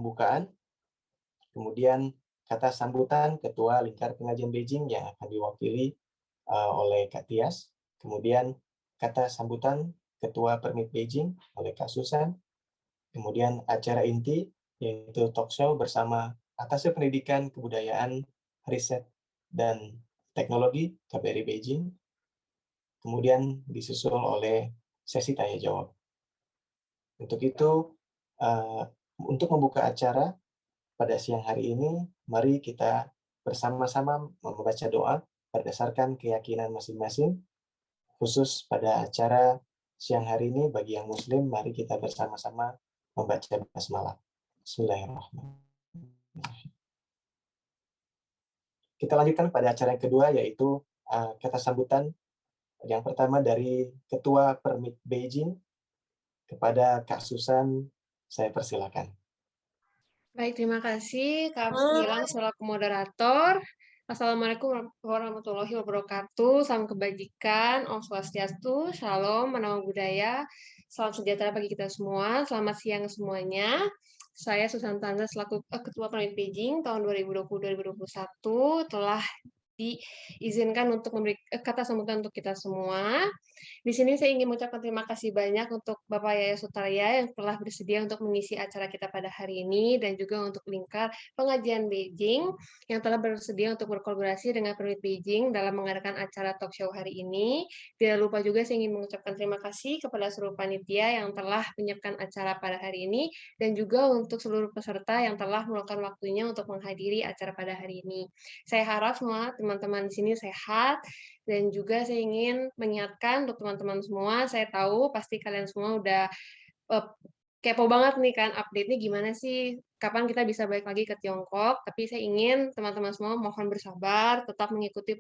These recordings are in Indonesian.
pembukaan, kemudian kata sambutan Ketua Lingkar Pengajian Beijing yang akan diwakili oleh Kak Tias, kemudian kata sambutan Ketua Permit Beijing oleh Kak Susan, kemudian acara inti yaitu talk show bersama Atasé Pendidikan, Kebudayaan, Riset, dan Teknologi KBRI Beijing, kemudian disusul oleh sesi tanya jawab. Untuk itu, untuk membuka acara pada siang hari ini, mari kita bersama-sama membaca doa berdasarkan keyakinan masing-masing, khusus pada acara siang hari ini bagi yang muslim, mari kita bersama-sama membaca basmalah. Bismillahirrahmanirrahim. Kita lanjutkan pada acara yang kedua, yaitu kata sambutan yang pertama dari Ketua Permit Beijing kepada Kak Susan, saya persilakan. Baik, terima kasih Kak Gilang selaku moderator. Assalamualaikum warahmatullahi wabarakatuh. Salam kebajikan, Om Swastiastu, Shalom, Nama Budaya, salam sejahtera bagi kita semua. Selamat siang semuanya. Saya Susan Tanza selaku Ketua Permit Beijing tahun 2020-2021 telah diizinkan untuk memberi kata sambutan untuk kita semua. Di sini saya ingin mengucapkan terima kasih banyak untuk Bapak Yaya Sutarya yang telah bersedia untuk mengisi acara kita pada hari ini, dan juga untuk Lingkar Pengajian Beijing yang telah bersedia untuk berkolaborasi dengan Permit Beijing dalam mengadakan acara talk show hari ini. Tidak lupa juga saya ingin mengucapkan terima kasih kepada seluruh panitia yang telah menyiapkan acara pada hari ini, dan juga untuk seluruh peserta yang telah meluangkan waktunya untuk menghadiri acara pada hari ini. Saya harap semua teman-teman di sini sehat, dan juga saya ingin mengingatkan untuk teman-teman semua, saya tahu pasti kalian semua udah kepo banget nih kan, update-nya gimana sih, kapan kita bisa balik lagi ke Tiongkok, tapi saya ingin teman-teman semua mohon bersabar, tetap mengikuti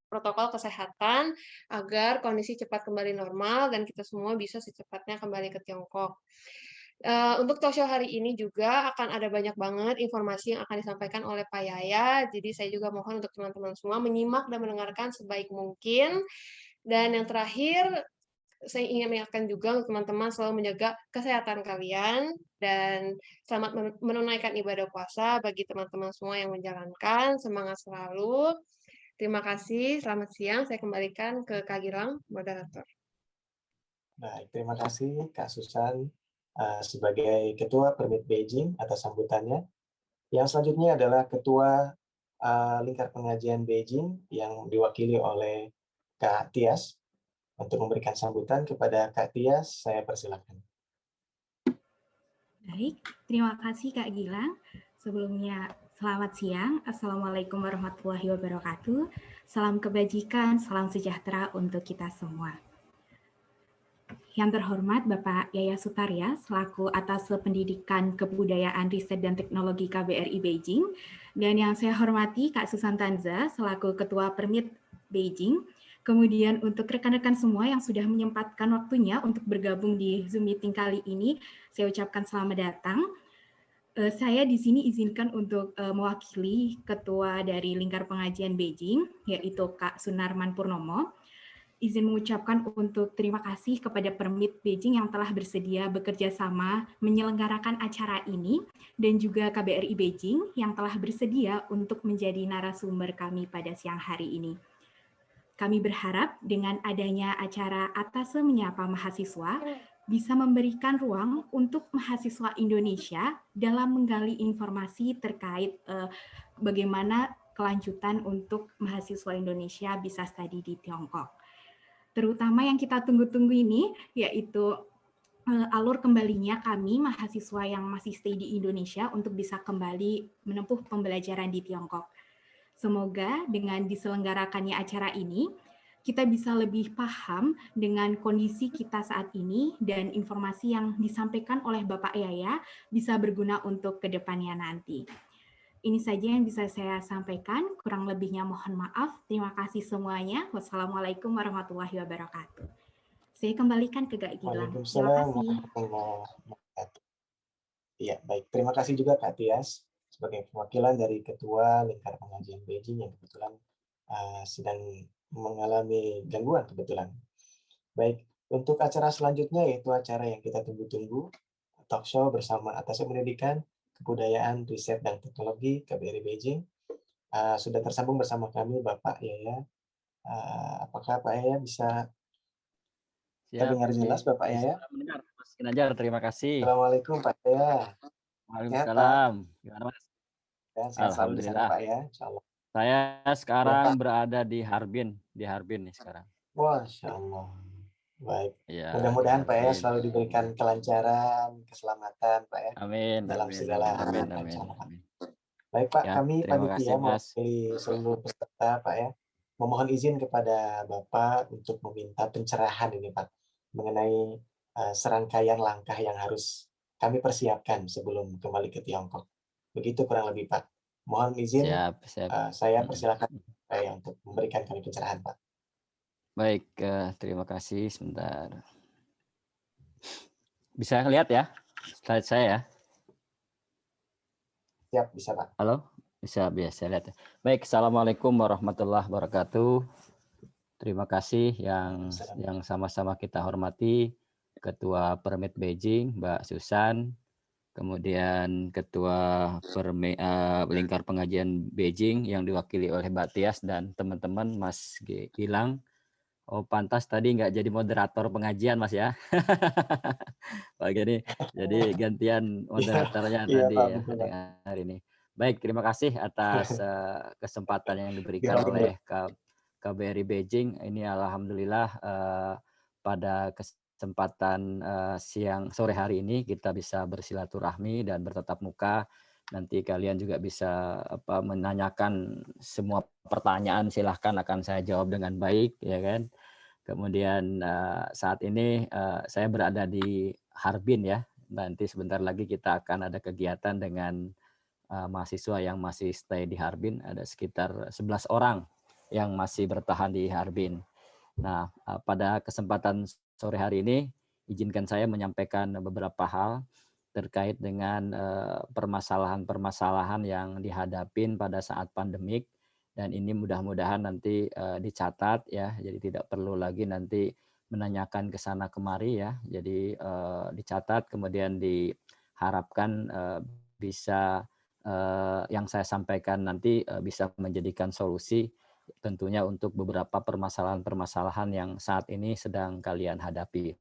protokol kesehatan, agar kondisi cepat kembali normal, dan kita semua bisa secepatnya kembali ke Tiongkok. Untuk talk show hari ini juga akan ada banyak banget informasi yang akan disampaikan oleh Pak Yaya, jadi saya juga mohon untuk teman-teman semua menyimak dan mendengarkan sebaik mungkin. Dan yang terakhir, saya ingin mengingatkan juga untuk teman-teman selalu menjaga kesehatan kalian, dan selamat menunaikan ibadah puasa bagi teman-teman semua yang menjalankan. Semangat selalu. Terima kasih, selamat siang. Saya kembalikan ke Kak Gilang, moderator. Baik, terima kasih Kak Susan sebagai Ketua Permit Beijing atas sambutannya. Yang selanjutnya adalah Ketua Lingkar Pengajian Beijing yang diwakili oleh Kak Tias. Untuk memberikan sambutan kepada Kak Tias, saya persilakan. Baik, terima kasih Kak Gilang. Sebelumnya, selamat siang. Assalamualaikum warahmatullahi wabarakatuh. Salam kebajikan, salam sejahtera untuk kita semua. Yang terhormat Bapak Yaya Sutarya selaku Atasé Pendidikan, Kebudayaan, Riset, dan Teknologi KBRI Beijing, dan yang saya hormati Kak Susan Tanza selaku Ketua Permit Beijing. Kemudian untuk rekan-rekan semua yang sudah menyempatkan waktunya untuk bergabung di Zoom meeting kali ini, saya ucapkan selamat datang. Saya di sini izinkan untuk mewakili Ketua dari Lingkar Pengajian Beijing, yaitu Kak Sunarman Purnomo. Izin mengucapkan untuk terima kasih kepada Permit Beijing yang telah bersedia bekerja sama menyelenggarakan acara ini, dan juga KBRI Beijing yang telah bersedia untuk menjadi narasumber kami pada siang hari ini. Kami berharap dengan adanya acara Atasé Menyapa Mahasiswa bisa memberikan ruang untuk mahasiswa Indonesia dalam menggali informasi terkait bagaimana kelanjutan untuk mahasiswa Indonesia bisa studi di Tiongkok. Terutama yang kita tunggu-tunggu ini, yaitu alur kembalinya kami mahasiswa yang masih stay di Indonesia untuk bisa kembali menempuh pembelajaran di Tiongkok. Semoga dengan diselenggarakannya acara ini, kita bisa lebih paham dengan kondisi kita saat ini, dan informasi yang disampaikan oleh Bapak Yaya bisa berguna untuk kedepannya nanti. Ini saja yang bisa saya sampaikan, kurang lebihnya mohon maaf. Terima kasih semuanya. Wassalamualaikum warahmatullahi wabarakatuh. Saya kembalikan ke Kak Gilang. Terima kasih. Iya, baik. Terima kasih juga Kak Tias sebagai perwakilan dari Ketua Lingkar Pengajian Beijing yang kebetulan sedang mengalami gangguan kebetulan. Baik, untuk acara selanjutnya yaitu acara yang kita tunggu-tunggu, talk show bersama Atasé Pendidikan, Kebudayaan, Riset, dan Teknologi KBRI Beijing. Sudah tersambung bersama kami Bapak Yaya. Apakah Pak Yaya bisa terdengar jelas Bapak Yaya? Mendengar, Mas Ginanjar, terima kasih. Assalamualaikum Pak Yaya. Waalaikumsalam. Gimana Mas? Dan sehat selalu di sana Alhamdulillah. Pak ya, insya Allah. Saya sekarang Ya, Pak. berada di Harbin nih sekarang. Masya Allah. Baik. Ya, Mudah-mudahan Pak ya Harbin. selalu diberikan kelancaran, keselamatan Pak ya. Amin. Dalam Amin, segala amin, hal amin, insya Allah. amin. Baik Pak, Ya, kami terima panitia kasih, Mas. mewakili seluruh peserta Pak ya, memohon izin kepada Bapak untuk meminta pencerahan ini Pak mengenai serangkaian langkah yang harus kami persiapkan sebelum kembali ke Tiongkok. Begitu kurang lebih Pak. Mohon izin, Siap. saya persilakan saya untuk memberikan kami pencerahan Pak. Baik, terima kasih. Sebentar. Bisa lihat ya slide saya ya? Siap, bisa Pak. Halo? Bisa lihat. Baik, Assalamualaikum warahmatullahi wabarakatuh. Terima kasih yang sama-sama kita hormati Ketua Permit Beijing, Mbak Susan, kemudian Ketua Lingkar Pengajian Beijing yang diwakili oleh Mbak Tias dan teman-teman Mas Gilang. Oh, pantas tadi nggak jadi moderator pengajian Mas ya. Jadi gantian moderatornya tadi ya hari ini. Baik, terima kasih atas kesempatan yang diberikan oleh KBRI Beijing. Ini alhamdulillah pada kesempatan sore hari ini kita bisa bersilaturahmi dan bertatap muka. Nanti kalian juga bisa menanyakan semua pertanyaan, silahkan akan saya jawab dengan baik, ya kan. Kemudian saat ini saya berada di Harbin ya. Nanti sebentar lagi kita akan ada kegiatan dengan mahasiswa yang masih stay di Harbin. Ada sekitar 11 orang yang masih bertahan di Harbin. Nah, pada kesempatan sore hari ini, izinkan saya menyampaikan beberapa hal terkait dengan permasalahan-permasalahan yang dihadapin pada saat pandemik. Dan ini mudah-mudahan nanti dicatat ya, jadi tidak perlu lagi nanti menanyakan ke sana kemari ya. Jadi dicatat, kemudian diharapkan bisa yang saya sampaikan nanti bisa menjadikan solusi tentunya untuk beberapa permasalahan-permasalahan yang saat ini sedang kalian hadapi.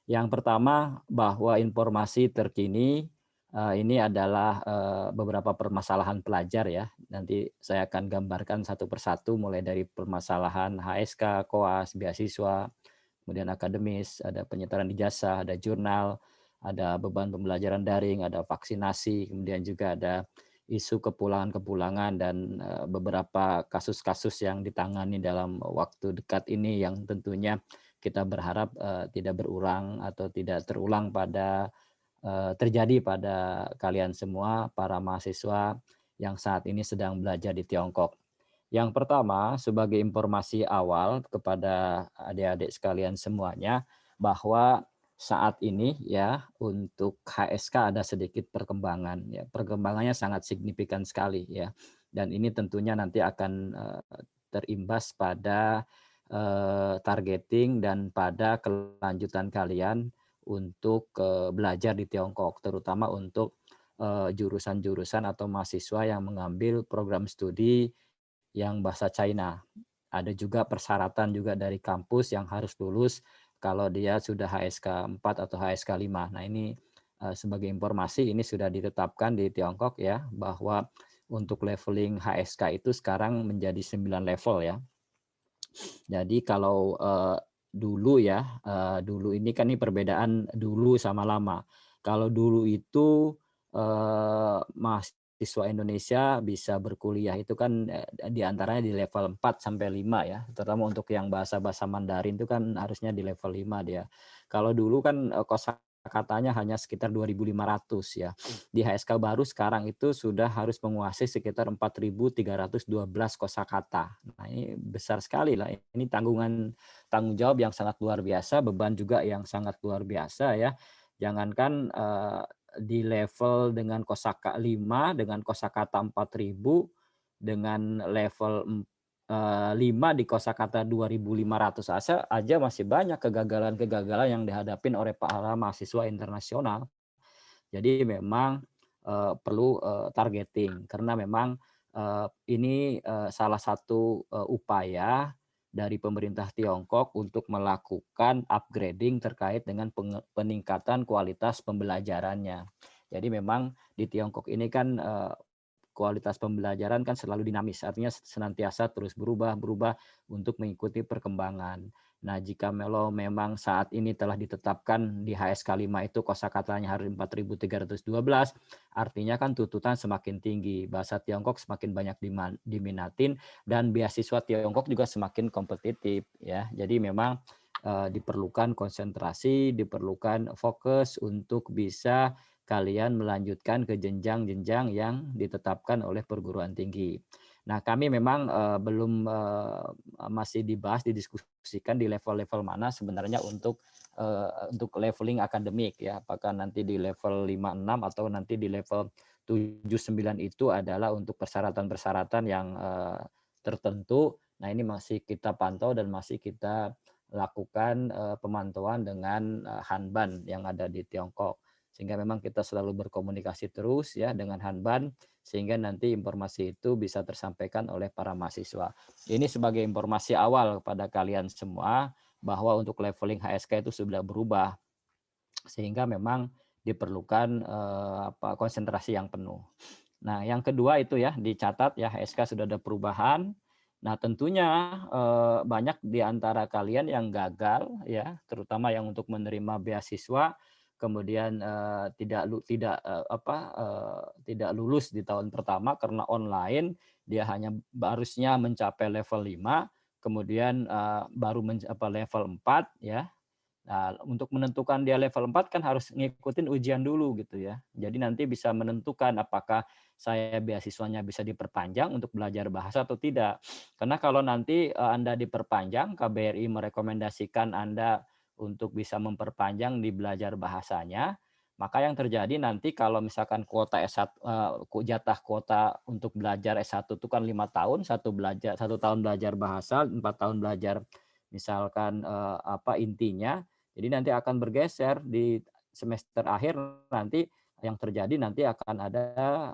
Yang pertama, bahwa informasi terkini ini adalah beberapa permasalahan pelajar ya. Nanti saya akan gambarkan satu persatu mulai dari permasalahan HSK, koas, beasiswa, kemudian akademis, ada penyetaraan ijazah, ada jurnal, ada beban pembelajaran daring, ada vaksinasi, kemudian juga ada isu kepulangan-kepulangan dan beberapa kasus-kasus yang ditangani dalam waktu dekat ini yang tentunya kita berharap tidak berulang atau tidak terulang terjadi pada kalian semua para mahasiswa yang saat ini sedang belajar di Tiongkok. Yang pertama, sebagai informasi awal kepada adik-adik sekalian semuanya, bahwa saat ini ya untuk HSK ada sedikit perkembangan ya. Perkembangannya sangat signifikan sekali ya. Dan ini tentunya nanti akan terimbas pada targeting dan pada kelanjutan kalian untuk belajar di Tiongkok, terutama untuk jurusan-jurusan atau mahasiswa yang mengambil program studi yang bahasa China. Ada juga persyaratan juga dari kampus yang harus lulus kalau dia sudah HSK 4 atau HSK 5. Nah, ini sebagai informasi ini sudah ditetapkan di Tiongkok ya, bahwa untuk leveling HSK itu sekarang menjadi 9 level ya. Jadi kalau dulu ya, dulu ini kan ini perbedaan dulu sama lama. Kalau dulu itu mahasiswa Indonesia bisa berkuliah itu kan diantaranya di level 4 sampai 5 ya, terutama untuk yang bahasa-bahasa Mandarin itu kan harusnya di level 5 dia. Kalau dulu kan kosakatanya hanya sekitar 2.500 ya. Di HSK baru sekarang itu sudah harus menguasai sekitar 4.312 kosakata. Nah, ini besar sekali lah. Ini tanggung jawab yang sangat luar biasa, beban juga yang sangat luar biasa ya. Jangankan di level dengan kosakata 5, dengan kosakata 4.000, dengan level 5 di kosakata 2.500 aja masih banyak kegagalan-kegagalan yang dihadapin oleh para mahasiswa internasional. Jadi memang perlu targeting karena memang ini salah satu upaya dari pemerintah Tiongkok untuk melakukan upgrading terkait dengan peningkatan kualitas pembelajarannya. Jadi memang di Tiongkok ini kan kualitas pembelajaran kan selalu dinamis, artinya senantiasa terus berubah untuk mengikuti perkembangan. Nah, jika memang saat ini telah ditetapkan di HSK 5 itu kosakatanya harus 4.312, artinya kan tuntutan semakin tinggi, bahasa Tiongkok semakin banyak diminatin, dan beasiswa Tiongkok juga semakin kompetitif ya. Jadi memang diperlukan konsentrasi, diperlukan fokus untuk bisa kalian melanjutkan ke jenjang-jenjang yang ditetapkan oleh perguruan tinggi. Nah, kami memang belum masih dibahas, didiskusikan di level-level mana sebenarnya untuk leveling akademik ya. Apakah nanti di level 5-6 atau nanti di level 7-9 itu adalah untuk persyaratan-persyaratan yang tertentu. Nah, ini masih kita pantau dan masih kita lakukan pemantauan dengan Hanban yang ada di Tiongkok. Sehingga memang kita selalu berkomunikasi terus ya dengan Hanban sehingga nanti informasi itu bisa tersampaikan oleh para mahasiswa. Ini sebagai informasi awal kepada kalian semua bahwa untuk leveling HSK itu sudah berubah sehingga memang diperlukan konsentrasi yang penuh. Nah, yang kedua itu ya dicatat ya HSK sudah ada perubahan. Nah, tentunya banyak di antara kalian yang gagal ya, terutama yang untuk menerima beasiswa kemudian tidak lulus di tahun pertama karena online, dia hanya harusnya mencapai level 5, kemudian baru mencapai level 4 ya. Nah, untuk menentukan dia level 4 kan harus ngikutin ujian dulu gitu ya. Jadi nanti bisa menentukan apakah saya beasiswanya bisa diperpanjang untuk belajar bahasa atau tidak. Karena kalau nanti Anda diperpanjang, KBRI merekomendasikan Anda untuk bisa memperpanjang di belajar bahasanya, maka yang terjadi nanti kalau misalkan kuota S1 jatah kuota untuk belajar S1 itu kan 5 tahun, 1 tahun belajar bahasa, 4 tahun belajar misalkan intinya. Jadi nanti akan bergeser di semester akhir nanti yang terjadi nanti akan ada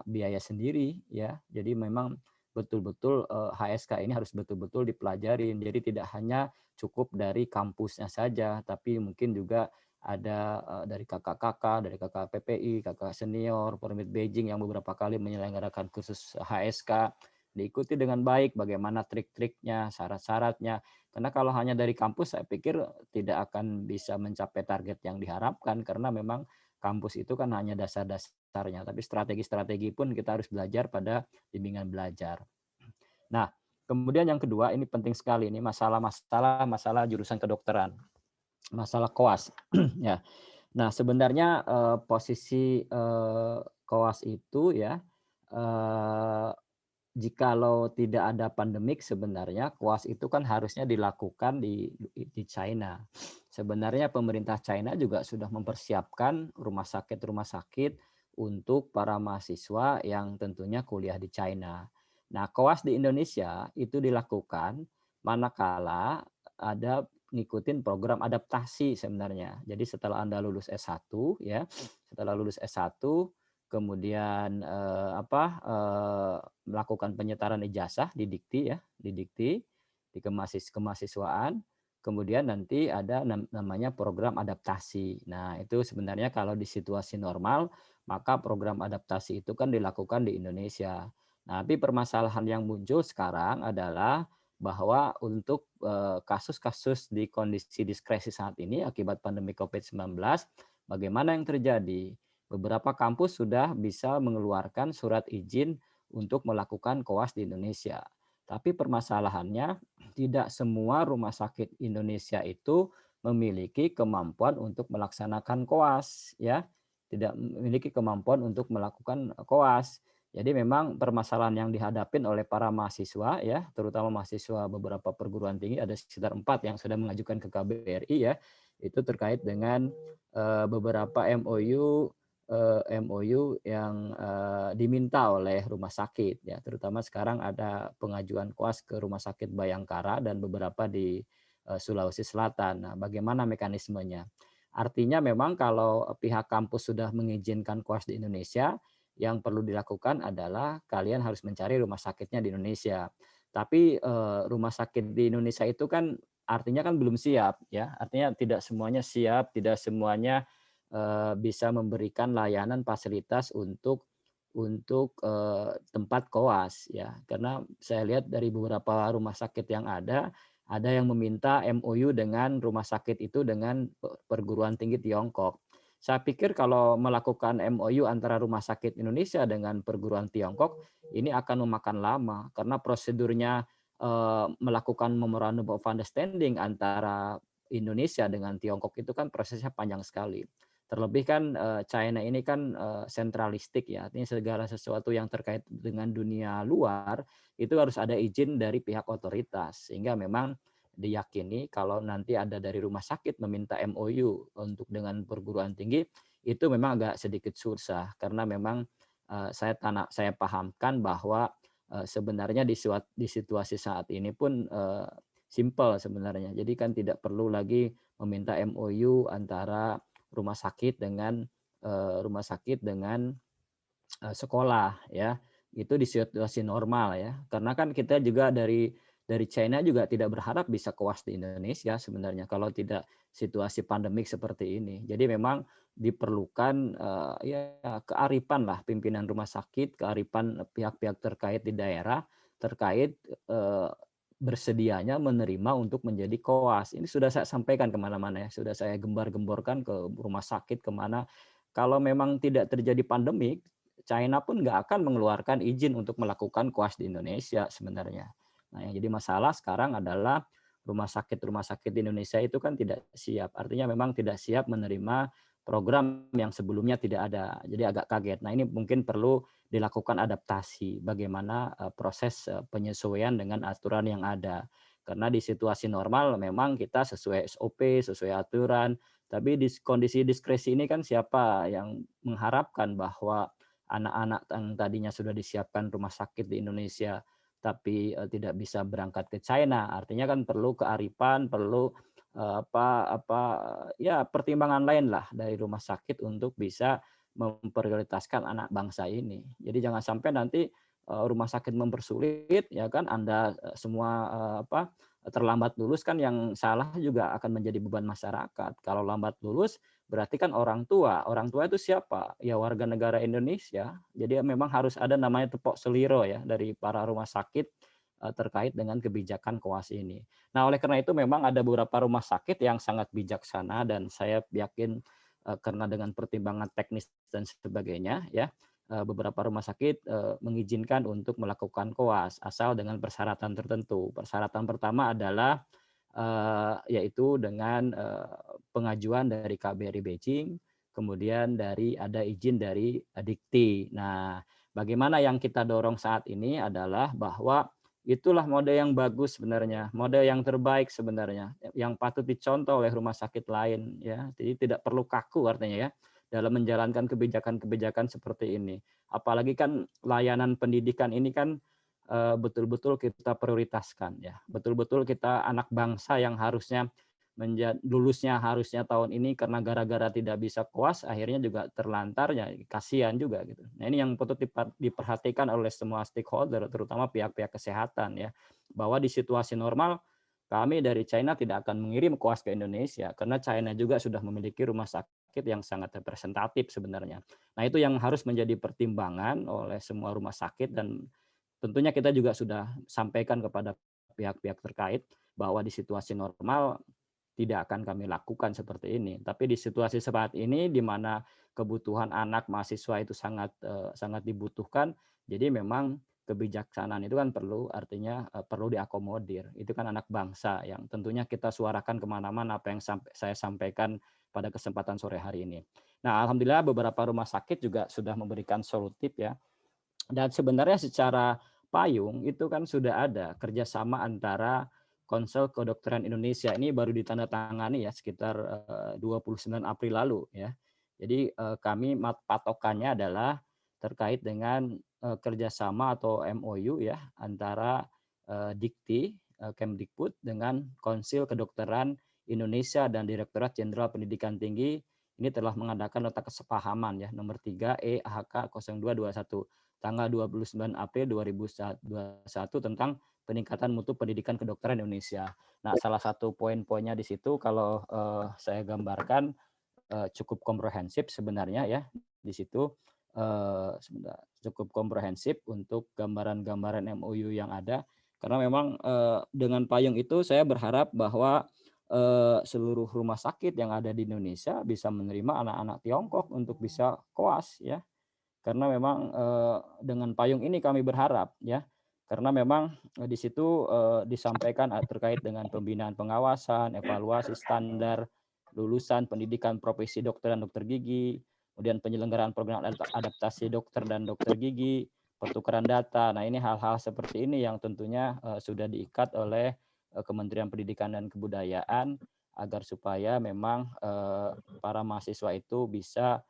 biaya sendiri ya. Jadi memang betul-betul HSK ini harus betul-betul dipelajarin. Jadi tidak hanya cukup dari kampusnya saja, tapi mungkin juga ada dari kakak-kakak, dari kakak PPI, kakak senior, Permit Beijing yang beberapa kali menyelenggarakan kursus HSK, diikuti dengan baik bagaimana trik-triknya, syarat-syaratnya. Karena kalau hanya dari kampus saya pikir tidak akan bisa mencapai target yang diharapkan karena memang kampus itu kan hanya dasar-dasarnya, tapi strategi-strategi pun kita harus belajar pada bimbingan belajar. Nah, kemudian yang kedua ini penting sekali, ini masalah jurusan kedokteran, masalah koas. Ya. Nah, sebenarnya posisi koas itu ya jikalau tidak ada pandemik sebenarnya koas itu kan harusnya dilakukan di China. Sebenarnya pemerintah China juga sudah mempersiapkan rumah sakit untuk para mahasiswa yang tentunya kuliah di China. Nah, koas di Indonesia itu dilakukan manakala ada ngikutin program adaptasi sebenarnya. Jadi setelah Anda lulus S1 ya, setelah lulus S1 kemudian melakukan penyetaran ijazah di Dikti ya, di kemahasiswaan. Kemudian nanti ada namanya program adaptasi. Nah, itu sebenarnya kalau di situasi normal, maka program adaptasi itu kan dilakukan di Indonesia. Nah, tapi permasalahan yang muncul sekarang adalah bahwa untuk kasus-kasus di kondisi diskresi saat ini akibat pandemi COVID-19, bagaimana yang terjadi? Beberapa kampus sudah bisa mengeluarkan surat izin untuk melakukan koas di Indonesia. Tapi permasalahannya tidak semua rumah sakit Indonesia itu memiliki kemampuan untuk melaksanakan koas ya. Tidak memiliki kemampuan untuk melakukan koas. Jadi memang permasalahan yang dihadapin oleh para mahasiswa ya, terutama mahasiswa beberapa perguruan tinggi ada sekitar 4 yang sudah mengajukan ke KBRI ya, itu terkait dengan beberapa MOU yang diminta oleh rumah sakit ya, terutama sekarang ada pengajuan koas ke Rumah Sakit Bayangkara dan beberapa di Sulawesi Selatan. Nah, bagaimana mekanismenya? Artinya memang kalau pihak kampus sudah mengizinkan koas di Indonesia, yang perlu dilakukan adalah kalian harus mencari rumah sakitnya di Indonesia. Tapi rumah sakit di Indonesia itu kan artinya kan belum siap ya. Artinya tidak semuanya siap, tidak semuanya bisa memberikan layanan fasilitas untuk tempat koas ya. Karena saya lihat dari beberapa rumah sakit yang ada yang meminta MOU dengan rumah sakit itu dengan perguruan tinggi Tiongkok. Saya pikir kalau melakukan MOU antara rumah sakit Indonesia dengan perguruan Tiongkok ini akan memakan lama karena prosedurnya melakukan memorandum of understanding antara Indonesia dengan Tiongkok itu kan prosesnya panjang sekali. Terlebih kan China ini kan sentralistik ya, artinya segala sesuatu yang terkait dengan dunia luar itu harus ada izin dari pihak otoritas. Sehingga memang diyakini kalau nanti ada dari rumah sakit meminta MOU untuk dengan perguruan tinggi, itu memang agak sedikit susah karena memang saya pahamkan bahwa sebenarnya di situasi saat ini pun simple sebenarnya. Jadi kan tidak perlu lagi meminta MOU antara rumah sakit dengan sekolah ya. Itu di situasi normal ya. Karena kan kita juga dari China juga tidak berharap bisa koas di Indonesia sebenarnya kalau tidak situasi pandemik seperti ini. Jadi memang diperlukan ya kearifan lah pimpinan rumah sakit, kearifan pihak-pihak terkait di daerah terkait bersedianya menerima untuk menjadi koas. Ini sudah saya sampaikan kemana-mana ya, sudah saya gembar-gemborkan ke rumah sakit kemana. Kalau memang tidak terjadi pandemik, China pun nggak akan mengeluarkan izin untuk melakukan koas di Indonesia sebenarnya. Nah, yang jadi masalah sekarang adalah rumah sakit di Indonesia itu kan tidak siap. Artinya memang tidak siap menerima program yang sebelumnya tidak ada. Jadi agak kaget. Nah, ini mungkin perlu dilakukan adaptasi bagaimana proses penyesuaian dengan aturan yang ada. Karena di situasi normal memang kita sesuai SOP, sesuai aturan. Tapi di kondisi diskresi ini kan siapa yang mengharapkan bahwa anak-anak yang tadinya sudah disiapkan rumah sakit di Indonesia tapi tidak bisa berangkat ke China, artinya kan perlu kearifan, perlu ya pertimbangan lain lah dari rumah sakit untuk bisa memprioritaskan anak bangsa ini. Jadi jangan sampai nanti rumah sakit mempersulit ya kan Anda semua terlambat lulus kan yang salah juga akan menjadi beban masyarakat. Kalau lambat lulus berarti kan orang tua. Orang tua itu siapa? Ya warga negara Indonesia. Jadi memang harus ada namanya tepok seliro ya dari para rumah sakit terkait dengan kebijakan koas ini. Nah, oleh karena itu memang ada beberapa rumah sakit yang sangat bijaksana dan saya yakin karena dengan pertimbangan teknis dan sebagainya ya beberapa rumah sakit mengizinkan untuk melakukan koas asal dengan persyaratan tertentu. Persyaratan pertama adalah yaitu dengan pengajuan dari KBRI Beijing, kemudian ada izin dari Dikti. Nah, bagaimana yang kita dorong saat ini adalah bahwa itulah mode yang bagus sebenarnya, mode yang terbaik sebenarnya, yang patut dicontoh oleh rumah sakit lain ya. Jadi tidak perlu kaku artinya ya dalam menjalankan kebijakan-kebijakan seperti ini. Apalagi kan layanan pendidikan ini kan betul-betul kita prioritaskan ya. Betul-betul kita anak bangsa yang harusnya lulusnya harusnya tahun ini karena gara-gara tidak bisa koas akhirnya juga terlantar ya kasihan juga gitu. Nah, ini yang patut diperhatikan oleh semua stakeholder terutama pihak-pihak kesehatan ya. Bahwa di situasi normal kami dari China tidak akan mengirim koas ke Indonesia karena China juga sudah memiliki rumah sakit yang sangat representatif sebenarnya. Nah, itu yang harus menjadi pertimbangan oleh semua rumah sakit dan tentunya kita juga sudah sampaikan kepada pihak-pihak terkait bahwa di situasi normal tidak akan kami lakukan seperti ini. Tapi di situasi saat ini di mana kebutuhan anak mahasiswa itu sangat dibutuhkan, jadi memang kebijaksanaan itu kan artinya perlu diakomodir. Itu kan anak bangsa yang tentunya kita suarakan kemana-mana apa yang saya sampaikan pada kesempatan sore hari ini. Nah, alhamdulillah beberapa rumah sakit juga sudah memberikan solutif ya. Dan sebenarnya secara payung itu kan sudah ada kerjasama antara Konsel Kedokteran Indonesia ini baru ditandatangani ya sekitar 29 April lalu ya. Jadi kami patokannya adalah terkait dengan kerjasama atau MOU ya antara Dikti Kemdikbud dengan Konsil Kedokteran Indonesia dan Direktorat Jenderal Pendidikan Tinggi ini telah mengadakan nota kesepahaman ya nomor 3 EAHK 0221 tanggal 29 April 2021 tentang peningkatan mutu pendidikan kedokteran Indonesia. Nah, salah satu poin-poinnya di situ kalau saya gambarkan cukup komprehensif sebenarnya ya di situ cukup komprehensif untuk gambaran-gambaran MOU yang ada karena memang dengan payung itu saya berharap bahwa seluruh rumah sakit yang ada di Indonesia bisa menerima anak-anak Tiongkok untuk bisa koas ya karena memang dengan payung ini kami berharap ya karena memang di situ disampaikan terkait dengan pembinaan pengawasan, evaluasi standar lulusan pendidikan profesi dokter dan dokter gigi, kemudian penyelenggaraan program adaptasi dokter dan dokter gigi, pertukaran data. Nah, ini hal-hal seperti ini yang tentunya sudah diikat oleh Kementerian Pendidikan dan Kebudayaan agar supaya memang para mahasiswa itu bisa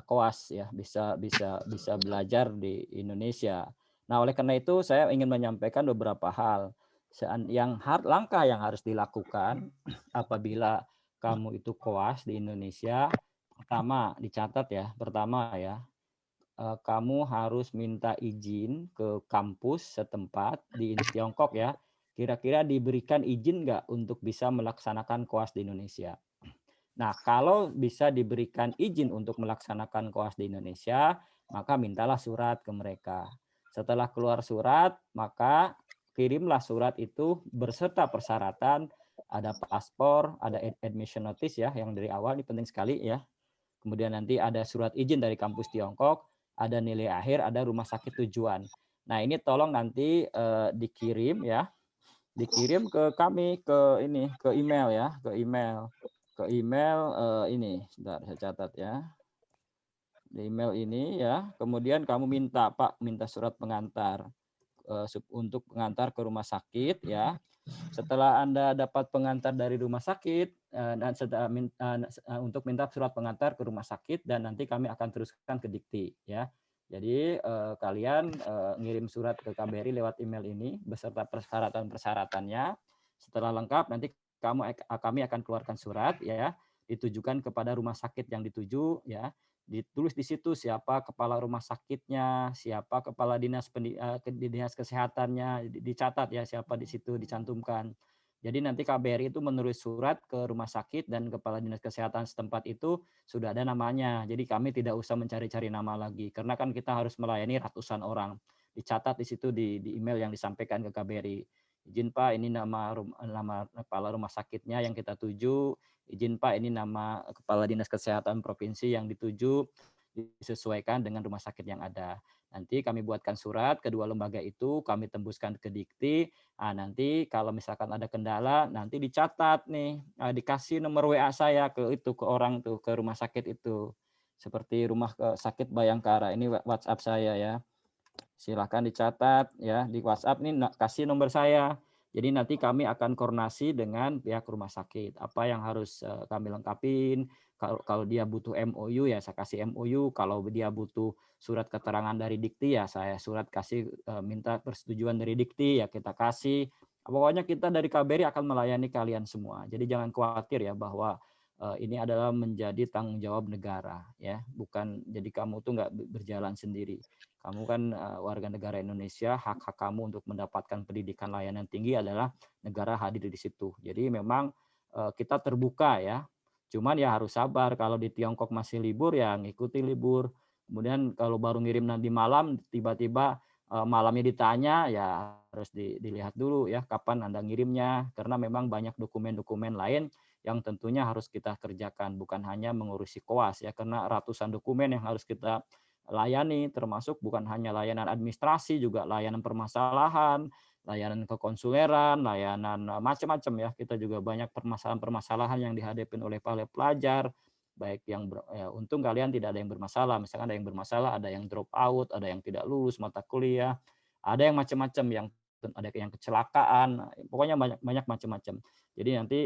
koas ya, bisa belajar di Indonesia. Nah, oleh karena itu saya ingin menyampaikan beberapa hal langkah yang harus dilakukan apabila kamu itu koas di Indonesia. Pertama ya, kamu harus minta izin ke kampus setempat di Tiongkok ya. Kira-kira diberikan izin nggak untuk bisa melaksanakan koas di Indonesia? Nah, kalau bisa diberikan izin untuk melaksanakan koas di Indonesia, maka mintalah surat ke mereka. Setelah keluar surat, maka kirimlah surat itu berserta persyaratan, ada paspor, ada admission notice ya, yang dari awal ini penting sekali ya. Kemudian nanti ada surat izin dari kampus Tiongkok, ada nilai akhir, ada rumah sakit tujuan. Nah, ini tolong nanti dikirim ya, dikirim ke kami ke email ya, ke email ini. Sebentar saya catat ya. Di email ini ya. Kemudian kamu minta surat pengantar untuk pengantar ke rumah sakit ya. Setelah Anda dapat pengantar dari rumah sakit dan untuk minta surat pengantar ke rumah sakit dan nanti kami akan teruskan ke Dikti ya. Jadi kalian ngirim surat ke KBRI lewat email ini beserta persyaratan-persyaratannya. Setelah lengkap nanti kami akan keluarkan surat ya, ditujukan kepada rumah sakit yang dituju ya. Ditulis di situ siapa kepala rumah sakitnya, siapa kepala dinas kesehatannya, dicatat ya siapa di situ dicantumkan. Jadi nanti KBRI itu menulis surat ke rumah sakit dan kepala dinas kesehatan setempat itu sudah ada namanya. Jadi kami tidak usah mencari-cari nama lagi karena kan kita harus melayani ratusan orang. Dicatat di situ di email yang disampaikan ke KBRI. Izin Pak, ini nama kepala rumah sakitnya yang kita tuju. Izin Pak, ini nama kepala dinas kesehatan provinsi yang dituju, disesuaikan dengan rumah sakit yang ada. Nanti kami buatkan surat kedua lembaga itu, kami tembuskan ke Dikti. Nanti kalau misalkan ada kendala, nanti dicatat nih, dikasih nomor WA saya ke orang tuh, ke rumah sakit itu. Seperti rumah sakit Bayangkara, ini WhatsApp saya ya. Silahkan dicatat ya di WhatsApp nih, kasih nomor saya. Jadi nanti kami akan koordinasi dengan pihak rumah sakit. Apa yang harus kami lengkapin. Kalau dia butuh MOU ya saya kasih MOU. Kalau dia butuh surat keterangan dari Dikti ya saya surat kasih minta persetujuan dari Dikti ya kita kasih. Pokoknya kita dari KBRI akan melayani kalian semua. Jadi jangan khawatir ya bahwa ini adalah menjadi tanggung jawab negara ya. Bukan jadi kamu tuh nggak berjalan sendiri. Kamu kan warga negara Indonesia, hak-hak kamu untuk mendapatkan pendidikan layanan tinggi adalah negara hadir di situ. Jadi memang kita terbuka ya. Cuman ya harus sabar kalau di Tiongkok masih libur ya ngikuti libur. Kemudian kalau baru ngirim nanti malam tiba-tiba malamnya ditanya ya harus dilihat dulu ya kapan Anda ngirimnya karena memang banyak dokumen-dokumen lain yang tentunya harus kita kerjakan bukan hanya mengurusi koas ya karena ratusan dokumen yang harus kita layani termasuk bukan hanya layanan administrasi juga layanan permasalahan, layanan kekonsuleran, layanan macam-macam ya. Kita juga banyak permasalahan-permasalahan yang dihadapi oleh para pelajar baik yang untung kalian tidak ada yang bermasalah. Misalkan ada yang bermasalah, ada yang drop out, ada yang tidak lulus mata kuliah, ada yang macam-macam yang ada yang kecelakaan, pokoknya banyak macam-macam. Jadi nanti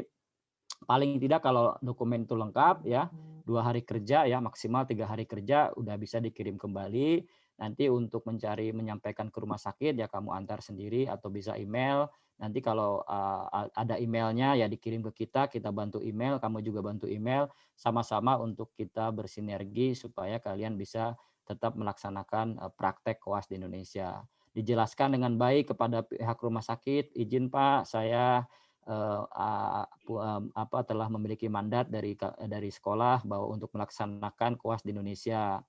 paling tidak kalau dokumen itu lengkap ya 2 hari kerja ya maksimal 3 hari kerja udah bisa dikirim kembali. Nanti untuk menyampaikan ke rumah sakit ya kamu antar sendiri atau bisa email. Nanti kalau ada emailnya ya dikirim ke kita bantu email, kamu juga bantu email, sama-sama untuk kita bersinergi supaya kalian bisa tetap melaksanakan praktek koas di Indonesia. Dijelaskan dengan baik kepada pihak rumah sakit, izin Pak, saya telah memiliki mandat dari sekolah bahwa untuk melaksanakan koas di Indonesia.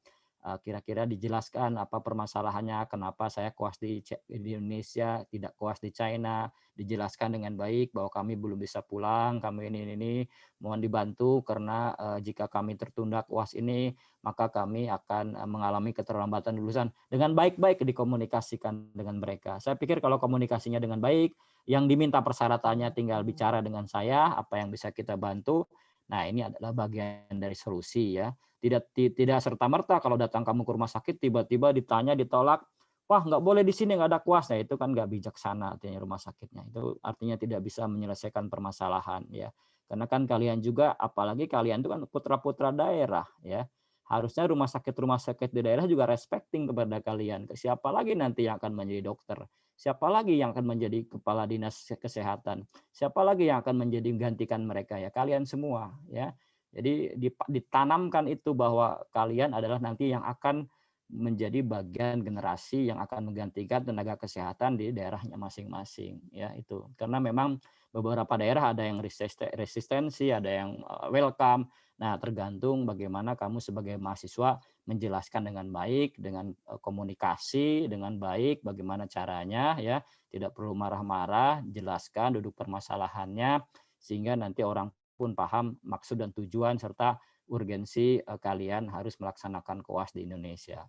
Kira-kira dijelaskan apa permasalahannya, kenapa saya koas di Indonesia, tidak koas di China, dijelaskan dengan baik bahwa kami belum bisa pulang, kami ini, mohon dibantu karena jika kami tertunda koas ini, maka kami akan mengalami keterlambatan lulusan. Dengan baik-baik dikomunikasikan dengan mereka. Saya pikir kalau komunikasinya dengan baik, yang diminta persyaratannya tinggal bicara dengan saya, apa yang bisa kita bantu. Nah, ini adalah bagian dari solusi ya. Tidak serta-merta kalau datang kamu ke rumah sakit tiba-tiba ditanya ditolak, wah nggak boleh di sini nggak ada kuas, nah itu kan nggak bijaksana artinya rumah sakitnya. Itu artinya tidak bisa menyelesaikan permasalahan ya. Karena kan kalian juga, apalagi kalian itu kan putra-putra daerah ya. Harusnya rumah sakit di daerah juga respecting kepada kalian. Siapa lagi nanti yang akan menjadi dokter? Siapa lagi yang akan menjadi kepala dinas kesehatan? Siapa lagi yang akan menjadi menggantikan mereka ya? Kalian semua ya. Jadi ditanamkan itu bahwa kalian adalah nanti yang akan menjadi bagian generasi yang akan menggantikan tenaga kesehatan di daerahnya masing-masing ya itu. Karena memang beberapa daerah ada yang resistensi, ada yang welcome. Nah, tergantung bagaimana kamu sebagai mahasiswa menjelaskan dengan baik, dengan komunikasi dengan baik bagaimana caranya ya, tidak perlu marah-marah, jelaskan duduk permasalahannya sehingga nanti orang pun paham maksud dan tujuan serta urgensi kalian harus melaksanakan koas di Indonesia.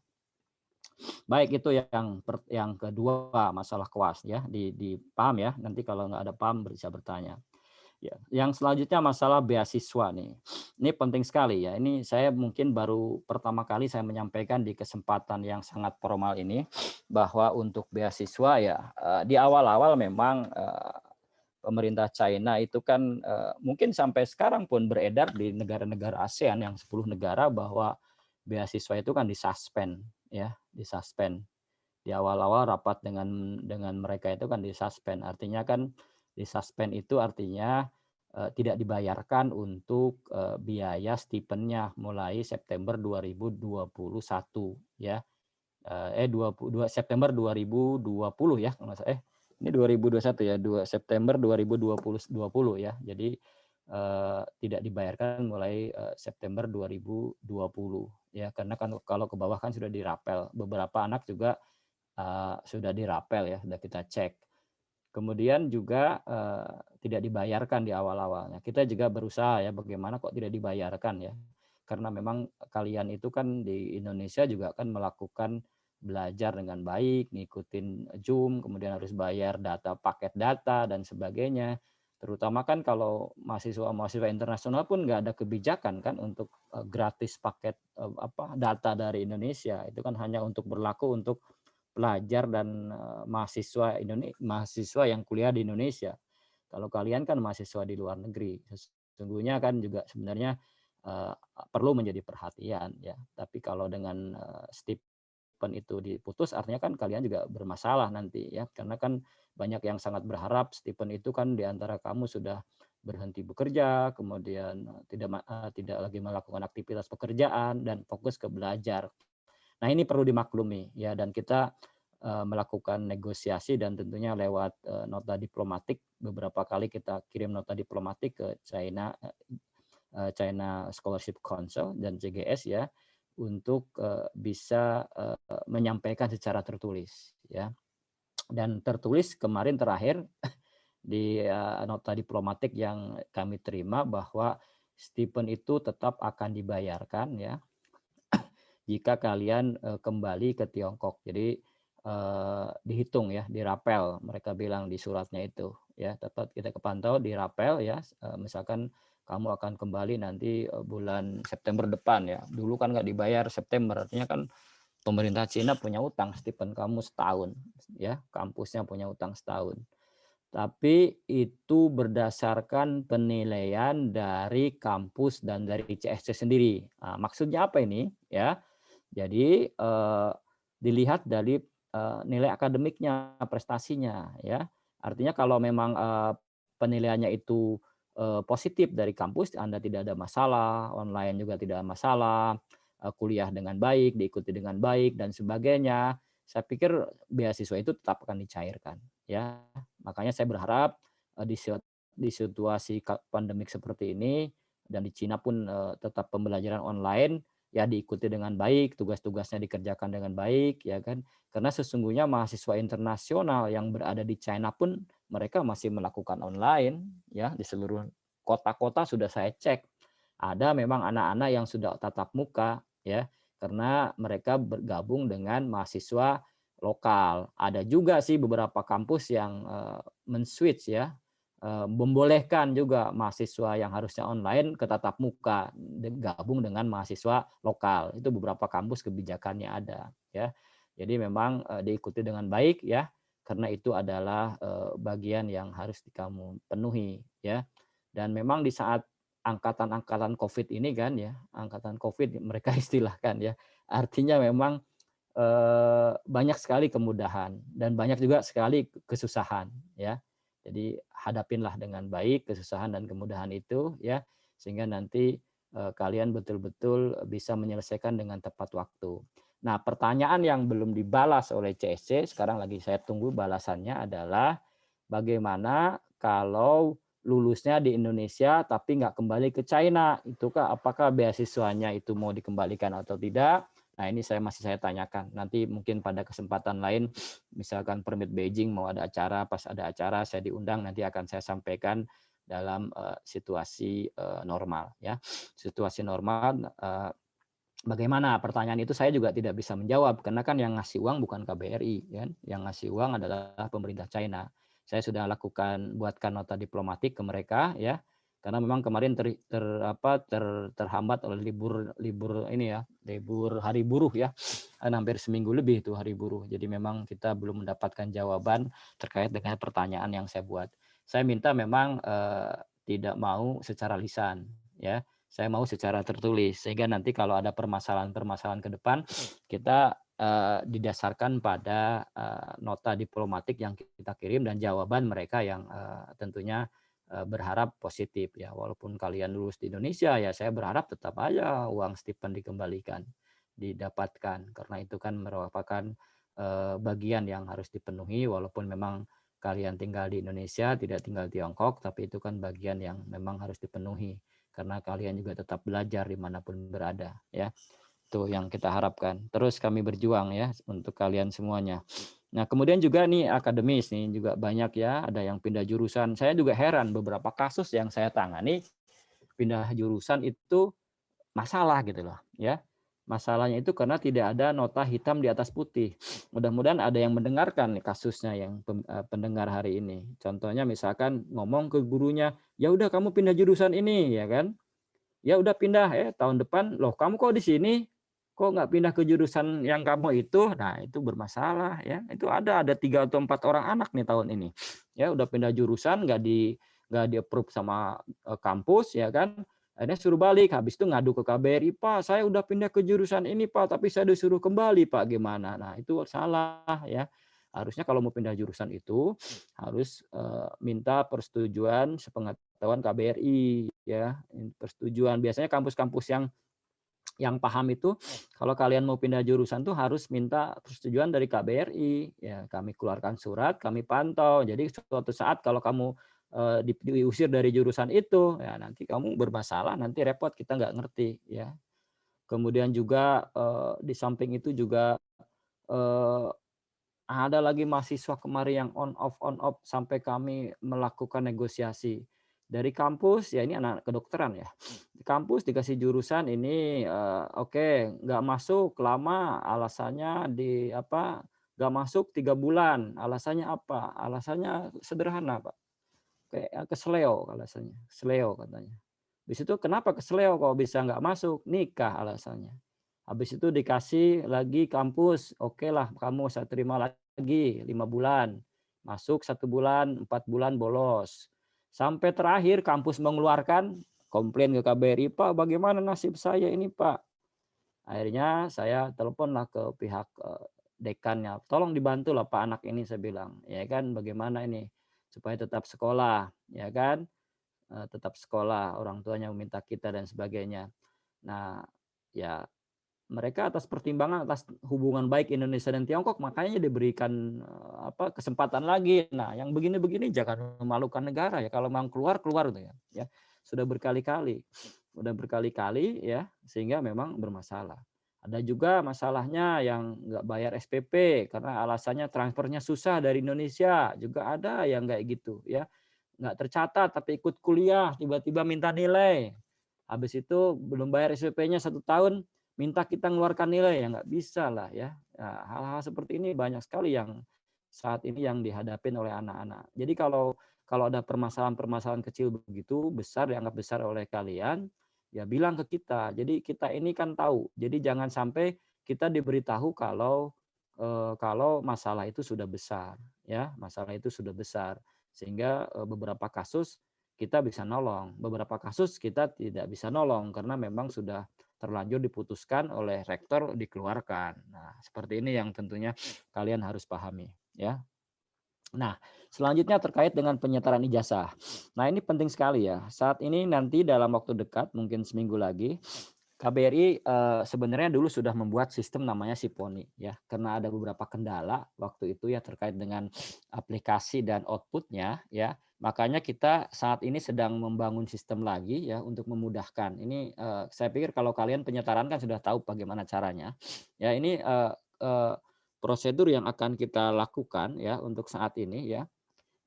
Baik, itu yang kedua masalah koas ya, dipaham ya. Nanti kalau nggak ada paham bisa bertanya. Ya, yang selanjutnya masalah beasiswa nih. Ini penting sekali ya. Ini saya mungkin baru pertama kali saya menyampaikan di kesempatan yang sangat formal ini bahwa untuk beasiswa ya di awal-awal memang pemerintah China itu kan mungkin sampai sekarang pun beredar di negara-negara ASEAN yang 10 negara bahwa beasiswa itu kan disuspend ya, disuspend. Di awal-awal rapat dengan mereka itu kan disuspend. Artinya kan disuspend itu artinya tidak dibayarkan untuk biaya stipendnya mulai September 2021 ya. 22 September 2020 ya kalau nggak salah. Ini 2021 ya, 2 September 2020 ya. Jadi tidak dibayarkan mulai September 2020 ya, karena kan kalau ke bawah kan sudah dirapel. Beberapa anak juga sudah dirapel ya, sudah kita cek. Kemudian juga tidak dibayarkan di awal-awalnya. Kita juga berusaha ya bagaimana kok tidak dibayarkan ya. Karena memang kalian itu kan di Indonesia juga kan melakukan belajar dengan baik, ngikutin Zoom, kemudian harus bayar paket data dan sebagainya. Terutama kan kalau mahasiswa internasional pun nggak ada kebijakan kan untuk gratis paket data dari Indonesia. Itu kan hanya berlaku untuk pelajar dan mahasiswa yang kuliah di Indonesia. Kalau kalian kan mahasiswa di luar negeri, sesungguhnya kan juga sebenarnya perlu menjadi perhatian ya. Tapi kalau dengan stipend itu diputus, artinya kan kalian juga bermasalah nanti ya, karena kan banyak yang sangat berharap stipend itu kan diantara kamu sudah berhenti bekerja, kemudian tidak lagi melakukan aktivitas pekerjaan dan fokus ke belajar. Nah, ini perlu dimaklumi ya, dan kita melakukan negosiasi dan tentunya lewat nota diplomatik. Beberapa kali kita kirim nota diplomatik ke China Scholarship Council dan CGS ya, untuk bisa menyampaikan secara tertulis ya. Dan tertulis kemarin terakhir di nota diplomatik yang kami terima bahwa stipend itu tetap akan dibayarkan ya jika kalian kembali ke Tiongkok. Jadi dihitung ya, dirapel, mereka bilang di suratnya itu ya, tetap kita kepantau dirapel ya, misalkan kamu akan kembali nanti bulan September depan ya. Dulu kan nggak dibayar September, artinya kan pemerintah Cina punya utang stipend kamu setahun ya, kampusnya punya utang setahun. Tapi itu berdasarkan penilaian dari kampus dan dari CSC sendiri. Nah, maksudnya apa ini ya? Jadi dilihat dari nilai akademiknya, prestasinya ya. Artinya kalau memang penilaiannya itu positif dari kampus, Anda tidak ada masalah, online juga tidak ada masalah, kuliah dengan baik, diikuti dengan baik dan sebagainya. Saya pikir beasiswa itu tetap akan dicairkan ya. Makanya saya berharap di situasi pandemik seperti ini dan di Cina pun tetap pembelajaran online ya diikuti dengan baik, tugas-tugasnya dikerjakan dengan baik ya kan. Karena sesungguhnya mahasiswa internasional yang berada di China pun mereka masih melakukan online ya di seluruh kota-kota sudah saya cek. Ada memang anak-anak yang sudah tatap muka ya karena mereka bergabung dengan mahasiswa lokal. Ada juga sih beberapa kampus yang men-switch ya, membolehkan juga mahasiswa yang harusnya online ke tatap muka gabung dengan mahasiswa lokal. Itu beberapa kampus kebijakannya ada ya. Jadi memang diikuti dengan baik ya, karena itu adalah bagian yang harus kamu penuhi ya. Dan memang di saat angkatan-angkatan COVID ini kan ya, angkatan COVID mereka istilahkan ya. Artinya memang banyak sekali kemudahan dan banyak juga sekali kesusahan ya. Jadi hadapinlah dengan baik kesusahan dan kemudahan itu ya, sehingga nanti kalian betul-betul bisa menyelesaikan dengan tepat waktu. Nah, pertanyaan yang belum dibalas oleh CSC, sekarang lagi saya tunggu balasannya adalah bagaimana kalau lulusnya di Indonesia tapi nggak kembali ke China, itukah apakah beasiswanya itu mau dikembalikan atau tidak? Nah, ini masih saya tanyakan. Nanti mungkin pada kesempatan lain, misalkan Permit Beijing mau ada acara, pas ada acara saya diundang, nanti akan saya sampaikan dalam situasi normal ya. Situasi normal bagaimana pertanyaan itu saya juga tidak bisa menjawab karena kan yang ngasih uang bukan KBRI kan, yang ngasih uang adalah pemerintah China. Saya sudah buatkan nota diplomatik ke mereka ya. Karena memang kemarin terhambat oleh libur ini ya, libur hari buruh ya, hampir seminggu lebih itu hari buruh. Jadi memang kita belum mendapatkan jawaban terkait dengan pertanyaan yang saya buat. Saya minta memang tidak mau secara lisan ya, saya mau secara tertulis sehingga nanti kalau ada permasalahan-permasalahan ke depan kita didasarkan pada nota diplomatik yang kita kirim dan jawaban mereka yang tentunya berharap positif ya. Walaupun kalian lulus di Indonesia ya saya berharap tetap aja uang stipend dikembalikan, didapatkan karena itu kan merupakan bagian yang harus dipenuhi walaupun memang kalian tinggal di Indonesia tidak tinggal di Tiongkok, tapi itu kan bagian yang memang harus dipenuhi karena kalian juga tetap belajar dimanapun berada ya. Itu yang kita harapkan. Terus kami berjuang ya untuk kalian semuanya. Nah, kemudian juga nih akademis nih juga banyak ya, ada yang pindah jurusan. Saya juga heran beberapa kasus yang saya tangani pindah jurusan itu masalah gitu loh, ya. Masalahnya itu karena tidak ada nota hitam di atas putih. Mudah-mudahan ada yang mendengarkan nih kasusnya yang pendengar hari ini. Contohnya misalkan ngomong ke gurunya, "Ya udah kamu pindah jurusan ini," ya kan? Ya udah pindah, tahun depan, "Loh kamu kok di sini? Kok nggak pindah ke jurusan yang kamu itu?" Nah, itu bermasalah ya. Itu ada 3 atau 4 orang anak nih tahun ini. Ya udah pindah jurusan nggak di-approve sama kampus ya kan. Akhirnya suruh balik, habis itu ngadu ke KBRI, "Pak, saya udah pindah ke jurusan ini, Pak, tapi saya disuruh kembali, Pak, gimana?" Nah, itu salah ya. Harusnya kalau mau pindah jurusan itu harus minta persetujuan sepengetahuan KBRI ya. Persetujuan biasanya kampus-kampus yang paham itu kalau kalian mau pindah jurusan tuh harus minta persetujuan dari KBRI ya, kami keluarkan surat, kami pantau. Jadi suatu saat kalau kamu diusir dari jurusan itu ya nanti kamu bermasalah, nanti repot, kita nggak ngerti ya. Kemudian juga di samping itu juga ada lagi mahasiswa kemarin yang on off sampai kami melakukan negosiasi. Dari kampus, ya ini anak kedokteran ya. Di kampus dikasih jurusan ini oke, nggak masuk lama, alasannya nggak masuk 3 bulan. Alasannya apa? Alasannya sederhana, Pak. Kayak kesleo alasannya. Kesleo katanya. Habis itu kenapa kesleo kok bisa nggak masuk? Nikah alasannya. Habis itu dikasih lagi kampus, oke lah kamu saya terima lagi 5 bulan. Masuk 1 bulan, 4 bulan bolos. Sampai terakhir kampus mengeluarkan komplain ke KBRI, "Pak, bagaimana nasib saya ini, Pak?" Akhirnya saya teleponlah ke pihak dekannya, tolong dibantu lah Pak anak ini, saya bilang, ya kan, bagaimana ini supaya tetap sekolah, ya kan, tetap sekolah, orang tuanya meminta kita dan sebagainya. Nah, ya mereka atas pertimbangan atas hubungan baik Indonesia dan Tiongkok makanya diberikan kesempatan lagi. Nah, yang begini-begini jangan memalukan negara ya. Kalau mau keluar tuh ya. Ya, sudah berkali-kali ya, sehingga memang bermasalah. Ada juga masalahnya yang nggak bayar SPP karena alasannya transfernya susah dari Indonesia. Juga ada yang kayak gitu ya. Nggak tercatat tapi ikut kuliah tiba-tiba minta nilai. Habis itu belum bayar SPP-nya 1 tahun, minta kita ngeluarkan nilai, ya nggak bisa lah ya. Nah, hal-hal seperti ini banyak sekali yang saat ini yang dihadapin oleh anak-anak. Jadi kalau ada permasalahan-permasalahan kecil begitu besar dianggap besar oleh kalian, ya bilang ke kita. Jadi kita ini kan tahu. Jadi jangan sampai kita diberitahu kalau masalah itu sudah besar, ya masalah itu sudah besar sehingga beberapa kasus kita bisa nolong, beberapa kasus kita tidak bisa nolong karena memang sudah terlanjur diputuskan oleh rektor dikeluarkan. Nah, seperti ini yang tentunya kalian harus pahami, ya. Nah, selanjutnya terkait dengan penyetaraan ijazah. Nah, ini penting sekali ya. Saat ini nanti dalam waktu dekat, mungkin seminggu lagi, KBRI sebenarnya dulu sudah membuat sistem namanya Siponi ya, karena ada beberapa kendala waktu itu ya terkait dengan aplikasi dan outputnya ya. Makanya kita saat ini sedang membangun sistem lagi ya untuk memudahkan. Ini saya pikir kalau kalian penyetaraan kan sudah tahu bagaimana caranya. Ya ini prosedur yang akan kita lakukan ya untuk saat ini ya.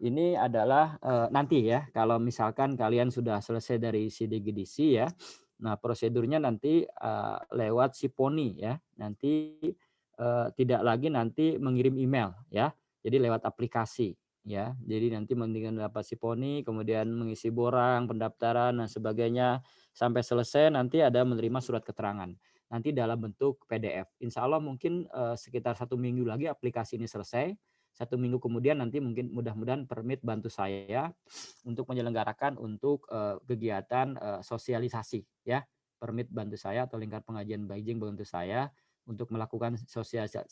Ini adalah nanti ya kalau misalkan kalian sudah selesai dari SIDGDC ya. Nah, prosedurnya nanti lewat Siponi ya. Nanti tidak lagi nanti mengirim email ya. Jadi lewat aplikasi ya. Jadi nanti mendingan dapat Siponi, kemudian mengisi borang, pendaftaran dan sebagainya sampai selesai nanti ada menerima surat keterangan. Nanti dalam bentuk PDF. Insya Allah mungkin sekitar 1 minggu lagi aplikasi ini selesai. 1 minggu kemudian nanti mungkin mudah-mudahan Permit bantu saya untuk menyelenggarakan untuk kegiatan sosialisasi ya. Permit bantu saya atau Lingkar Pengajian Beijing bantu saya untuk melakukan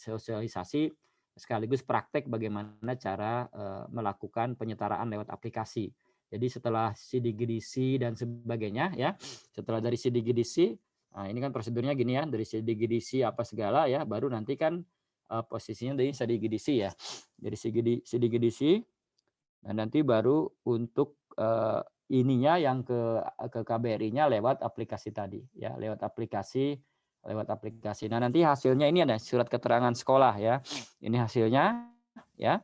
sosialisasi sekaligus praktek bagaimana cara melakukan penyetaraan lewat aplikasi. Jadi setelah SIDGDC dan sebagainya ya, setelah dari SIDGDC, nah ini kan prosedurnya gini ya, dari SIDGDC apa segala ya, baru nanti kan posisinya dari SIDGDC ya. Dari SIDGDC, dan nanti baru untuk ininya yang ke KBRI-nya lewat aplikasi tadi ya, lewat aplikasi. Nah, nanti hasilnya ini ada surat keterangan sekolah ya. Ini hasilnya ya.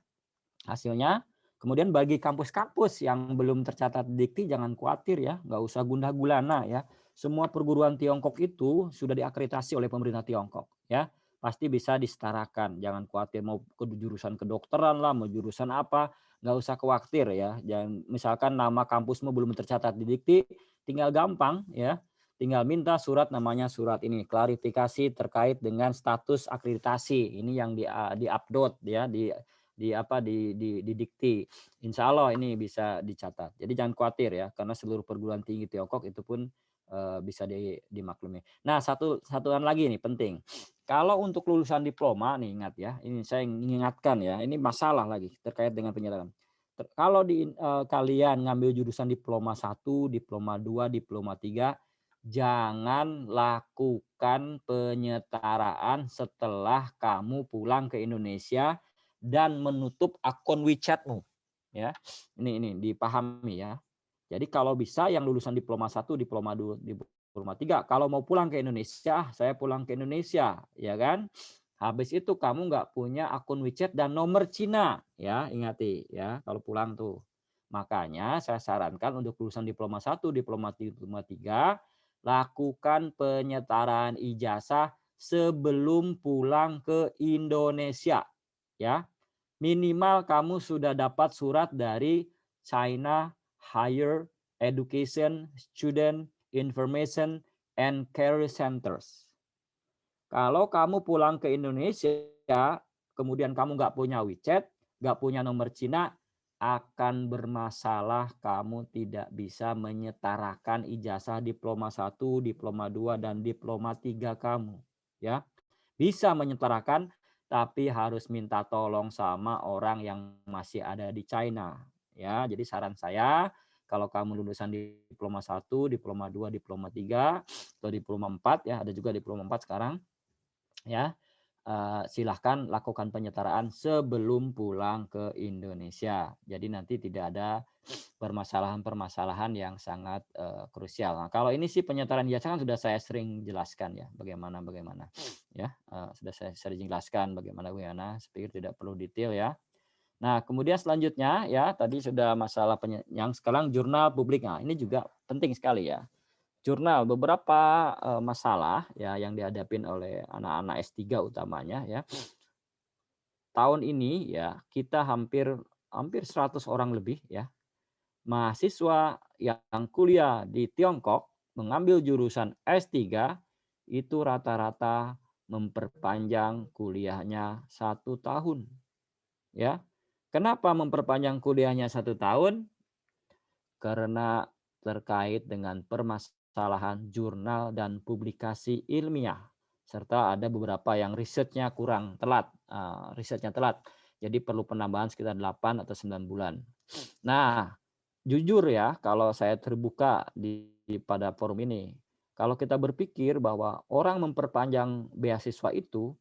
Hasilnya. Kemudian bagi kampus-kampus yang belum tercatat di Dikti jangan khawatir ya, nggak usah gundah gulana ya. Semua perguruan Tiongkok itu sudah diakreditasi oleh pemerintah Tiongkok ya. Pasti bisa disetarakan. Jangan khawatir mau ke jurusan kedokteran lah, mau jurusan apa, nggak usah khawatir ya. Jangan misalkan nama kampusmu belum tercatat di Dikti, tinggal gampang ya. Tinggal minta surat namanya surat ini klarifikasi terkait dengan status akreditasi. Ini yang di-upload ya di Dikti. Insya Allah ini bisa dicatat. Jadi jangan khawatir ya, karena seluruh perguruan tinggi Tiongkok itu pun bisa dimaklumi. Nah, satuan lagi nih penting. Kalau untuk lulusan diploma nih ingat ya, ini saya mengingatkan ya, ini masalah lagi terkait dengan penyetaraan. Kalau kalian ngambil jurusan diploma 1, diploma 2, diploma 3, jangan lakukan penyetaraan setelah kamu pulang ke Indonesia dan menutup akun WeChat-mu ya. Ini dipahami ya. Jadi kalau bisa yang lulusan diploma 1, diploma 2, diploma 3 kalau mau pulang ke Indonesia, saya pulang ke Indonesia ya kan. Habis itu kamu nggak punya akun WeChat dan nomor Cina ya, ingati ya kalau pulang tuh. Makanya saya sarankan untuk lulusan diploma 1, diploma 3 lakukan penyetaraan ijazah sebelum pulang ke Indonesia. Ya, minimal kamu sudah dapat surat dari China Higher Education Student Information and Career Centers. Kalau kamu pulang ke Indonesia, kemudian kamu nggak punya WeChat, nggak punya nomor Cina, akan bermasalah kamu tidak bisa menyetarakan ijazah diploma 1, diploma 2, dan diploma 3 kamu. Ya, bisa menyetarakan tapi harus minta tolong sama orang yang masih ada di China. Ya, jadi saran saya kalau kamu lulusan diploma 1, diploma 2, diploma 3, atau diploma 4 ya, ada juga diploma 4 sekarang ya. Silahkan lakukan penyetaraan sebelum pulang ke Indonesia. Jadi nanti tidak ada permasalahan-permasalahan yang sangat krusial. Nah, kalau ini sih penyetaraan ijazah kan sudah saya sering jelaskan ya, bagaimana ya, sudah saya sering jelaskan bagaimana, saya pikir tidak perlu detail ya. Nah, kemudian selanjutnya ya tadi sudah masalah yang sekarang jurnal publik. Nah, ini juga penting sekali ya. Jurnal, beberapa masalah ya yang dihadapin oleh anak-anak S3 utamanya ya. Tahun ini ya kita hampir 100 orang lebih ya mahasiswa yang kuliah di Tiongkok mengambil jurusan S3 itu rata-rata memperpanjang kuliahnya 1 tahun. Ya, kenapa memperpanjang kuliahnya 1 tahun? Karena terkait dengan permasalahan jurnal dan publikasi ilmiah, serta ada beberapa yang risetnya kurang telat, jadi perlu penambahan sekitar 8 atau 9 bulan. Nah, jujur ya, kalau saya terbuka pada forum ini, kalau kita berpikir bahwa orang memperpanjang beasiswa itu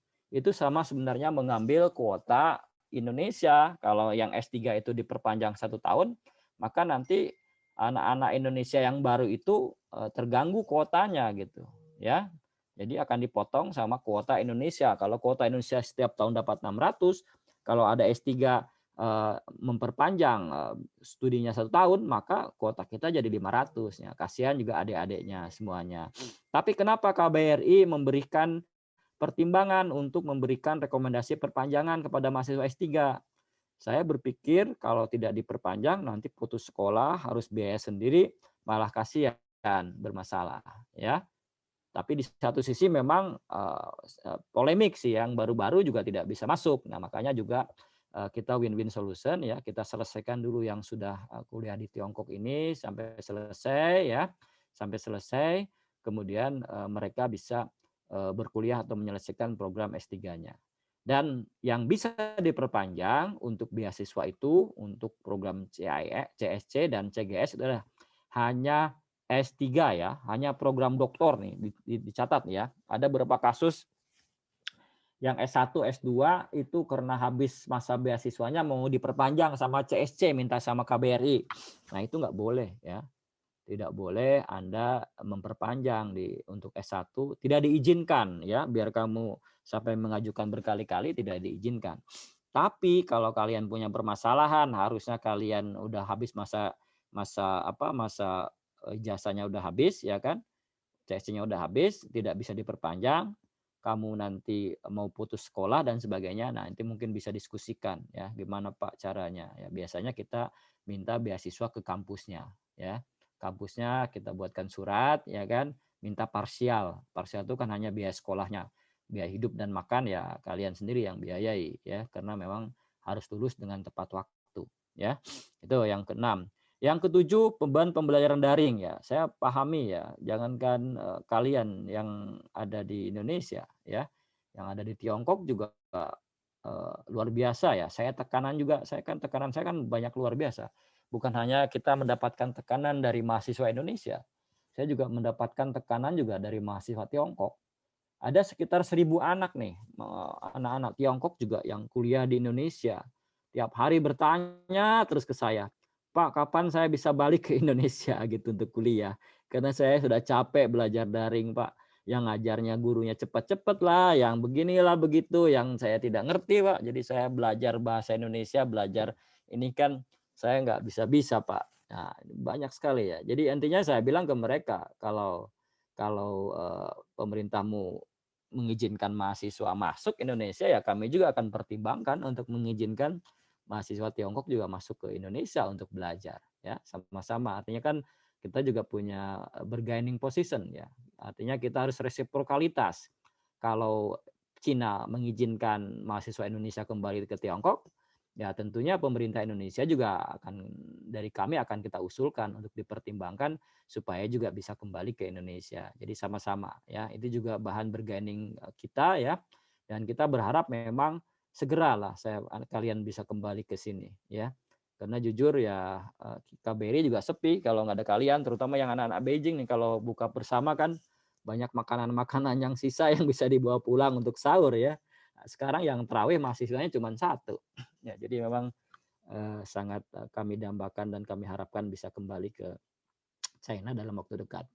sama sebenarnya mengambil kuota Indonesia. Kalau yang S3 itu diperpanjang 1 tahun, maka nanti anak-anak Indonesia yang baru itu terganggu kuotanya gitu ya. Jadi akan dipotong sama kuota Indonesia. Kalau kuota Indonesia setiap tahun dapat 600, kalau ada S3 memperpanjang studinya 1 tahun, maka kuota kita jadi 500 ya. Kasihan juga adik-adiknya semuanya. Tapi kenapa KBRI memberikan pertimbangan untuk memberikan rekomendasi perpanjangan kepada mahasiswa S3? Saya berpikir kalau tidak diperpanjang nanti putus sekolah, harus biaya sendiri, malah kasihan, bermasalah ya. Tapi di satu sisi memang polemik sih, yang baru-baru juga tidak bisa masuk. Nah, makanya juga kita win-win solution ya, kita selesaikan dulu yang sudah kuliah di Tiongkok ini sampai selesai ya, kemudian mereka bisa berkuliah atau menyelesaikan program S3-nya. Dan yang bisa diperpanjang untuk beasiswa itu untuk program CIE, CSC dan CGS adalah hanya S3 ya, hanya program doktor nih dicatat ya. Ada beberapa kasus yang S1, S2 itu karena habis masa beasiswanya mau diperpanjang sama CSC, minta sama KBRI. Nah, itu nggak boleh ya. Tidak boleh Anda memperpanjang untuk S1, tidak diizinkan ya, biar kamu sampai mengajukan berkali-kali tidak diizinkan. Tapi kalau kalian punya permasalahan, harusnya kalian udah habis masa ijazahnya udah habis ya kan, CSC-nya udah habis, tidak bisa diperpanjang, kamu nanti mau putus sekolah dan sebagainya, nah nanti mungkin bisa diskusikan ya gimana Pak caranya ya. Biasanya kita minta beasiswa ke kampusnya ya. Kampusnya kita buatkan surat ya kan, minta parsial. Parsial itu kan hanya biaya sekolahnya, biaya hidup dan makan ya kalian sendiri yang biayai ya, karena memang harus lulus dengan tepat waktu ya. Itu yang keenam. Yang ketujuh, beban pembelajaran daring ya. Saya pahami ya, jangankan kalian yang ada di Indonesia ya, yang ada di Tiongkok juga luar biasa ya. Tekanan saya kan banyak luar biasa. Bukan hanya kita mendapatkan tekanan dari mahasiswa Indonesia, saya juga mendapatkan tekanan juga dari mahasiswa Tiongkok. Ada sekitar 1.000 anak nih, anak-anak Tiongkok juga yang kuliah di Indonesia. Tiap hari bertanya terus ke saya, Pak, kapan saya bisa balik ke Indonesia gitu untuk kuliah? Karena saya sudah capek belajar daring, Pak. Yang ngajarnya gurunya cepat-cepat lah, yang beginilah begitu, yang saya tidak ngerti, Pak. Jadi saya belajar bahasa Indonesia, belajar ini kan saya nggak bisa-bisa, Pak. Nah, banyak sekali ya. Jadi intinya saya bilang ke mereka, kalau pemerintahmu mengizinkan mahasiswa masuk Indonesia, ya kami juga akan pertimbangkan untuk mengizinkan mahasiswa Tiongkok juga masuk ke Indonesia untuk belajar ya, sama-sama. Artinya kan kita juga punya bargaining position ya. Artinya kita harus resiprokalitas. Kalau Cina mengizinkan mahasiswa Indonesia kembali ke Tiongkok, ya tentunya pemerintah Indonesia juga dari kami akan kita usulkan untuk dipertimbangkan supaya juga bisa kembali ke Indonesia. Jadi sama-sama ya, itu juga bahan bargaining kita ya. Dan kita berharap memang segeralah kalian bisa kembali ke sini ya. Karena jujur ya KBRI juga sepi kalau nggak ada kalian, terutama yang anak-anak Beijing nih, kalau buka bersama kan banyak makanan-makanan yang sisa yang bisa dibawa pulang untuk sahur ya. Nah, sekarang yang tarawih mahasiswanya cuma 1. Ya, jadi memang sangat kami dambakan dan kami harapkan bisa kembali ke China dalam waktu dekat.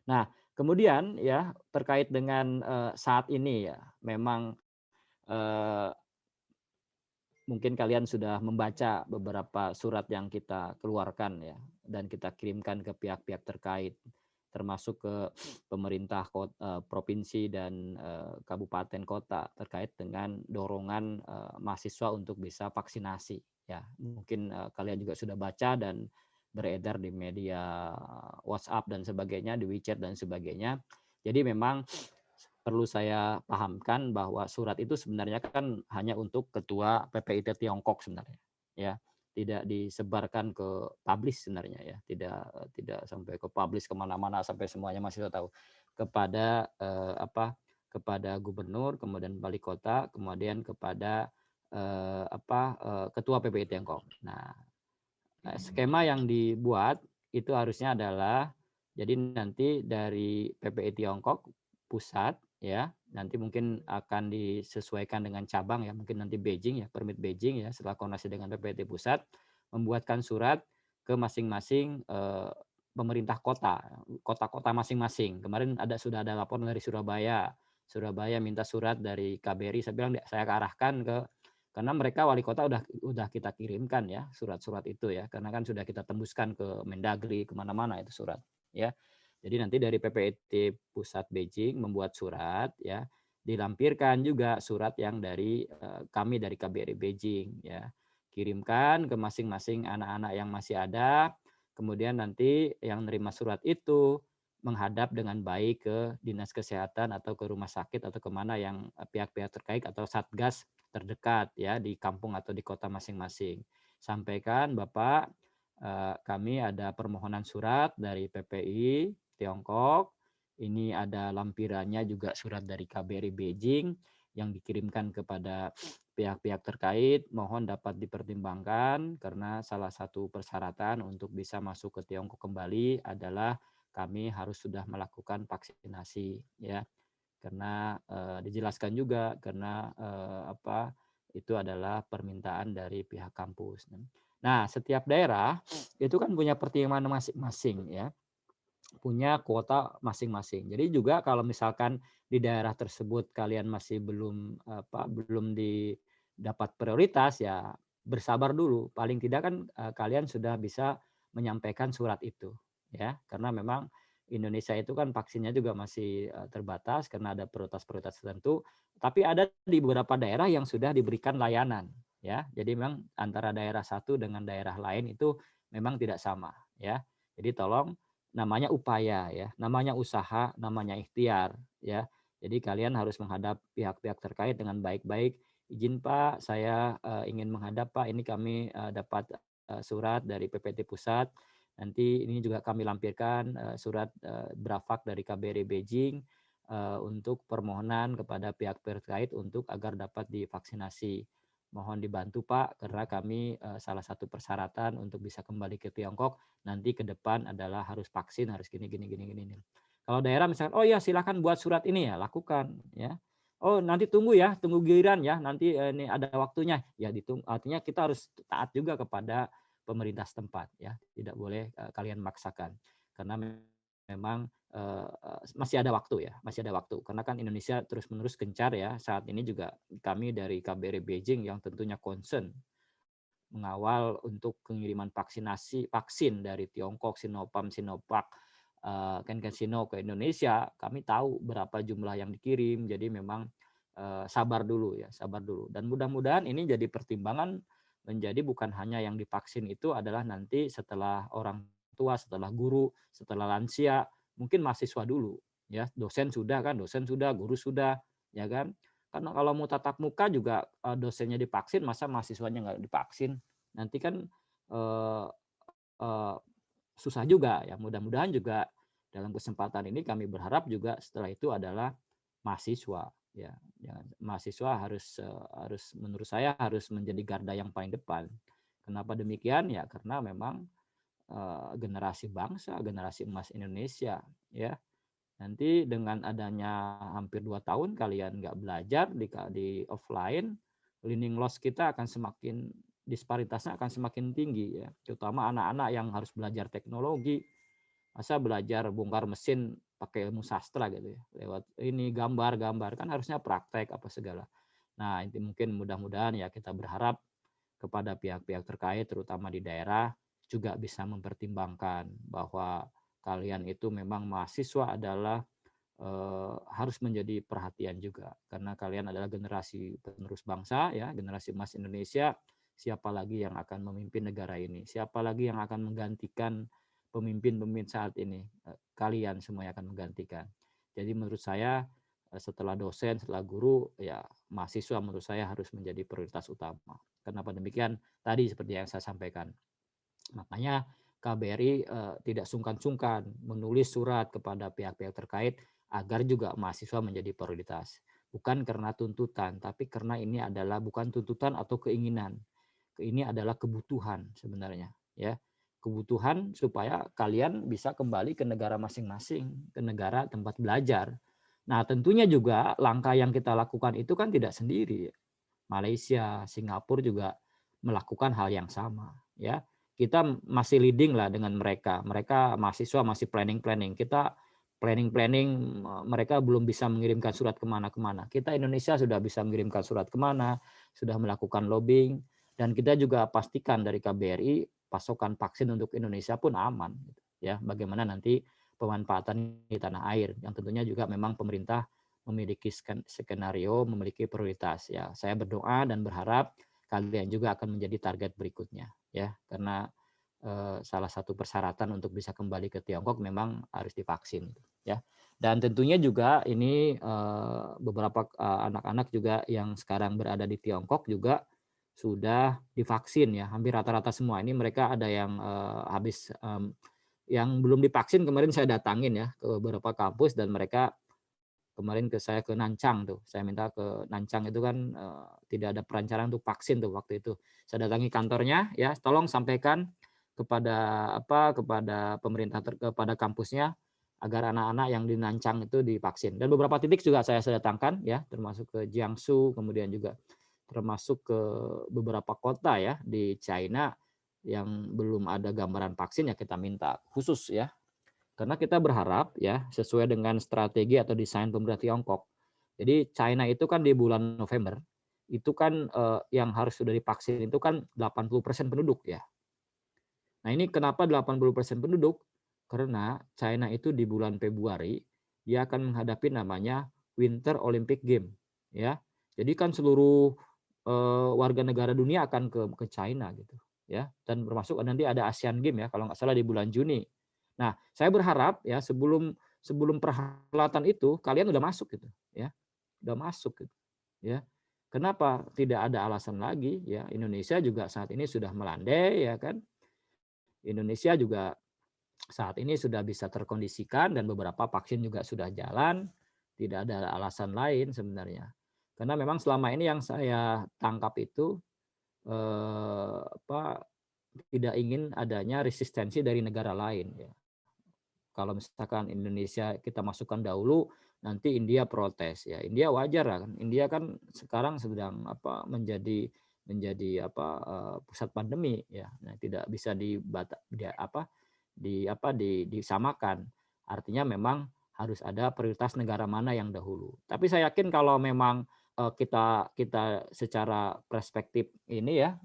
Nah, kemudian ya terkait dengan saat ini ya, memang mungkin kalian sudah membaca beberapa surat yang kita keluarkan ya, dan kita kirimkan ke pihak-pihak terkait, termasuk ke pemerintah provinsi dan kabupaten kota terkait dengan dorongan mahasiswa untuk bisa vaksinasi ya. Mungkin kalian juga sudah baca dan beredar di media WhatsApp dan sebagainya, di WeChat dan sebagainya. Jadi memang perlu saya pahamkan bahwa surat itu sebenarnya kan hanya untuk ketua PPIT Tiongkok sebenarnya ya, tidak disebarkan ke publish sebenarnya ya, tidak sampai ke publish kemana-mana sampai semuanya mahasiswa tahu, kepada kepada gubernur, kemudian wali kota, kemudian kepada ketua PPIT Tiongkok. Nah, skema yang dibuat itu harusnya adalah jadi nanti dari PPI Tiongkok pusat ya, nanti mungkin akan disesuaikan dengan cabang ya, mungkin nanti Beijing ya, permit Beijing ya, setelah koordinasi dengan PPIT pusat membuatkan surat ke masing-masing pemerintah kota-kota masing-masing. Kemarin sudah ada laporan dari Surabaya minta surat dari KBRI, saya bilang saya arahkan ke, karena mereka wali kota udah kita kirimkan ya surat-surat itu ya, karena kan sudah kita tembuskan ke Mendagri, kemana-mana itu surat ya. Jadi nanti dari PPIT pusat Beijing membuat surat ya, dilampirkan juga surat yang dari kami dari KBRI Beijing ya, kirimkan ke masing-masing anak-anak yang masih ada, kemudian nanti yang nerima surat itu menghadap dengan baik ke dinas kesehatan atau ke rumah sakit atau kemana yang pihak-pihak terkait atau satgas terdekat ya di kampung atau di kota masing-masing. Sampaikan Bapak, kami ada permohonan surat dari PPI Tiongkok. Ini ada lampirannya juga surat dari KBRI Beijing yang dikirimkan kepada pihak-pihak terkait. Mohon dapat dipertimbangkan karena salah satu persyaratan untuk bisa masuk ke Tiongkok kembali adalah kami harus sudah melakukan vaksinasi ya. Karena dijelaskan juga karena itu adalah permintaan dari pihak kampus. Nah, setiap daerah itu kan punya pertimbangan masing-masing ya, punya kuota masing-masing. Jadi juga kalau misalkan di daerah tersebut kalian masih belum dapat prioritas ya, bersabar dulu. Paling tidak kan kalian sudah bisa menyampaikan surat itu ya, karena memang Indonesia itu kan vaksinnya juga masih terbatas karena ada prioritas-prioritas tertentu, tapi ada di beberapa daerah yang sudah diberikan layanan ya. Jadi memang antara daerah satu dengan daerah lain itu memang tidak sama ya. Jadi tolong, namanya upaya ya, namanya usaha, namanya ikhtiar ya. Jadi kalian harus menghadap pihak-pihak terkait dengan baik-baik. Izin Pak, saya ingin menghadap Pak, ini kami dapat surat dari PPT pusat. Nanti ini juga kami lampirkan surat draft dari KBRI Beijing untuk permohonan kepada pihak terkait untuk agar dapat divaksinasi. Mohon dibantu Pak, karena kami salah satu persyaratan untuk bisa kembali ke Tiongkok nanti ke depan adalah harus vaksin, harus gini. Kalau daerah misalkan, oh ya silakan buat surat ini ya, lakukan ya. Oh nanti tunggu giliran ya, nanti ini ada waktunya ya, ditunggu. Artinya kita harus taat juga kepada pemerintah setempat ya, tidak boleh kalian memaksakan karena memang masih ada waktu ya, karena kan Indonesia terus-menerus gencar ya. Saat ini juga kami dari KBRI Beijing yang tentunya concern mengawal untuk pengiriman vaksin dari Tiongkok, Sinopharm, Sinovac, CanSino ke Indonesia. Kami tahu berapa jumlah yang dikirim, jadi memang sabar dulu. Dan mudah-mudahan ini jadi pertimbangan, menjadi bukan hanya yang divaksin itu adalah nanti setelah orang tua, setelah guru, setelah lansia, mungkin mahasiswa dulu ya, dosen sudah, guru sudah ya kan. Karena kalau mau tatap muka juga dosennya divaksin, masa mahasiswanya nggak divaksin, nanti kan susah juga ya. Mudah-mudahan juga dalam kesempatan ini kami berharap juga setelah itu adalah mahasiswa Ya, mahasiswa harus menurut saya harus menjadi garda yang paling depan. Kenapa demikian? Ya karena memang generasi bangsa, generasi emas Indonesia, ya. Nanti dengan adanya hampir 2 tahun kalian nggak belajar di offline, learning loss kita akan semakin, disparitasnya akan semakin tinggi ya. Terutama anak-anak yang harus belajar teknologi, masa belajar bongkar mesin pakai ilmu sastra gitu ya. Lewat ini gambar-gambar kan harusnya praktek apa segala. Nah, itu mungkin mudah-mudahan ya kita berharap kepada pihak-pihak terkait terutama di daerah juga bisa mempertimbangkan bahwa kalian itu memang mahasiswa adalah harus menjadi perhatian juga karena kalian adalah generasi penerus bangsa ya, generasi emas Indonesia. Siapa lagi yang akan memimpin negara ini? Siapa lagi yang akan menggantikan pemimpin-pemimpin saat ini? Kalian semua yang akan menggantikan. Jadi menurut saya setelah dosen, setelah guru, ya mahasiswa menurut saya harus menjadi prioritas utama. Kenapa demikian? Tadi seperti yang saya sampaikan. Makanya KBRI tidak sungkan-sungkan menulis surat kepada pihak-pihak terkait agar juga mahasiswa menjadi prioritas. Bukan karena tuntutan, tapi karena ini adalah bukan tuntutan atau keinginan. Ini adalah kebutuhan sebenarnya, ya. Kebutuhan supaya kalian bisa kembali ke negara masing-masing, ke negara tempat belajar. Nah, tentunya juga langkah yang kita lakukan itu kan tidak sendiri. Malaysia, Singapura juga melakukan hal yang sama, ya. Kita masih leading lah dengan mereka. Mereka mahasiswa masih planning. Kita planning, mereka belum bisa mengirimkan surat kemana-kemana. Kita Indonesia sudah bisa mengirimkan surat kemana, sudah melakukan lobbying, dan kita juga pastikan dari KBRI pasokan vaksin untuk Indonesia pun aman. Ya, bagaimana nanti pemanfaatan di tanah air, yang tentunya juga memang pemerintah memiliki skenario, memiliki prioritas. Ya, saya berdoa dan berharap kalian juga akan menjadi target berikutnya, ya, karena salah satu persyaratan untuk bisa kembali ke Tiongkok memang harus divaksin, ya. Dan tentunya juga ini beberapa anak-anak juga yang sekarang berada di Tiongkok juga sudah divaksin ya, hampir rata-rata semua. Ini mereka ada yang habis yang belum divaksin kemarin saya datangin ya ke beberapa kampus dan mereka kemarin saya ke Nancang tuh. Saya minta ke Nancang itu kan tidak ada perencanaan untuk vaksin tuh waktu itu. Saya datangi kantornya ya, tolong sampaikan kepada pemerintah kepada kampusnya agar anak-anak yang di Nancang itu divaksin. Dan beberapa titik juga saya datangkan ya, termasuk ke Jiangsu, kemudian juga termasuk ke beberapa kota ya di China yang belum ada gambaran vaksin ya kita minta khusus ya. Karena kita berharap ya sesuai dengan strategi atau desain pemerintah Tiongkok. Jadi China itu kan di bulan November itu kan yang harus sudah divaksin itu kan 80% penduduk ya. Nah, ini kenapa 80% penduduk? Karena China itu di bulan Februari dia akan menghadapi namanya Winter Olympic Game ya. Jadi kan seluruh warga negara dunia akan ke China gitu ya. Dan termasuk nanti ada Asian Game ya kalau nggak salah di bulan Juni. Nah, saya berharap ya sebelum perhelatan itu kalian udah masuk gitu ya. Udah masuk gitu ya. Kenapa? Tidak ada alasan lagi ya. Indonesia juga saat ini sudah melandai ya kan. Indonesia juga saat ini sudah bisa terkondisikan dan beberapa vaksin juga sudah jalan, tidak ada alasan lain sebenarnya. Karena memang selama ini yang saya tangkap itu tidak ingin adanya resistensi dari negara lain. Ya. Kalau misalkan Indonesia kita masukkan dahulu, nanti India protes ya. India wajar kan. India kan sekarang sedang menjadi pusat pandemi ya. Nah, tidak bisa disamakan. Artinya memang harus ada prioritas negara mana yang dahulu. Tapi saya yakin kalau memang kita secara perspektif ini ya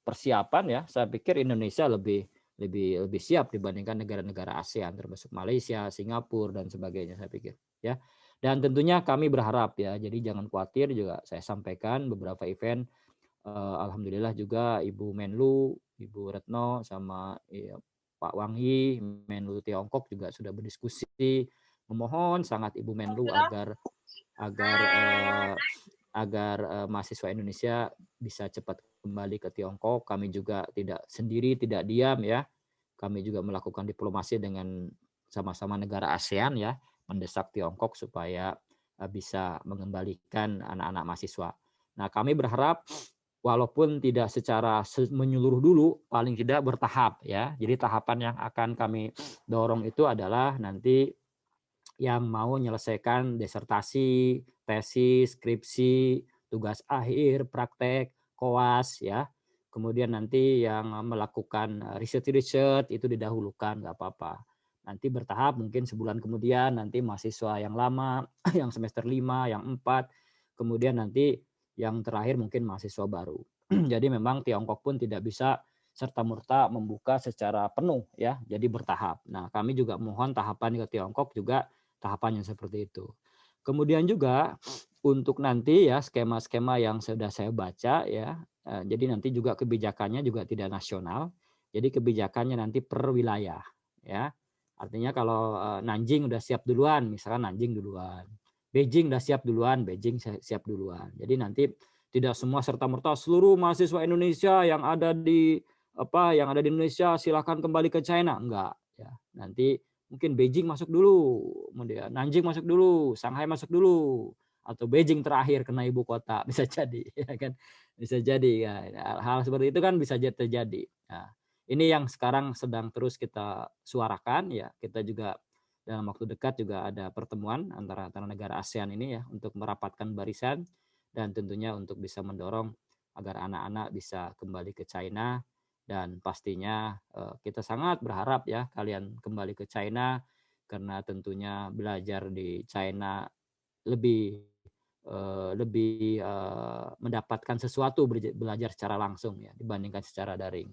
persiapan ya, saya pikir Indonesia lebih siap dibandingkan negara-negara ASEAN termasuk Malaysia, Singapura dan sebagainya saya pikir ya. Dan tentunya kami berharap ya, jadi jangan khawatir juga saya sampaikan beberapa event alhamdulillah juga Ibu Menlu, Ibu Retno sama Pak Wang Yi, Menlu Tiongkok juga sudah berdiskusi memohon sangat Ibu Menlu agar mahasiswa Indonesia bisa cepat kembali ke Tiongkok. Kami juga tidak sendiri, tidak diam ya. Kami juga melakukan diplomasi dengan sama-sama negara ASEAN ya, mendesak Tiongkok supaya bisa mengembalikan anak-anak mahasiswa. Nah, kami berharap walaupun tidak secara menyeluruh dulu, paling tidak bertahap ya. Jadi tahapan yang akan kami dorong itu adalah nanti yang mau menyelesaikan disertasi, tesis, skripsi, tugas akhir, praktek, koas ya. Kemudian nanti yang melakukan riset itu didahulukan, nggak apa-apa. Nanti bertahap mungkin sebulan kemudian nanti mahasiswa yang lama, yang semester 5, yang 4, kemudian nanti yang terakhir mungkin mahasiswa baru. Jadi memang Tiongkok pun tidak bisa serta-merta membuka secara penuh ya, jadi bertahap. Nah, kami juga mohon tahapan ke Tiongkok juga tahapan yang seperti itu. Kemudian juga untuk nanti ya skema-skema yang sudah saya baca ya, jadi nanti juga kebijakannya juga tidak nasional, jadi kebijakannya nanti per wilayah ya. Artinya kalau Nanjing udah siap duluan, misalkan Nanjing duluan. Beijing udah siap duluan, Beijing siap duluan. Jadi nanti tidak semua serta-merta seluruh mahasiswa Indonesia yang ada di Indonesia silakan kembali ke China, enggak ya. Nanti mungkin Beijing masuk dulu, kemudian Nanjing masuk dulu, Shanghai masuk dulu, atau Beijing terakhir kena ibu kota, bisa jadi ya kan. Bisa jadi ya. Hal seperti itu kan bisa terjadi. Nah, ini yang sekarang sedang terus kita suarakan ya. Kita juga dalam waktu dekat juga ada pertemuan antara negara ASEAN ini ya untuk merapatkan barisan dan tentunya untuk bisa mendorong agar anak-anak bisa kembali ke China, dan pastinya kita sangat berharap ya kalian kembali ke China karena tentunya belajar di China lebih mendapatkan sesuatu belajar secara langsung ya dibandingkan secara daring.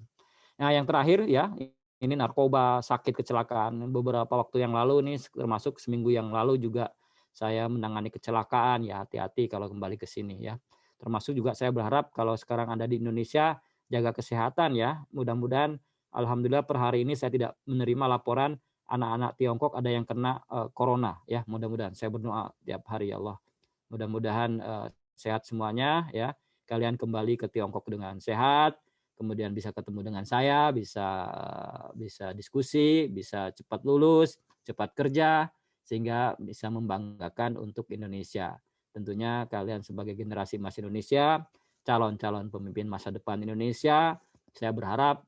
Nah, yang terakhir ya, ini narkoba, sakit, kecelakaan. Beberapa waktu yang lalu nih, termasuk seminggu yang lalu juga saya menangani kecelakaan. Ya, hati-hati kalau kembali ke sini ya. Termasuk juga saya berharap kalau sekarang ada di Indonesia, jaga kesehatan ya. Mudah-mudahan, alhamdulillah per hari ini saya tidak menerima laporan anak-anak Tiongkok ada yang kena corona ya. Mudah-mudahan saya berdoa tiap hari ya Allah. Mudah-mudahan sehat semuanya ya. Kalian kembali ke Tiongkok dengan sehat, kemudian bisa ketemu dengan saya, bisa diskusi, bisa cepat lulus, cepat kerja, sehingga bisa membanggakan untuk Indonesia. Tentunya kalian sebagai generasi emas Indonesia, calon-calon pemimpin masa depan Indonesia, saya berharap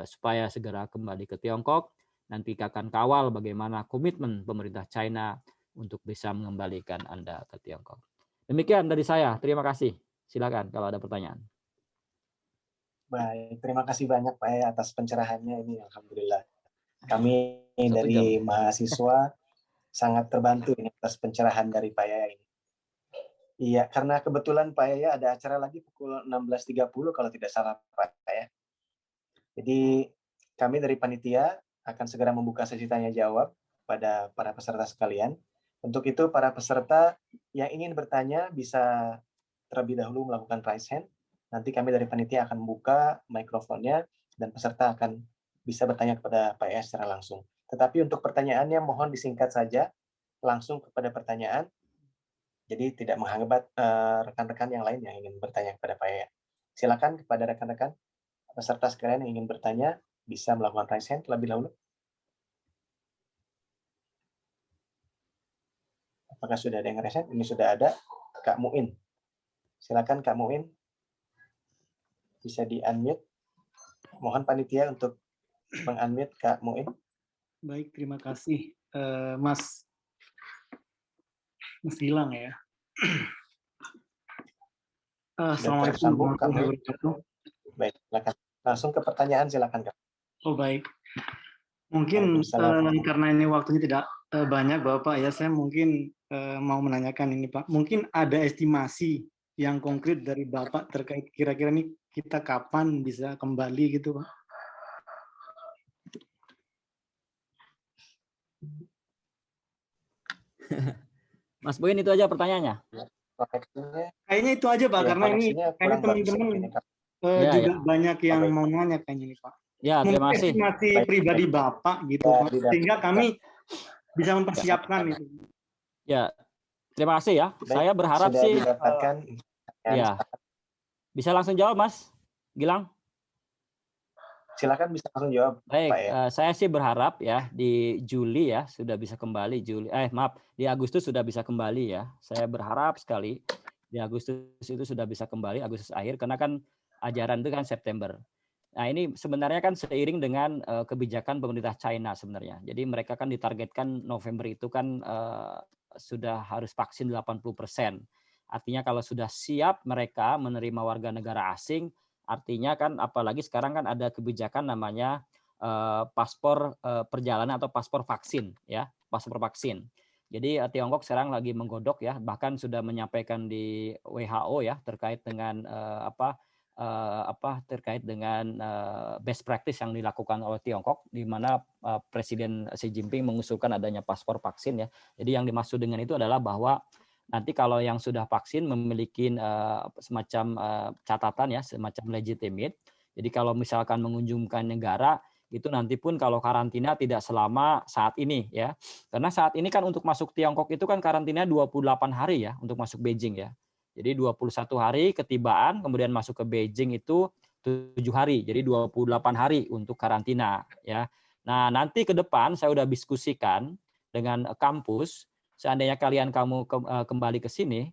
supaya segera kembali ke Tiongkok. Nanti akan kawal bagaimana komitmen pemerintah China untuk bisa mengembalikan Anda ke Tiongkok. Demikian dari saya. Terima kasih. Silakan kalau ada pertanyaan. Baik, terima kasih banyak Pak atas pencerahannya ini. Alhamdulillah. Kami dari mahasiswa sangat terbantu ini atas pencerahan dari Pak Yaya ini. Iya, karena kebetulan Pak Yaya ada acara lagi pukul 16.30 kalau tidak salah Pak ya. Jadi kami dari panitia akan segera membuka sesi tanya jawab pada para peserta sekalian. Untuk itu para peserta yang ingin bertanya bisa terlebih dahulu melakukan raise hand. Nanti kami dari panitia akan membuka mikrofonnya dan peserta akan bisa bertanya kepada Pak Yaya secara langsung. Tetapi untuk pertanyaannya mohon disingkat saja langsung kepada pertanyaan. Jadi tidak menghambat rekan-rekan yang lain yang ingin bertanya kepada Pak Yaya. Silakan kepada rekan-rekan peserta sekalian yang ingin bertanya bisa melakukan raise hand terlebih dahulu. Apakah sudah ada yang raise hand? Ini sudah ada. Kak Muin. Silakan Kak Muin. Bisa di-unmute. Mohon panitia untuk meng-unmute Kak Muin. Baik, terima kasih Mas Gilang ya. Assalamualaikum warahmatullahi wabarakatuh. Baik, silakan. Langsung ke pertanyaan, silakan Kak. Oh baik. Mungkin karena ini waktunya tidak banyak Bapak ya, saya mungkin mau menanyakan ini Pak. Mungkin ada estimasi yang konkret dari Bapak terkait kira-kira ini kita kapan bisa kembali gitu Pak? Mas Boyin itu aja pertanyaannya. Kayaknya itu aja Pak, karena ini kayaknya teman-teman juga banyak yang mau nanya kayaknya nih Pak. Ya, terima kasih. Estimasi pribadi Bapak gitu Pak, sehingga kami bisa mempersiapkan itu. Ya, terima kasih ya. Saya berharap sih. Ya, bisa langsung jawab Mas Gilang. Silakan bisa langsung jawab, Baik, Pak ya. saya sih berharap ya di Juli ya sudah bisa kembali maaf di Agustus sudah bisa kembali ya. Saya berharap sekali di Agustus itu sudah bisa kembali, Agustus akhir, karena kan ajaran itu kan September. Nah ini sebenarnya kan seiring dengan kebijakan pemerintah China sebenarnya. Jadi mereka kan ditargetkan November itu kan sudah harus vaksin 80%. Artinya kalau sudah siap mereka menerima warga negara asing, artinya kan apalagi sekarang kan ada kebijakan namanya paspor perjalanan atau paspor vaksin ya, paspor vaksin. Jadi Tiongkok sekarang lagi menggodok ya, bahkan sudah menyampaikan di WHO ya terkait dengan terkait dengan best practice yang dilakukan oleh Tiongkok, di mana Presiden Xi Jinping mengusulkan adanya paspor vaksin ya. Jadi yang dimaksud dengan itu adalah bahwa nanti kalau yang sudah vaksin memiliki semacam catatan ya, semacam legitimate. Jadi kalau misalkan mengunjungkan negara itu nanti pun kalau karantina tidak selama saat ini ya. Karena saat ini kan untuk masuk Tiongkok itu kan karantina 28 hari ya untuk masuk Beijing ya. Jadi 21 hari ketibaan, kemudian masuk ke Beijing itu 7 hari. Jadi 28 hari untuk karantina ya. Nah, nanti ke depan saya udah diskusikan dengan kampus, seandainya kamu kembali ke sini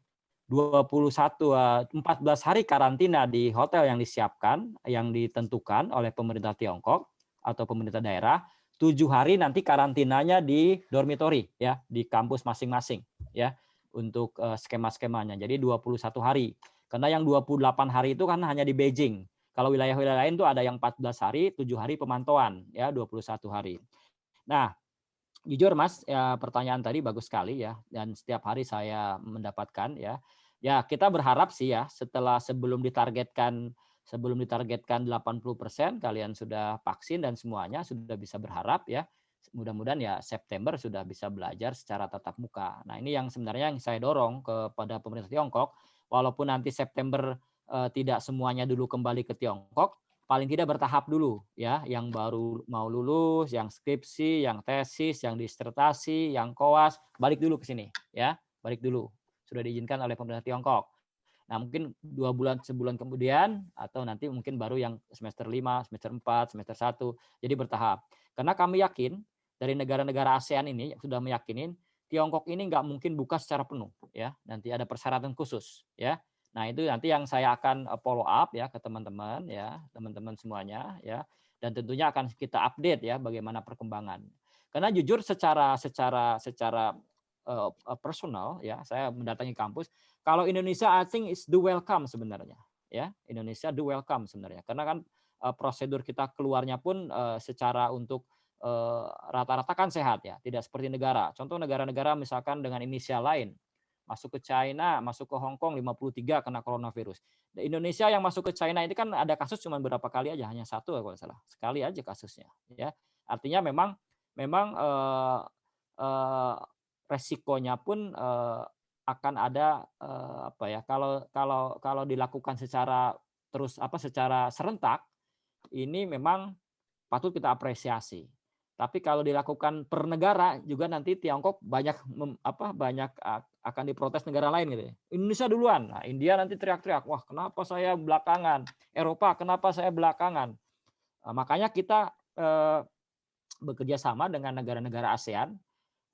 14 hari karantina di hotel yang disiapkan, yang ditentukan oleh pemerintah Tiongkok atau pemerintah daerah, 7 hari nanti karantinanya di dormitori ya, di kampus masing-masing ya untuk skema-skemanya. Jadi 21 hari. Karena yang 28 hari itu kan hanya di Beijing. Kalau wilayah-wilayah lain tuh ada yang 14 hari, 7 hari pemantauan ya, 21 hari. Nah, jujur Mas, ya, pertanyaan tadi bagus sekali ya, dan setiap hari saya mendapatkan ya. Ya, kita berharap sih ya sebelum ditargetkan 80% kalian sudah vaksin dan semuanya sudah bisa berharap ya. Mudah-mudahan ya September sudah bisa belajar secara tatap muka. Nah, ini yang sebenarnya yang saya dorong kepada pemerintah Tiongkok, walaupun nanti September tidak semuanya dulu kembali ke Tiongkok, paling tidak bertahap dulu ya, yang baru mau lulus, yang skripsi, yang tesis, yang disertasi, yang koas, balik dulu ke sini ya, balik dulu. Sudah diizinkan oleh pemerintah Tiongkok. Nah, mungkin 2 bulan, sebulan kemudian, atau nanti mungkin baru yang semester 5, semester 4, semester 1. Jadi bertahap. Karena kami yakin, dari negara-negara ASEAN ini sudah meyakinin, Tiongkok ini nggak mungkin buka secara penuh. Ya, nanti ada persyaratan khusus. Ya. Nah, itu nanti yang saya akan follow up ya ke teman-teman ya, teman-teman semuanya ya. Dan tentunya akan kita update ya bagaimana perkembangan. Karena jujur secara personal ya, saya mendatangi kampus. Kalau Indonesia I think is do welcome sebenarnya ya. Indonesia do welcome sebenarnya. Karena kan prosedur kita keluarnya pun secara untuk rata-rata kan sehat ya, tidak seperti negara. Contoh negara-negara misalkan dengan inisial lain, masuk ke China, masuk ke Hong Kong 53 kena coronavirus. Di Indonesia yang masuk ke China ini kan ada kasus cuma berapa kali aja, hanya 1 kalau nggak salah, sekali aja kasusnya ya. Artinya memang resikonya pun akan ada kalau dilakukan secara secara serentak, ini memang patut kita apresiasi. Tapi kalau dilakukan per negara juga nanti Tiongkok banyak akan diprotes negara lain gitu ya. Indonesia duluan. Nah, India nanti teriak-teriak, "Wah, kenapa saya belakangan? Eropa, kenapa saya belakangan?" Makanya kita bekerja sama dengan negara-negara ASEAN.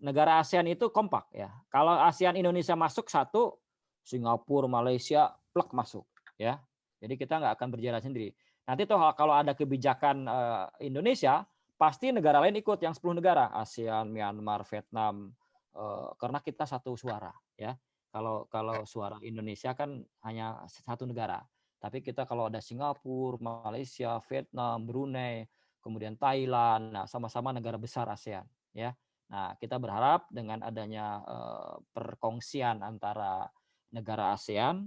Negara ASEAN itu kompak ya. Kalau ASEAN Indonesia masuk satu, Singapura, Malaysia plek masuk ya. Jadi kita nggak akan berjalan sendiri. Nanti tuh kalau ada kebijakan Indonesia, pasti negara lain ikut, yang 10 negara, ASEAN, Myanmar, Vietnam, karena kita satu suara ya. Kalau suara Indonesia kan hanya satu negara. Tapi kita kalau ada Singapura, Malaysia, Vietnam, Brunei, kemudian Thailand, nah sama-sama negara besar ASEAN ya. Nah, kita berharap dengan adanya perkongsian antara negara ASEAN,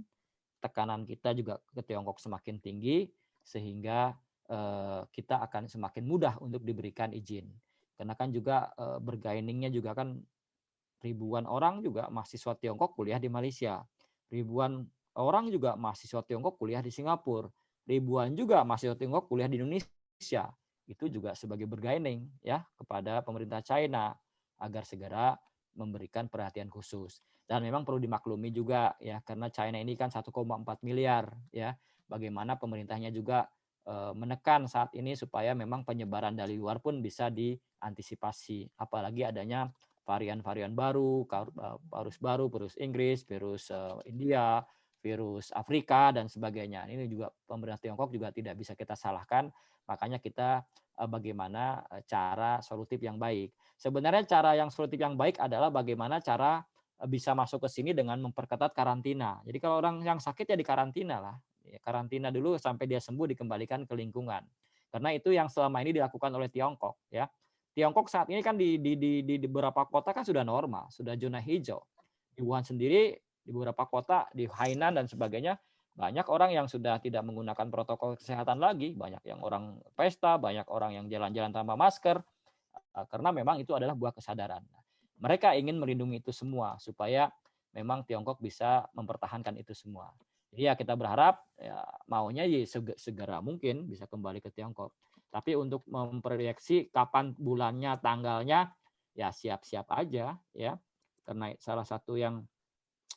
tekanan kita juga ke Tiongkok semakin tinggi, sehingga kita akan semakin mudah untuk diberikan izin. Karena kan juga bergainingnya juga kan ribuan orang juga mahasiswa Tiongkok kuliah di Malaysia. Ribuan orang juga mahasiswa Tiongkok kuliah di Singapura. Ribuan juga mahasiswa Tiongkok kuliah di Indonesia. Itu juga sebagai bergaining ya kepada pemerintah China agar segera memberikan perhatian khusus. Dan memang perlu dimaklumi juga ya, karena China ini kan 1,4 miliar ya. Bagaimana pemerintahnya juga menekan saat ini supaya memang penyebaran dari luar pun bisa diantisipasi. Apalagi adanya varian-varian baru, virus Inggris, virus India, virus Afrika, dan sebagainya. Ini juga pemerintah Tiongkok juga tidak bisa kita salahkan, makanya kita bagaimana cara solutif yang baik. Sebenarnya cara yang solutif yang baik adalah bagaimana cara bisa masuk ke sini dengan memperketat karantina. Jadi kalau orang yang sakit ya dikarantina lah. Ya, karantina dulu sampai dia sembuh, dikembalikan ke lingkungan. Karena itu yang selama ini dilakukan oleh Tiongkok. Ya, Tiongkok saat ini kan di beberapa kota kan sudah normal, sudah zona hijau. Di Wuhan sendiri, di beberapa kota, di Hainan dan sebagainya, banyak orang yang sudah tidak menggunakan protokol kesehatan lagi, banyak yang orang pesta, banyak orang yang jalan-jalan tanpa masker, karena memang itu adalah buah kesadaran. Mereka ingin melindungi itu semua supaya memang Tiongkok bisa mempertahankan itu semua. Jadi ya kita berharap ya maunya ya segera mungkin bisa kembali ke Tiongkok. Tapi untuk memproyeksi kapan bulannya, tanggalnya, ya siap-siap aja ya. Karena salah satu yang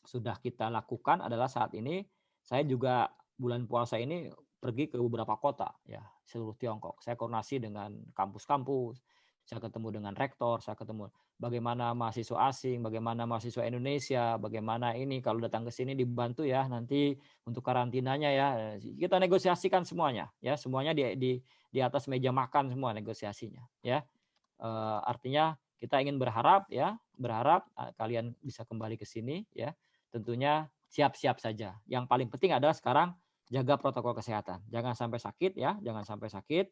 sudah kita lakukan adalah saat ini saya juga bulan puasa ini pergi ke beberapa kota ya seluruh Tiongkok. Saya koordinasi dengan kampus-kampus, saya ketemu dengan rektor, saya ketemu bagaimana mahasiswa asing, bagaimana mahasiswa Indonesia, bagaimana ini kalau datang ke sini dibantu ya nanti untuk karantinanya ya. Kita negosiasikan semuanya ya, semuanya di atas meja makan semua negosiasinya ya. Artinya kita ingin berharap kalian bisa kembali ke sini ya. Tentunya siap-siap saja. Yang paling penting adalah sekarang jaga protokol kesehatan. Jangan sampai sakit ya, jangan sampai sakit.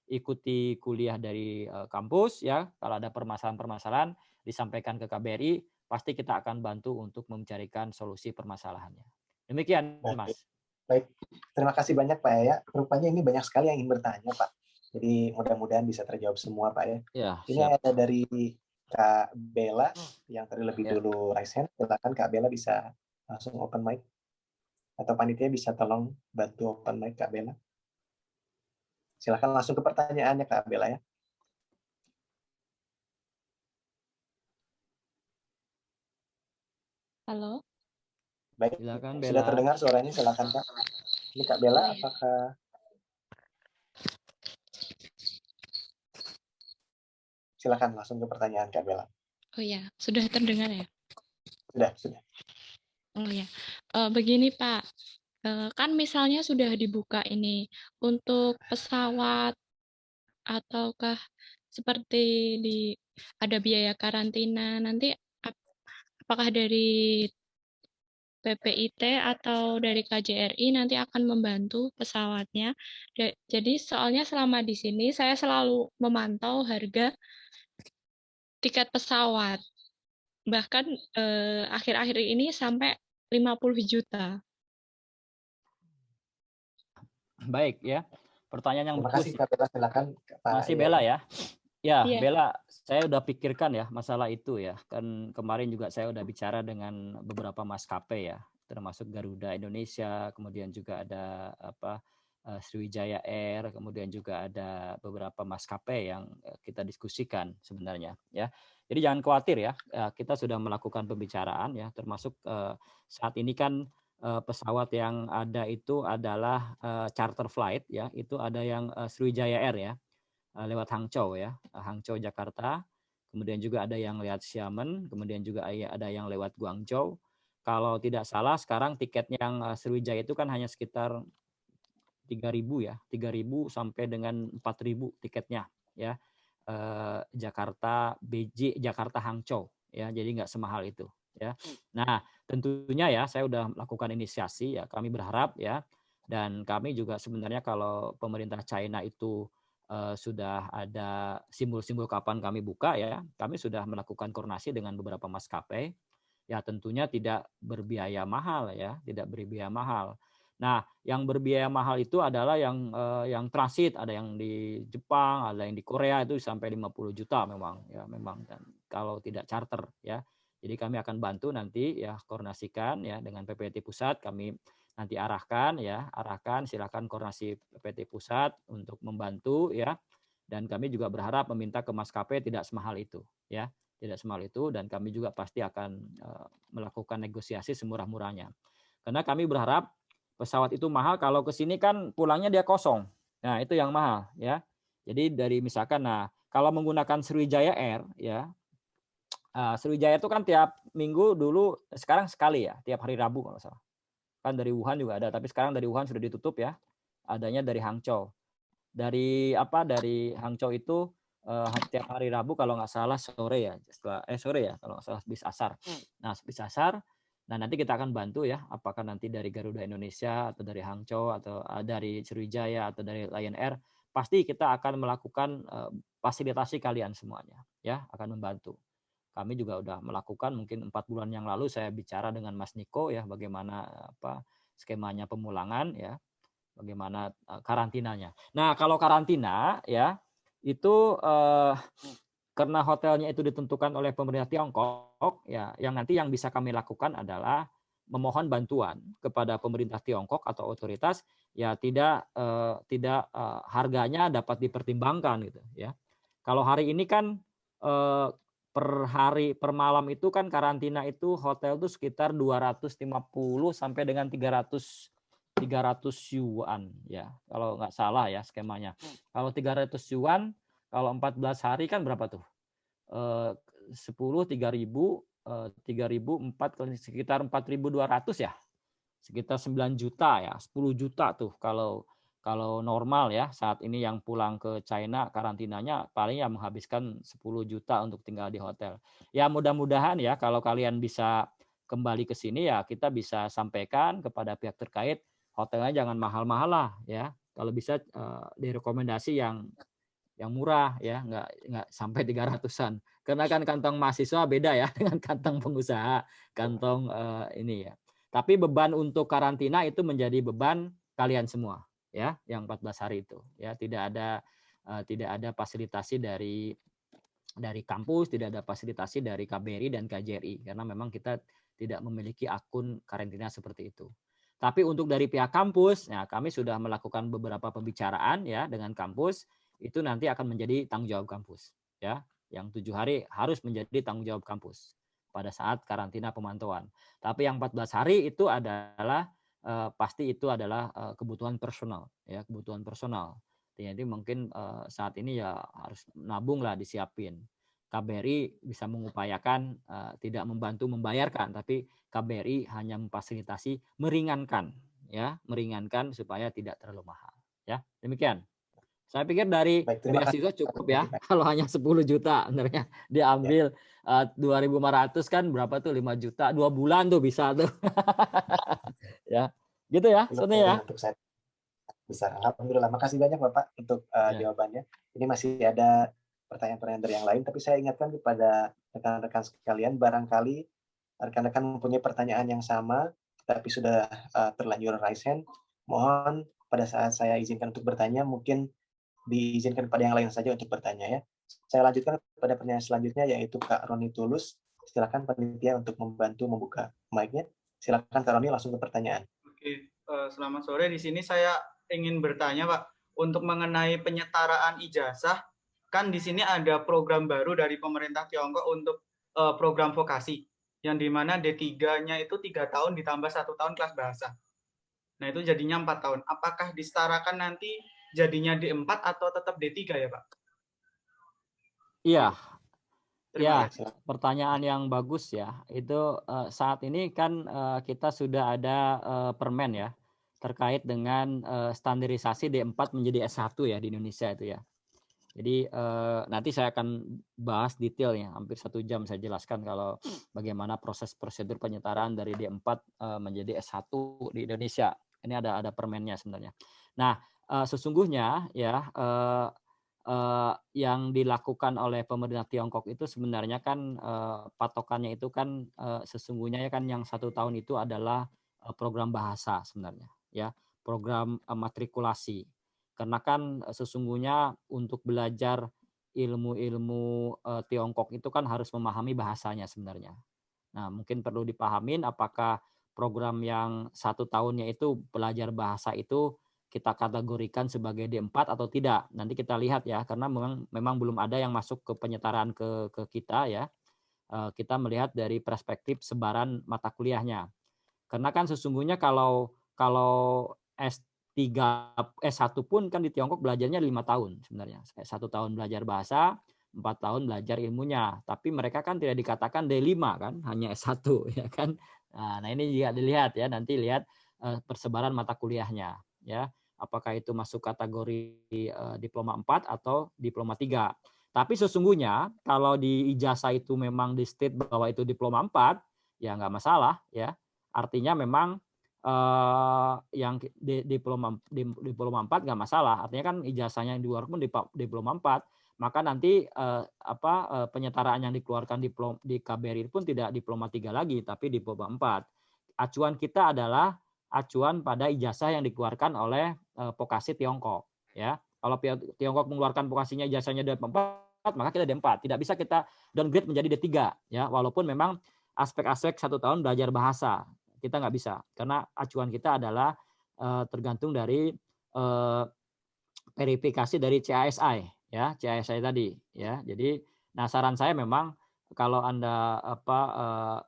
Ikuti kuliah dari kampus ya. Kalau ada permasalahan-permasalahan disampaikan ke KBRI, pasti kita akan bantu untuk mencarikan solusi permasalahannya. Demikian, Mas. Baik, terima kasih banyak Pak ya. Rupanya ini banyak sekali yang ingin bertanya Pak. Jadi mudah-mudahan bisa terjawab semua Pak ya. Ya, ini siap. ada dari Kak Bella yang terlebih dulu raise hand. Silakan Kak Bella bisa langsung open mic. Atau panitia bisa tolong bantu open mic Kak Bella. Silakan langsung ke pertanyaannya Kak Bella ya. Halo. Baik, silakan, sudah Bella. terdengar suaranya, silakan Kak. Ini Kak Bella, Oh, iya. apakah silakan langsung ke pertanyaan Kak Bella. Oh ya, sudah terdengar ya? Sudah. Oh ya, begini Pak, kan misalnya sudah dibuka ini untuk pesawat ataukah seperti ada biaya karantina nanti apakah dari PPIT atau dari KJRI nanti akan membantu pesawatnya. Jadi soalnya selama di sini saya selalu memantau harga tiket pesawat. Bahkan akhir-akhir ini sampai 50 juta. Baik ya. Pertanyaan yang Terima bagus. kasih Kak Bella, silakan Pak. Masih Bella ya. Ya, Iya. Bella, saya udah pikirkan ya masalah itu ya. Kan kemarin juga saya udah bicara dengan beberapa maskapai ya, termasuk Garuda Indonesia, kemudian juga ada Sriwijaya Air, kemudian juga ada beberapa maskapai yang kita diskusikan sebenarnya ya. Jadi jangan khawatir ya, kita sudah melakukan pembicaraan ya, termasuk saat ini kan pesawat yang ada itu adalah charter flight ya, itu ada yang Sriwijaya Air ya, lewat Hangzhou ya, Hangzhou Jakarta, kemudian juga ada yang lewat Xiamen, kemudian juga ada yang lewat Guangzhou. Kalau tidak salah sekarang tiketnya yang Sriwijaya itu kan hanya sekitar 3.000 ya, 3.000 sampai dengan 4.000 tiketnya ya. Jakarta BJ, Jakarta Hangzhou ya, jadi nggak semahal itu ya. Nah tentunya ya saya udah melakukan inisiasi ya, kami berharap ya, dan kami juga sebenarnya kalau pemerintah China itu sudah ada simbol-simbol kapan kami buka ya, kami sudah melakukan koordinasi dengan beberapa maskapai ya, tentunya tidak berbiaya mahal ya, tidak berbiaya mahal. Nah, yang berbiaya mahal itu adalah yang transit, ada yang di Jepang, ada yang di Korea, itu sampai 50 juta memang ya, memang. Dan kalau tidak charter ya. Jadi kami akan bantu nanti ya, koordinasikan ya dengan PPT pusat, kami nanti arahkan silakan koordinasi PPT pusat untuk membantu ya. Dan kami juga berharap meminta ke maskapai tidak semahal itu ya, tidak semahal itu, dan kami juga pasti akan melakukan negosiasi semurah-murahnya. Karena kami berharap pesawat itu mahal, kalau ke sini kan pulangnya dia kosong Nah, itu yang mahal ya. Jadi dari misalkan, nah kalau menggunakan Sriwijaya Air ya, Sriwijaya itu kan tiap minggu dulu, sekarang sekali ya, tiap hari Rabu kalau nggak salah. Kan dari Wuhan juga ada, tapi sekarang dari Wuhan sudah ditutup ya. Adanya dari Hangzhou. Dari Hangzhou itu tiap hari Rabu kalau nggak salah sore ya, sore ya kalau nggak salah bis asar. Nah bis asar, nah nanti kita akan bantu ya, apakah nanti dari Garuda Indonesia atau dari Hangzhou atau dari Sriwijaya atau dari Lion Air, pasti kita akan melakukan fasilitasi kalian semuanya ya, akan membantu. Kami juga udah melakukan mungkin 4 bulan yang lalu saya bicara dengan Mas Niko ya, bagaimana skemanya pemulangan ya, bagaimana karantinanya. Nah, kalau karantina ya itu karena hotelnya itu ditentukan oleh pemerintah Tiongkok ya, yang bisa kami lakukan adalah memohon bantuan kepada pemerintah Tiongkok atau otoritas ya, tidak harganya dapat dipertimbangkan gitu ya. Kalau hari ini kan per hari per malam itu kan karantina itu hotel itu sekitar 250 sampai dengan 300 yuan ya, kalau nggak salah ya skemanya. Kalau 300 yuan, kalau 14 hari kan berapa tuh? 10, 3.000, 3.000, 4 sekitar 4.200 ya. Sekitar 9 juta ya, 10 juta tuh kalau normal ya, saat ini yang pulang ke China karantinanya paling ya menghabiskan 10 juta untuk tinggal di hotel. Ya mudah-mudahan ya kalau kalian bisa kembali ke sini ya, kita bisa sampaikan kepada pihak terkait, hotelnya jangan mahal-mahal lah ya. Kalau bisa direkomendasi yang murah ya, nggak sampai 300-an. Karena kan kantong mahasiswa beda ya dengan kantong pengusaha, kantong ini ya. Tapi beban untuk karantina itu menjadi beban kalian semua ya, yang 14 hari itu ya, tidak ada fasilitasi dari kampus, tidak ada fasilitasi dari KBRI dan KJRI karena memang kita tidak memiliki akun karantina seperti itu. Tapi untuk dari pihak kampus, ya kami sudah melakukan beberapa pembicaraan ya dengan kampus, itu nanti akan menjadi tanggung jawab kampus ya. Yang 7 hari harus menjadi tanggung jawab kampus pada saat karantina pemantauan. Tapi yang 14 hari itu adalah pasti itu adalah kebutuhan personal ya, kebutuhan personal. Jadi mungkin saat ini ya harus nabung lah, disiapin. KBRI bisa mengupayakan tidak membantu membayarkan, tapi KBRI hanya memfasilitasi meringankan ya, meringankan supaya tidak terlalu mahal ya. Demikian. Saya pikir dari beasiswa cukup ya, kalau hanya 10 juta sebenarnya diambil 2.500 kan berapa tuh, 5 juta 2 bulan tuh bisa tuh. Ya. Gitu ya, sebenarnya ya. Untuk saya besar. Alhamdulillah. Makasih banyak Bapak untuk jawabannya. Ini masih ada pertanyaan-pertanyaan dari yang lain, tapi saya ingatkan kepada rekan-rekan sekalian, barangkali rekan-rekan mempunyai pertanyaan yang sama, tapi sudah terlanjur raise hand, mohon pada saat saya izinkan untuk bertanya, mungkin diizinkan pada yang lain saja untuk bertanya ya. Saya lanjutkan pada pertanyaan selanjutnya, yaitu Kak Roni Tulus. Silakan panitia untuk membantu membuka mic-nya. Silakan Kak Roni langsung ke pertanyaan. Oke, selamat sore. Di sini saya ingin bertanya Pak, untuk mengenai penyetaraan ijazah, kan di sini ada program baru dari pemerintah Tiongkok untuk program vokasi, yang dimana D3-nya itu 3 tahun ditambah 1 tahun kelas bahasa. Nah itu jadinya 4 tahun. Apakah disetarakan nanti jadinya D4 atau tetap D3 ya Pak? Iya. Ya, pertanyaan yang bagus ya. Itu saat ini kan kita sudah ada permen ya terkait dengan standarisasi D4 menjadi S1 ya di Indonesia itu ya. Jadi nanti saya akan bahas detailnya, hampir 1 jam saya jelaskan kalau bagaimana proses prosedur penyetaraan dari D4 menjadi S1 di Indonesia. Ini ada permennya sebenarnya. Nah, sesungguhnya ya yang dilakukan oleh pemerintah Tiongkok itu sebenarnya kan patokannya itu kan sesungguhnya ya kan yang 1 tahun itu adalah program bahasa sebenarnya ya, program matrikulasi. Karena kan sesungguhnya untuk belajar ilmu-ilmu Tiongkok itu kan harus memahami bahasanya sebenarnya. Nah, mungkin perlu dipahamin apakah program yang 1 tahunnya itu belajar bahasa itu kita kategorikan sebagai D4 atau tidak. Nanti kita lihat ya, karena memang belum ada yang masuk ke penyetaraan ke kita ya. Kita melihat dari perspektif sebaran mata kuliahnya. Karena kan sesungguhnya kalau S1 pun kan di Tiongkok belajarnya 5 tahun sebenarnya. 1 tahun belajar bahasa, 4 tahun belajar ilmunya. Tapi mereka kan tidak dikatakan D5 kan, hanya S1 ya kan. Nah, ini juga dilihat ya, nanti lihat persebaran mata kuliahnya ya. Apakah itu masuk kategori diploma 4 atau diploma 3. Tapi sesungguhnya kalau di ijazah itu memang di state bahwa itu diploma 4, ya nggak masalah ya. Artinya memang yang diploma 4 nggak masalah. Artinya kan ijazahnya yang di luar pun diploma 4. Maka nanti penyetaraan yang dikeluarkan di KBRI pun tidak diploma 3 lagi, tapi diploma 4. Acuan kita adalah acuan pada ijazah yang dikeluarkan oleh Vokasi Tiongkok. Ya, kalau Tiongkok mengeluarkan vokasinya ijazahnya D4, maka kita D4. Tidak bisa kita downgrade menjadi D3. Ya, walaupun memang aspek-aspek 1 tahun belajar bahasa kita nggak bisa, karena acuan kita adalah tergantung dari verifikasi dari CASI ya, CASI tadi ya. Jadi saran saya memang kalau Anda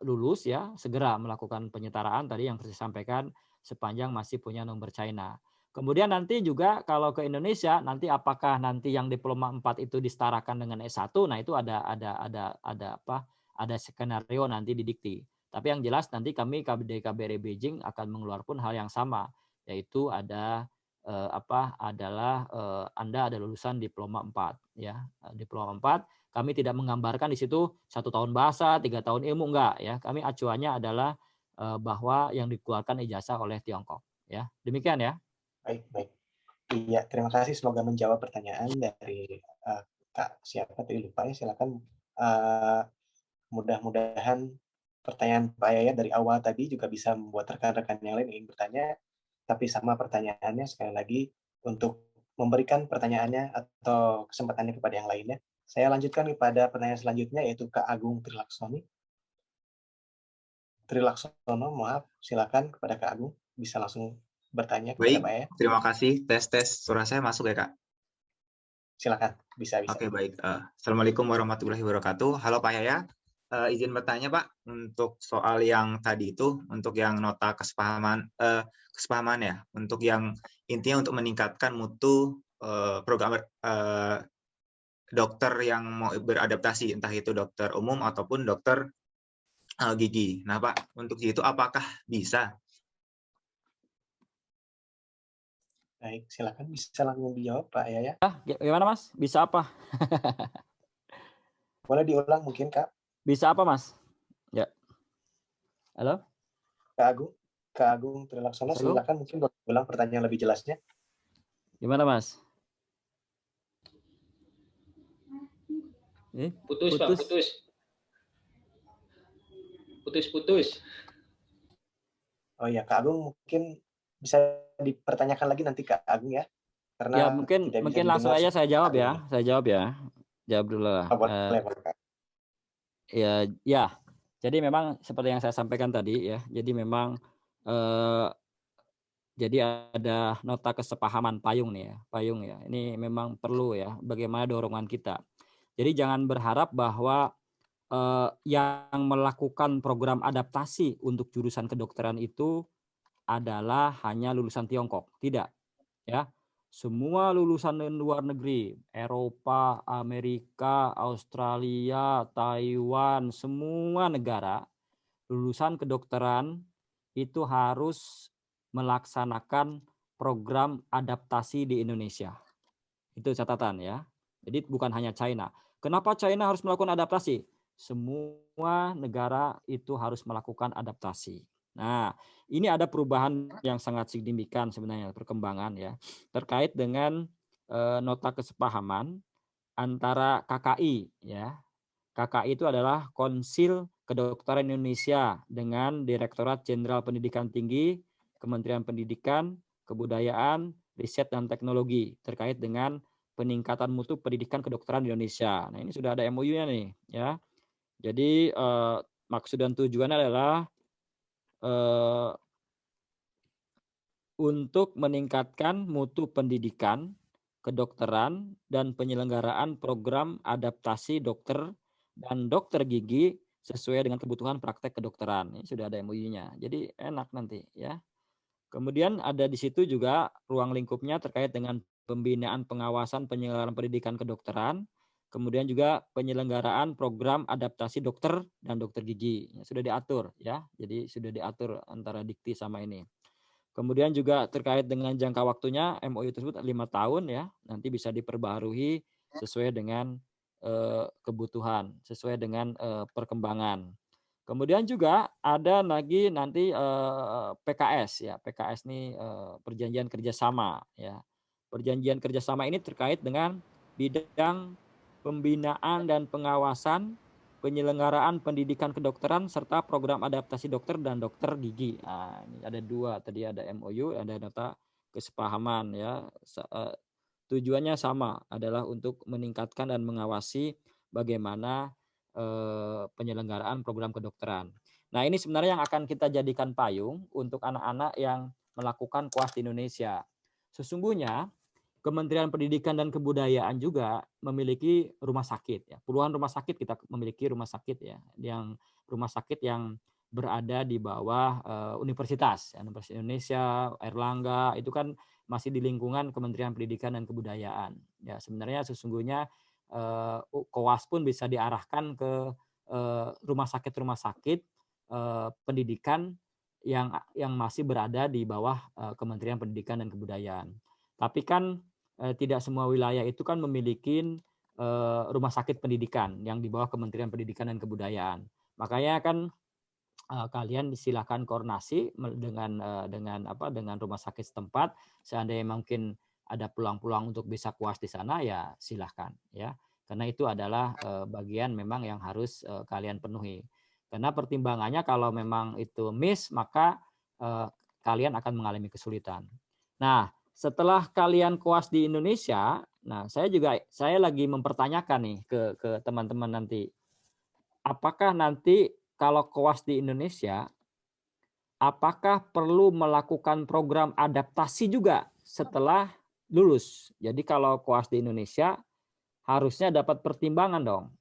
lulus ya, segera melakukan penyetaraan tadi yang saya sampaikan sepanjang masih punya nomor China. Kemudian nanti juga kalau ke Indonesia, nanti apakah nanti yang diploma 4 itu disetarakan dengan S1, nah itu ada skenario nanti di Dikti. Tapi yang jelas nanti kami KBRI Beijing akan mengeluarkan hal yang sama, yaitu adalah Anda ada lulusan diploma 4 ya. Diploma 4 kami tidak menggambarkan di situ 1 tahun bahasa, 3 tahun ilmu, enggak ya. Kami acuannya adalah bahwa yang dikeluarkan ijazah oleh Tiongkok ya. Demikian ya. Baik. Iya, terima kasih, semoga menjawab pertanyaan dari Kak siapa tadi lupa ya. Silakan mudah-mudahan pertanyaan Pak Yaya dari awal tadi juga bisa membuat rekan-rekan yang lain ingin bertanya, tapi sama pertanyaannya sekali lagi untuk memberikan pertanyaannya atau kesempatannya kepada yang lainnya. Saya lanjutkan kepada pertanyaan selanjutnya, yaitu Kak Agung Trilaksono, maaf, silakan kepada Kak Agung, bisa langsung bertanya kepada Pak Yaya. Terima kasih. Tes. Suara saya masuk ya, Kak? Silakan, bisa. Oke, baik. Assalamualaikum warahmatullahi wabarakatuh. Halo Pak Yaya. Izin bertanya Pak, untuk soal yang tadi itu, untuk yang nota kesepahaman ya, untuk yang intinya untuk meningkatkan mutu program dokter yang mau beradaptasi, entah itu dokter umum ataupun dokter gigi. Nah Pak, untuk itu apakah bisa? Baik, silakan bisa langsung dijawab Pak Yaya. Gimana Mas? Bisa apa? Boleh diulang mungkin Kak? Bisa apa Mas? Ya. Halo? Kak Agung Trilaksono, silakan mungkin boleh ulang pertanyaan lebih jelasnya. Gimana Mas? Putus. Pak, putus. Oh iya, Kak Agung mungkin bisa dipertanyakan lagi nanti Kak Agung ya. Karena ya mungkin langsung aja saya jawab ya. Saya jawab ya. Jawab dulu lah. Boleh, Kak. Ya. Jadi memang seperti yang saya sampaikan tadi ya. Jadi memang jadi ada nota kesepahaman payung nih ya. Payung ya. Ini memang perlu ya. Bagaimana dorongan kita. Jadi jangan berharap bahwa yang melakukan program adaptasi untuk jurusan kedokteran itu adalah hanya lulusan Tiongkok. Tidak. Ya. Semua lulusan luar negeri, Eropa, Amerika, Australia, Taiwan, semua negara lulusan kedokteran itu harus melaksanakan program adaptasi di Indonesia. Itu catatan ya. Jadi bukan hanya China. Kenapa China harus melakukan adaptasi? Semua negara itu harus melakukan adaptasi. Nah, ini ada perubahan yang sangat signifikan sebenarnya perkembangan ya terkait dengan nota kesepahaman antara KKI ya. KKI itu adalah Konsil Kedokteran Indonesia dengan Direktorat Jenderal Pendidikan Tinggi, Kementerian Pendidikan, Kebudayaan, Riset dan Teknologi terkait dengan peningkatan mutu pendidikan kedokteran di Indonesia. Nah, ini sudah ada MOU-nya nih ya. Jadi maksud dan tujuannya adalah untuk meningkatkan mutu pendidikan kedokteran dan penyelenggaraan program adaptasi dokter dan dokter gigi sesuai dengan kebutuhan praktek kedokteran. Ini sudah ada MOU-nya. Jadi enak nanti ya. Kemudian ada di situ juga ruang lingkupnya terkait dengan pembinaan pengawasan penyelenggaraan pendidikan kedokteran, kemudian juga penyelenggaraan program adaptasi dokter dan dokter gigi. Sudah diatur ya. Jadi sudah diatur antara Dikti sama ini. Kemudian juga terkait dengan jangka waktunya MOU tersebut 5 tahun ya. Nanti bisa diperbaharui sesuai dengan kebutuhan, sesuai dengan perkembangan. Kemudian juga ada lagi nanti PKS ya. PKS ini perjanjian kerjasama ya. Perjanjian kerjasama ini terkait dengan bidang pembinaan dan pengawasan penyelenggaraan pendidikan kedokteran serta program adaptasi dokter dan dokter gigi. Nah, ini ada 2 tadi, ada MOU, ada nota kesepahaman ya. Tujuannya sama, adalah untuk meningkatkan dan mengawasi bagaimana penyelenggaraan program kedokteran. Nah, ini sebenarnya yang akan kita jadikan payung untuk anak-anak yang melakukan koas di Indonesia. Sesungguhnya Kementerian Pendidikan dan Kebudayaan juga memiliki rumah sakit ya. Puluhan rumah sakit kita memiliki rumah sakit ya, yang rumah sakit yang berada di bawah universitas, Universitas Indonesia, Airlangga, itu kan masih di lingkungan Kementerian Pendidikan dan Kebudayaan. Ya, sebenarnya sesungguhnya koas pun bisa diarahkan ke rumah sakit pendidikan yang masih berada di bawah Kementerian Pendidikan dan Kebudayaan. Tapi kan tidak semua wilayah itu kan memiliki rumah sakit pendidikan yang di bawah Kementerian Pendidikan dan Kebudayaan. Makanya kan kalian silakan koordinasi dengan rumah sakit setempat. Seandainya mungkin ada peluang-peluang untuk bisa koas di sana, ya silahkan ya. Karena itu adalah bagian memang yang harus kalian penuhi. Karena pertimbangannya kalau memang itu miss, maka kalian akan mengalami kesulitan. Nah, setelah kalian koas di Indonesia, nah saya lagi mempertanyakan nih ke teman-teman nanti, apakah nanti kalau koas di Indonesia, apakah perlu melakukan program adaptasi juga setelah lulus? Jadi kalau koas di Indonesia harusnya dapat pertimbangan dong.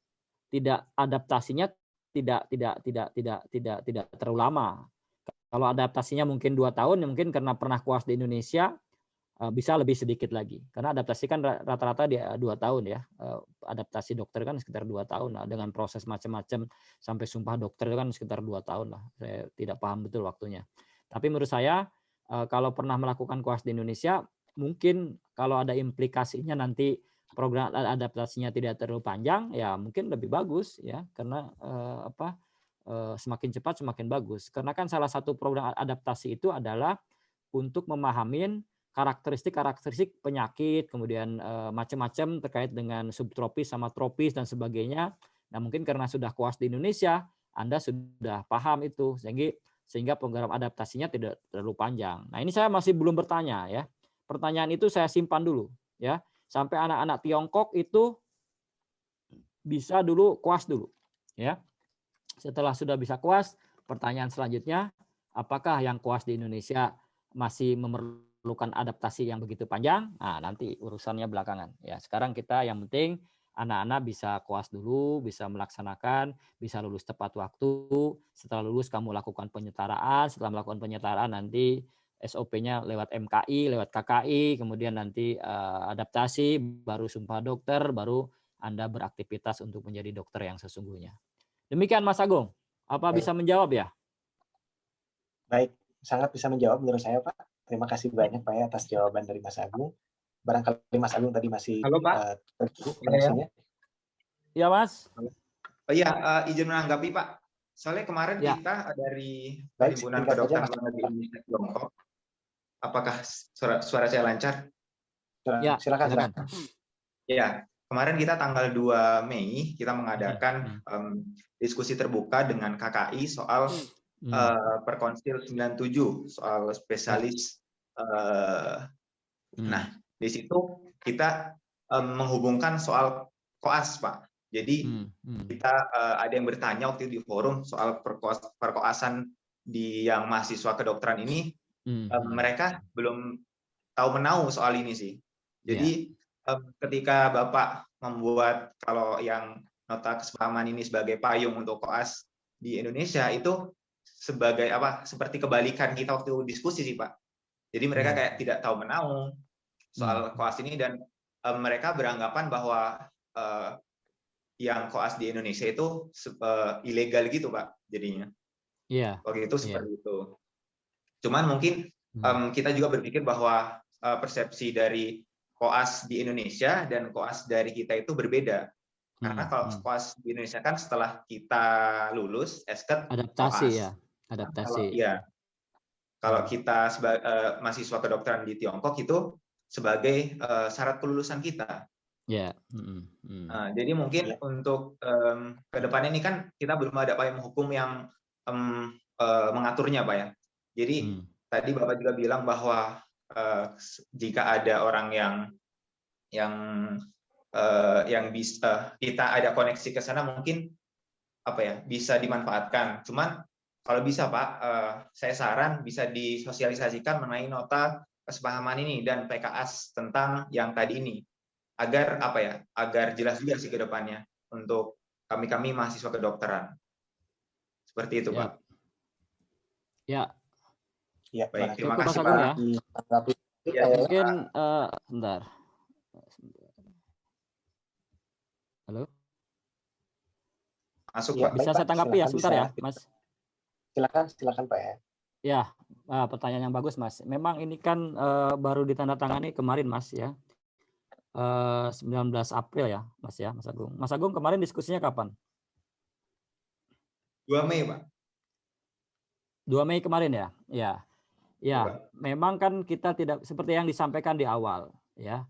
Tidak, adaptasinya tidak terlalu lama. Kalau adaptasinya mungkin 2 tahun, mungkin karena pernah koas di Indonesia bisa lebih sedikit lagi. Karena adaptasi kan rata-rata di 2 tahun ya. Adaptasi dokter kan sekitar 2 tahun lah, dengan proses macam-macam sampai sumpah dokter kan sekitar 2 tahun lah. Saya tidak paham betul waktunya. Tapi menurut saya kalau pernah melakukan koas di Indonesia, mungkin kalau ada implikasinya nanti program adaptasinya tidak terlalu panjang, ya mungkin lebih bagus ya, karena semakin cepat semakin bagus. Karena kan salah satu program adaptasi itu adalah untuk memahamin karakteristik penyakit, kemudian macam-macam terkait dengan subtropis sama tropis dan sebagainya. Nah, mungkin karena sudah koas di Indonesia, Anda sudah paham itu, sehingga program adaptasinya tidak terlalu panjang. Nah, ini saya masih belum bertanya ya. Pertanyaan itu saya simpan dulu ya, sampai anak-anak Tiongkok itu bisa dulu koas dulu ya. Setelah sudah bisa koas, pertanyaan selanjutnya, apakah yang koas di Indonesia masih memerlukan adaptasi yang begitu panjang? Nah, nanti urusannya belakangan ya. Sekarang kita yang penting anak-anak bisa koas dulu, bisa melaksanakan, bisa lulus tepat waktu. Setelah lulus kamu lakukan penyetaraan, setelah melakukan penyetaraan nanti SOP-nya lewat MKI, lewat KKI, kemudian nanti adaptasi, baru sumpah dokter, baru Anda beraktivitas untuk menjadi dokter yang sesungguhnya. Demikian Mas Agung, apa bisa menjawab ya? Baik, sangat bisa menjawab menurut saya Pak. Terima kasih banyak Pak ya atas jawaban dari Mas Agung. Barangkali Mas Agung tadi masih koneksinya. Iya Mas. Oh iya, izin menanggapi Pak. Soalnya kemarin kita dari Perhimpunan Kedokteran di Indonesia Tiongkok. Apakah suara saya lancar? Ya, silakan. Ya, kemarin kita tanggal 2 Mei kita mengadakan diskusi terbuka dengan KKI soal Perkonsil 97 soal spesialis. Nah, di situ kita menghubungkan soal koas, Pak. Jadi kita ada yang bertanya waktu di forum soal perkoasan di yang mahasiswa kedokteran ini. Mereka belum tahu menau soal ini sih. Jadi ketika Bapak membuat kalau yang nota kesepahaman ini sebagai payung untuk koas di Indonesia, itu sebagai apa? Seperti kebalikan kita waktu diskusi sih Pak. Jadi mereka kayak tidak tahu menahu soal koas ini, dan mereka beranggapan bahwa yang koas di Indonesia itu ilegal gitu Pak jadinya. Iya. Waktu itu seperti itu. Cuman mungkin kita juga berpikir bahwa persepsi dari koas di Indonesia dan koas dari kita itu berbeda. Karena kalau koas di Indonesia kan setelah kita lulus esket adaptasi koas. ya, adaptasi. Kalau kita sebagai mahasiswa kedokteran di Tiongkok itu sebagai syarat kelulusan kita. Ya. Jadi mungkin untuk ke depan ini kan kita belum ada payung hukum yang mengaturnya Pak ya. Jadi tadi Bapak juga bilang bahwa jika ada orang yang bisa kita ada koneksi ke sana mungkin bisa dimanfaatkan. Cuman kalau bisa Pak, saya saran bisa disosialisasikan mengenai nota kesepahaman ini dan PKS tentang yang tadi ini, agar agar jelas juga sih ke depannya untuk kami mahasiswa kedokteran. Seperti itu Pak. Ya. Baik, terima kasih Pak. Ya, mungkin bentar. Halo. Masuk ya, Pak. Bisa saya tanggapi ya sebentar ya, Mas? Silakan Pak ya. Ya, pertanyaan yang bagus Mas. Memang ini kan baru ditandatangani kemarin Mas ya. 19 April ya Mas ya, Mas Agung. Mas Agung kemarin diskusinya kapan? 2 Mei Pak. 2 Mei kemarin ya? Ya, memang kan kita tidak seperti yang disampaikan di awal ya.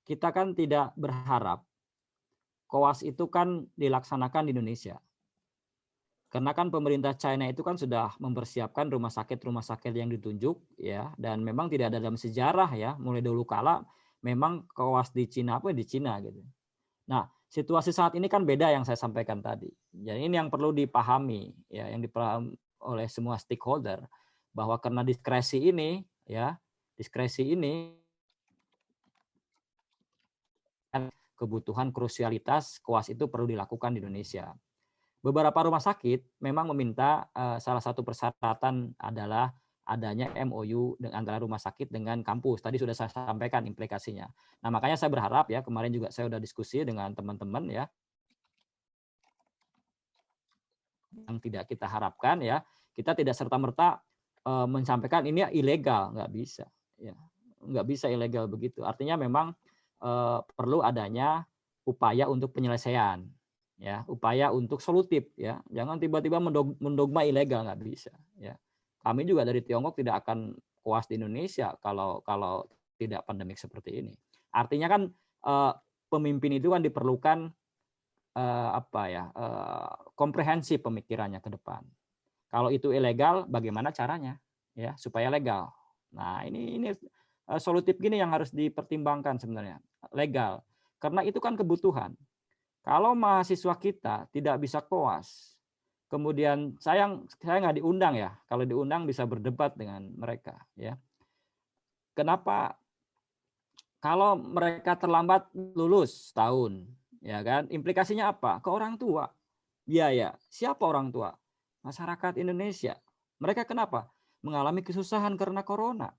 Kita kan tidak berharap koas itu kan dilaksanakan di Indonesia. Karena kan pemerintah China itu kan sudah mempersiapkan rumah sakit yang ditunjuk ya, dan memang tidak ada dalam sejarah ya, mulai dulu kala memang koas di Cina gitu. Nah, situasi saat ini kan beda yang saya sampaikan tadi. Jadi ini yang perlu dipahami ya, yang dipahami oleh semua stakeholder, bahwa karena diskresi ini kebutuhan krusialitas koas itu perlu dilakukan di Indonesia. Beberapa rumah sakit memang meminta salah satu persyaratan adalah adanya MOU antara rumah sakit dengan kampus. Tadi sudah saya sampaikan implikasinya. Nah, makanya saya berharap ya, kemarin juga saya sudah diskusi dengan teman-teman ya, yang tidak kita harapkan ya, kita tidak serta-merta menyampaikan ini ilegal, nggak bisa ya, nggak bisa ilegal begitu. Artinya memang perlu adanya upaya untuk penyelesaian ya, upaya untuk solutif ya, jangan tiba-tiba mendogma ilegal, nggak bisa ya. Kami juga dari Tiongkok tidak akan koas di Indonesia kalau tidak pandemik seperti ini. Artinya kan pemimpin itu kan diperlukan komprehensif pemikirannya ke depan. Kalau itu ilegal, bagaimana caranya ya supaya legal? Nah, ini solutif gini yang harus dipertimbangkan sebenarnya, legal. Karena itu kan kebutuhan. Kalau mahasiswa kita tidak bisa koas, kemudian saya nggak diundang ya. Kalau diundang bisa berdebat dengan mereka ya. Kenapa? Kalau mereka terlambat lulus tahun, ya kan? Implikasinya apa? Ke orang tua. Biaya. Siapa orang tua? Masyarakat Indonesia. Mereka kenapa? Mengalami kesusahan karena corona.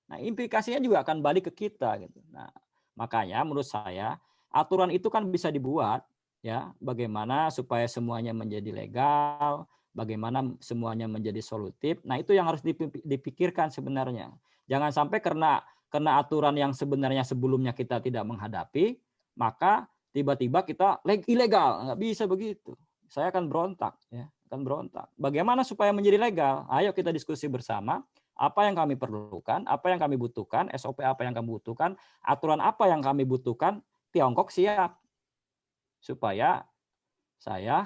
Nah, implikasinya juga akan balik ke kita gitu. Nah, makanya menurut saya aturan itu kan bisa dibuat ya, bagaimana supaya semuanya menjadi legal, bagaimana semuanya menjadi solutif. Nah, itu yang harus dipikirkan sebenarnya. Jangan sampai karena aturan yang sebenarnya sebelumnya kita tidak menghadapi, maka tiba-tiba kita ilegal. Nggak bisa begitu. Saya akan berontak ya, akan berontak. Bagaimana supaya menjadi legal? Ayo kita diskusi bersama. Apa yang kami perlukan, apa yang kami butuhkan, SOP apa yang kami butuhkan, aturan apa yang kami butuhkan, Tiongkok siap. Supaya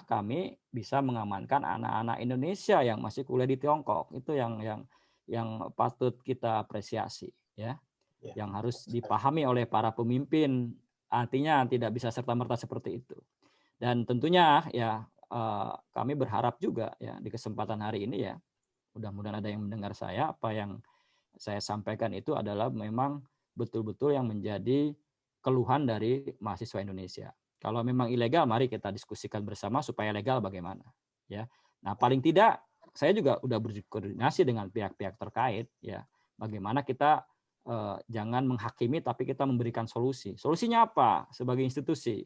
kami bisa mengamankan anak-anak Indonesia yang masih kuliah di Tiongkok. Itu yang patut kita apresiasi ya. Yang harus dipahami oleh para pemimpin. Artinya tidak bisa serta-merta seperti itu. Dan tentunya ya kami berharap juga ya di kesempatan hari ini ya, mudah-mudahan ada yang mendengar saya, apa yang saya sampaikan itu adalah memang betul-betul yang menjadi keluhan dari mahasiswa Indonesia. Kalau memang ilegal, mari kita diskusikan bersama supaya legal bagaimana. Ya, nah paling tidak saya juga udah berkoordinasi dengan pihak-pihak terkait ya, bagaimana kita jangan menghakimi tapi kita memberikan solusi. Solusinya apa sebagai institusi?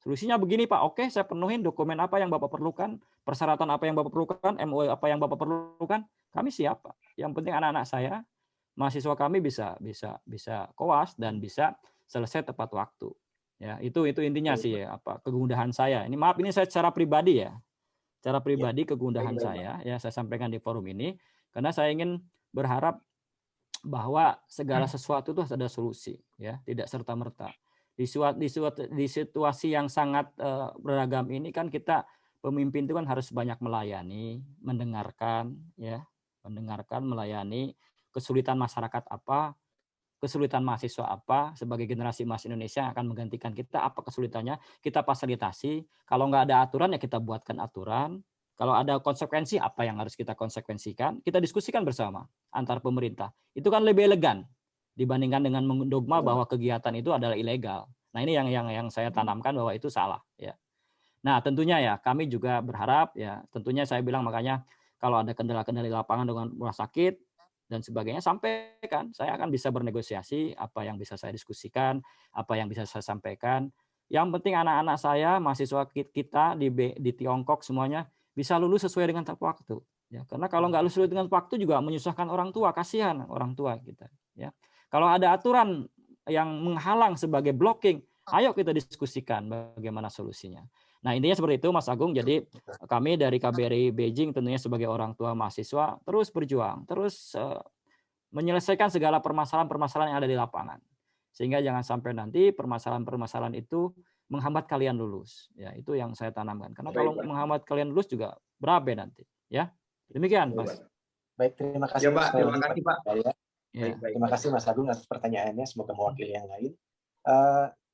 Solusinya begini Pak, oke saya penuhin dokumen apa yang Bapak perlukan, persyaratan apa yang Bapak perlukan, MOU apa yang Bapak perlukan, kami siap Pak. Yang penting anak-anak saya, mahasiswa kami bisa koas dan bisa selesai tepat waktu. Ya, itu intinya sih apa kegundahan saya. Ini maaf ini saya secara pribadi ya. Secara pribadi kegundahan saya ya saya sampaikan di forum ini karena saya ingin berharap bahwa segala sesuatu itu ada solusi ya, tidak serta-merta. Di situasi yang sangat beragam ini kan kita pemimpin itu kan harus banyak melayani, mendengarkan ya, melayani kesulitan masyarakat apa, kesulitan mahasiswa apa, sebagai generasi emas Indonesia yang akan menggantikan kita apa kesulitannya, kita fasilitasi. Kalau nggak ada aturan ya kita buatkan aturan. Kalau ada konsekuensi apa yang harus kita konsekuensikan, kita diskusikan bersama antar pemerintah. Itu kan lebih elegan dibandingkan dengan mendogma bahwa kegiatan itu adalah ilegal. Nah ini yang saya tanamkan bahwa itu salah ya. Nah tentunya ya kami juga berharap ya tentunya saya bilang makanya kalau ada kendala-kendala di lapangan dengan rumah sakit dan sebagainya sampaikan. Saya akan bisa bernegosiasi apa yang bisa saya diskusikan, apa yang bisa saya sampaikan. Yang penting anak-anak saya, mahasiswa kita di Tiongkok semuanya bisa lulus sesuai dengan tepat waktu. Ya, karena kalau nggak lulus dengan waktu juga menyusahkan orang tua, kasihan orang tua kita. Ya, kalau ada aturan yang menghalang sebagai blocking, ayo kita diskusikan bagaimana solusinya. Nah intinya seperti itu Mas Agung. Jadi kami dari KBRI Beijing tentunya sebagai orang tua mahasiswa terus berjuang, terus menyelesaikan segala permasalahan-permasalahan yang ada di lapangan. Sehingga jangan sampai nanti permasalahan-permasalahan itu menghambat kalian lulus. Ya, itu yang saya tanamkan. Karena kalau menghambat kalian lulus juga berabe nanti. Ya, demikian, Mas. Baik, terima kasih Pak. Terima kasih, Pak. Ya. Terima kasih Mas Agung atas pertanyaannya. Semoga mewakili yang lain.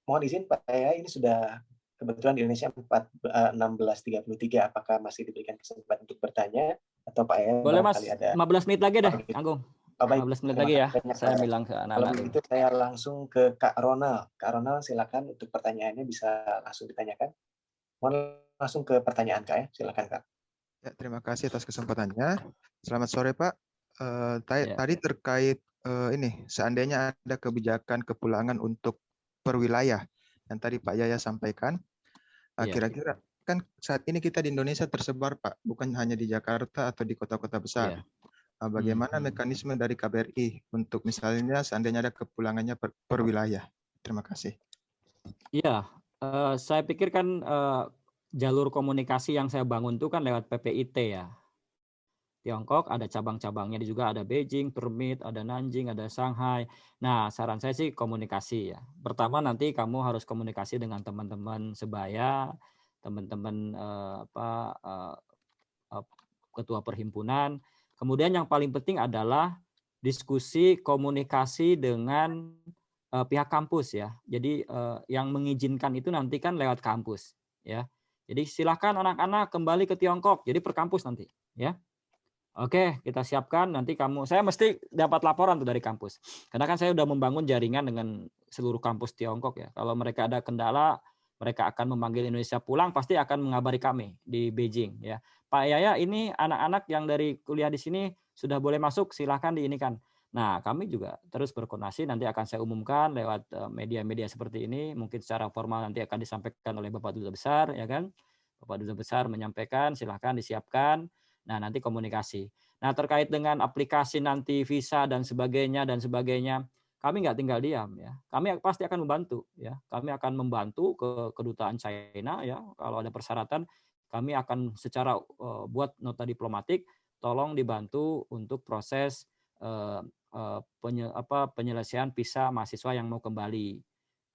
Mohon izin Pak Yaya, ini sudah kebetulan di Indonesia 16.33. Apakah masih diberikan kesempatan untuk bertanya atau Pak Yaya? Boleh Mas, 15 menit lagi deh, Agung. 15 menit lagi ya, saya bilang ke anak-anak. Kalau begitu saya langsung ke Kak Ronald. Kak Ronald silakan untuk pertanyaannya bisa langsung ditanyakan. Mohon langsung ke pertanyaan Kak ya, silakan Kak. Ya, terima kasih atas kesempatannya. Selamat sore Pak. Tadi terkait ini, seandainya ada kebijakan kepulangan untuk per wilayah yang tadi Pak Yaya sampaikan, kira-kira kan saat ini kita di Indonesia tersebar Pak, bukan hanya di Jakarta atau di kota-kota besar. Bagaimana mekanisme dari KBRI untuk misalnya seandainya ada kepulangannya per wilayah? Terima kasih. Iya, saya pikir kan jalur komunikasi yang saya bangun itu kan lewat PPIT ya. Tiongkok ada cabang-cabangnya juga, ada Beijing, Permit, ada Nanjing, ada Shanghai. Nah, saran saya sih komunikasi ya. Pertama nanti kamu harus komunikasi dengan teman-teman sebaya, teman-teman ketua perhimpunan. Kemudian yang paling penting adalah diskusi komunikasi dengan pihak kampus ya. Jadi yang mengizinkan itu nanti kan lewat kampus ya. Jadi silakan anak-anak kembali ke Tiongkok. Jadi per kampus nanti ya. Oke, kita siapkan nanti saya mesti dapat laporan tuh dari kampus. Karena kan saya udah membangun jaringan dengan seluruh kampus Tiongkok ya. Kalau mereka ada kendala, mereka akan memanggil Indonesia pulang, pasti akan mengabari kami di Beijing ya. Pak Yaya, ini anak-anak yang dari kuliah di sini sudah boleh masuk, silahkan diinikan. Nah, kami juga terus berkoordinasi, nanti akan saya umumkan lewat media-media seperti ini, mungkin secara formal nanti akan disampaikan oleh Bapak Duta Besar, ya kan? Bapak Duta Besar menyampaikan, silahkan disiapkan. Nah, nanti komunikasi. Nah, terkait dengan aplikasi nanti visa dan sebagainya, kami nggak tinggal diam ya. Kami pasti akan membantu ya. Kami akan membantu ke kedutaan China ya. Kalau ada persyaratan, kami akan secara buat nota diplomatik, tolong dibantu untuk proses penyelesaian visa mahasiswa yang mau kembali.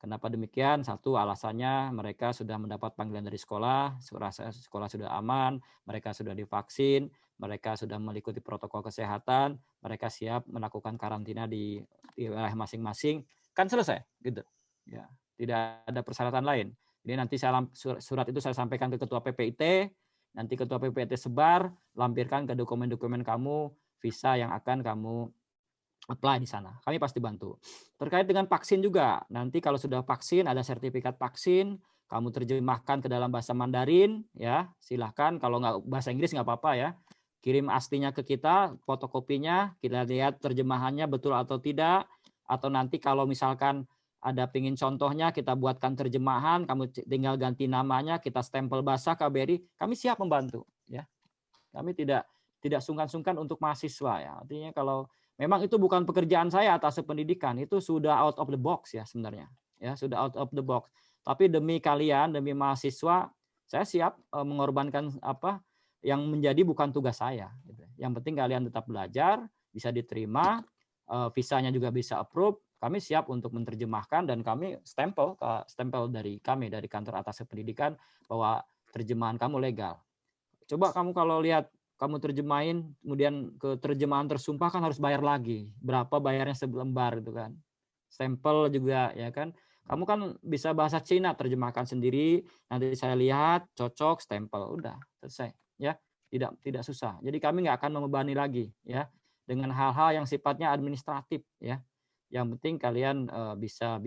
Kenapa demikian? Satu, alasannya mereka sudah mendapat panggilan dari sekolah sudah aman, mereka sudah divaksin, mereka sudah mengikuti protokol kesehatan, mereka siap melakukan karantina di wilayah masing-masing, kan selesai gitu. Ya, tidak ada persyaratan lain. Jadi nanti surat itu saya sampaikan ke Ketua PPIT, nanti Ketua PPIT sebar, lampirkan ke dokumen-dokumen kamu, visa yang akan kamu apply di sana. Kami pasti bantu. Terkait dengan vaksin juga, nanti kalau sudah vaksin, ada sertifikat vaksin, kamu terjemahkan ke dalam bahasa Mandarin, ya silahkan. Kalau nggak bahasa Inggris nggak apa-apa ya. kirim aslinya ke kita, fotokopinya, kita lihat terjemahannya betul atau tidak, atau nanti kalau misalkan ada pingin contohnya, kita buatkan terjemahan, kamu tinggal ganti namanya, kita stempel basah KBRI, kami siap membantu. Ya, kami tidak sungkan-sungkan untuk mahasiswa. Ya, artinya kalau memang itu bukan pekerjaan saya atas pendidikan, itu sudah out of the box ya sebenarnya. Ya, sudah out of the box. Tapi demi kalian, demi mahasiswa, saya siap mengorbankan apa yang menjadi bukan tugas saya. Yang penting kalian tetap belajar, bisa diterima, visanya juga bisa approve. Kami siap untuk menerjemahkan dan kami stempel dari kami dari kantor atas pendidikan bahwa terjemahan kamu legal. Coba kamu kalau lihat kamu terjemahin, kemudian ke terjemahan tersumpah kan harus bayar lagi. Berapa bayarnya selembar itu kan? Stempel juga ya kan? Kamu kan bisa bahasa Cina, terjemahkan sendiri, nanti saya lihat, cocok, stempel, udah selesai ya. Tidak susah. Jadi kami nggak akan membebani lagi ya dengan hal-hal yang sifatnya administratif ya. Yang penting kalian bisa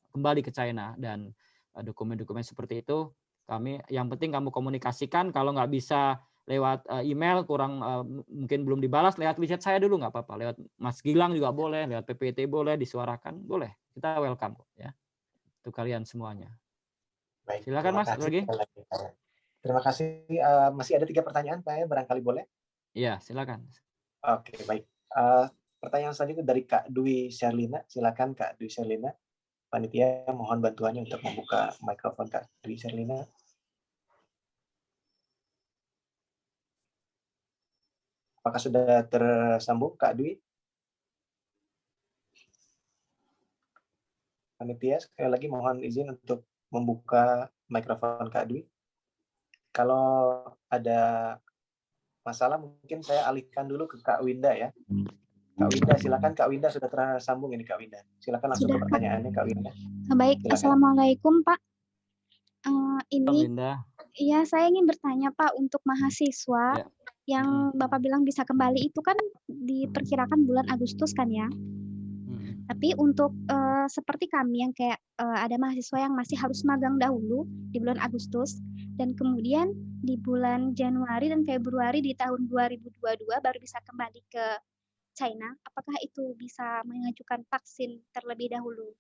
kembali ke China dan dokumen-dokumen seperti itu kami. Yang penting kamu komunikasikan. Kalau nggak bisa lewat email, kurang mungkin belum dibalas, lewat WeChat saya dulu nggak apa-apa. Lewat Mas Gilang juga boleh, lewat PPT boleh, disuarakan boleh. Kita welcome ya. Itu kalian semuanya. Baik, silakan Mas lagi. Terima kasih. Masih ada 3 pertanyaan Pak ya, barangkali boleh? Iya, silakan. Oke, baik. Pertanyaan selanjutnya dari Kak Dwi Sherlina. Silakan Kak Dwi Sherlina. Panitia mohon bantuannya untuk membuka mikrofon Kak Dwi Sherlina. Apakah sudah tersambung Kak Dwi? Panitia sekali lagi mohon izin untuk membuka mikrofon Kak Dwi. Kalau ada masalah mungkin saya alihkan dulu ke Kak Winda ya. Kak Winda, silakan Kak Winda, sudah tersambung ini Kak Winda. Silakan langsung ke pertanyaannya Kak Winda. Baik, silakan. Assalamualaikum Pak. Ini Winda. ya saya ingin bertanya Pak, untuk mahasiswa yang Bapak bilang bisa kembali itu kan diperkirakan bulan Agustus kan ya. Tapi untuk seperti kami yang kayak ada mahasiswa yang masih harus magang dahulu di bulan Agustus dan kemudian di bulan Januari dan Februari di tahun 2022 baru bisa kembali ke China, apakah itu bisa mengajukan vaksin terlebih dahulu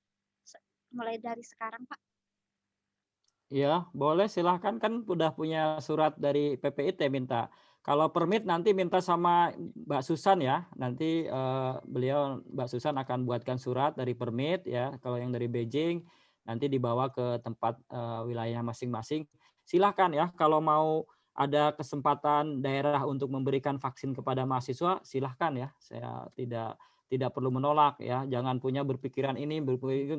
mulai dari sekarang, Pak? Iya, boleh, silahkan, kan udah punya surat dari PPIT minta. Kalau permit nanti minta sama Mbak Susan ya. Nanti Mbak Susan akan buatkan surat dari permit ya. Kalau yang dari Beijing nanti dibawa ke tempat wilayah masing-masing. Silahkan ya, kalau mau ada kesempatan daerah untuk memberikan vaksin kepada mahasiswa, silahkan ya. Saya tidak perlu menolak ya. Jangan punya berpikiran ini,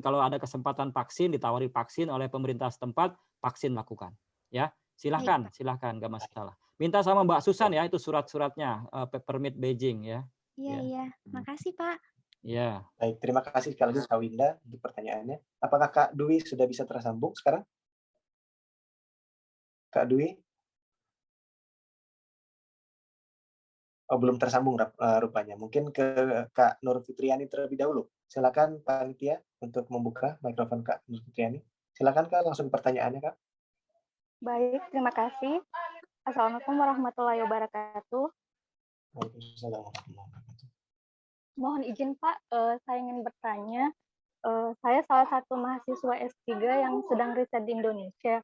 kalau ada kesempatan vaksin, ditawari vaksin oleh pemerintah setempat, vaksin lakukan. Ya, silahkan, nggak masalah. Minta sama Mbak Susan ya, itu surat-suratnya permit Beijing ya. Iya. Makasih Pak. Ya. Baik, terima kasih sekali lagi Kak Winda untuk pertanyaannya. Apakah Kak Dwi sudah bisa tersambung sekarang? Kak Dwi? Oh, belum tersambung rupanya. Mungkin ke Kak Nur Fitriani terlebih dahulu. Silakan panitia untuk membuka mikrofon Kak Nur Fitriani. Silakan Kak, langsung pertanyaannya Kak. Baik, terima kasih. Assalamualaikum warahmatullahi wabarakatuh. Waalaikumsalam warahmatullahi wabarakatuh. Mohon izin Pak, saya ingin bertanya. Saya salah satu mahasiswa S3 yang sedang riset di Indonesia.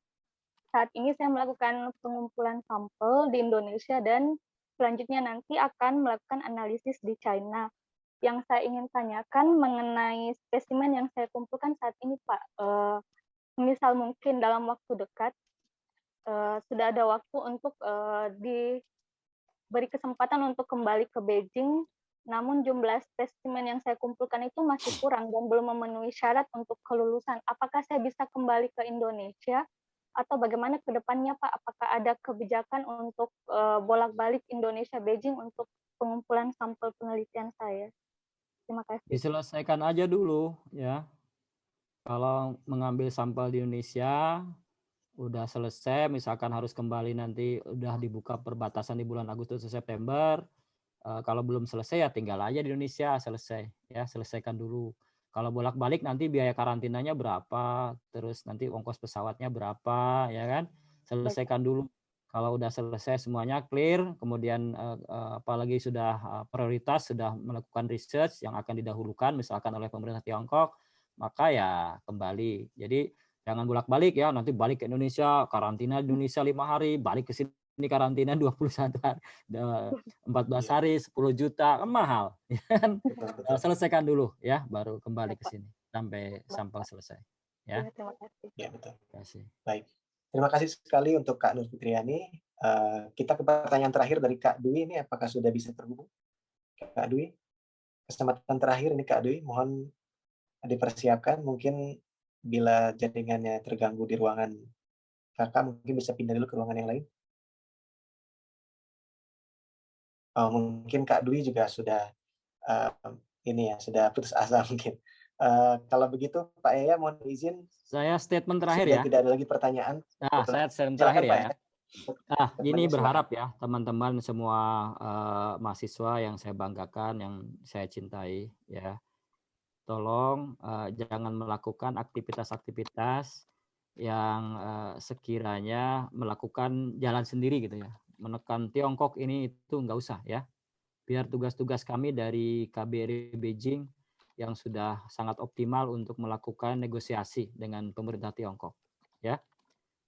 Saat ini saya melakukan pengumpulan sampel di Indonesia dan selanjutnya nanti akan melakukan analisis di China. Yang saya ingin tanyakan mengenai spesimen yang saya kumpulkan saat ini Pak. Misal mungkin dalam waktu dekat, sudah ada waktu untuk diberi kesempatan untuk kembali ke Beijing, namun jumlah spesimen yang saya kumpulkan itu masih kurang dan belum memenuhi syarat untuk kelulusan. Apakah saya bisa kembali ke Indonesia atau bagaimana ke depannya Pak? Apakah ada kebijakan untuk bolak-balik Indonesia-Beijing untuk pengumpulan sampel penelitian saya? Terima kasih. Diselesaikan aja dulu ya. Kalau mengambil sampel di Indonesia udah selesai, misalkan harus kembali nanti udah dibuka perbatasan di bulan Agustus atau September. Kalau belum selesai ya tinggal aja di Indonesia, selesai ya, selesaikan dulu. Kalau bolak-balik nanti biaya karantinanya berapa, terus nanti ongkos pesawatnya berapa, ya kan? Selesaikan dulu Kalau udah selesai semuanya clear, kemudian apalagi sudah prioritas, sudah melakukan research yang akan didahulukan misalkan oleh pemerintah Tiongkok, maka ya kembali. Jadi jangan bolak-balik ya, nanti balik ke Indonesia, karantina di Indonesia 5 hari, balik ke sini karantina 21 hari, 14 hari, 10 juta, kan mahal. Selesaikan dulu ya, baru kembali ke sini sampai sampel selesai. Ya. Terima kasih. Ya, betul. Terima kasih. Baik. Terima kasih sekali untuk Kak Nur Fitriani. Kita ke pertanyaan terakhir dari Kak Dwi ini, apakah sudah bisa terhubung? Kak Dwi, kesempatan terakhir ini Kak Dwi, mohon dipersiapkan. Mungkin bila jaringannya terganggu di ruangan Kakak, mungkin bisa pindah dulu ke ruangan yang lain. Mungkin Kak Dwi juga sudah ini ya, sudah putus asa mungkin. Kalau begitu Pak Yaya mohon izin. Saya statement terakhir ya. Tidak ada lagi pertanyaan. Nah, saya statement terakhir ya. Nah, ini berharap ya teman-teman semua mahasiswa yang saya banggakan, yang saya cintai ya. Tolong jangan melakukan aktivitas-aktivitas yang sekiranya melakukan jalan sendiri gitu ya. Menekan Tiongkok ini itu nggak usah ya. Biar tugas-tugas kami dari KBRI Beijing yang sudah sangat optimal untuk melakukan negosiasi dengan pemerintah Tiongkok ya.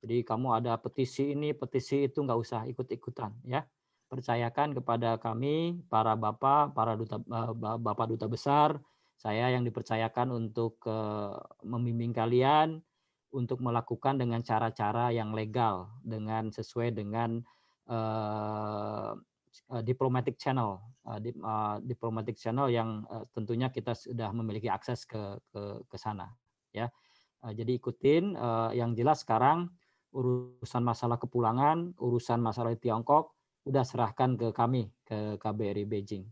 Jadi kamu ada petisi ini, petisi itu, nggak usah ikut-ikutan ya. Percayakan kepada kami, para bapak, para bapak duta besar, saya yang dipercayakan untuk membimbing kalian untuk melakukan dengan cara-cara yang legal, dengan sesuai dengan diplomatic channel, diplomatic channel yang tentunya kita sudah memiliki akses ke sana ya. Jadi ikutin, yang jelas sekarang urusan masalah kepulangan, urusan masalah di Tiongkok udah serahkan ke kami, ke KBRI Beijing.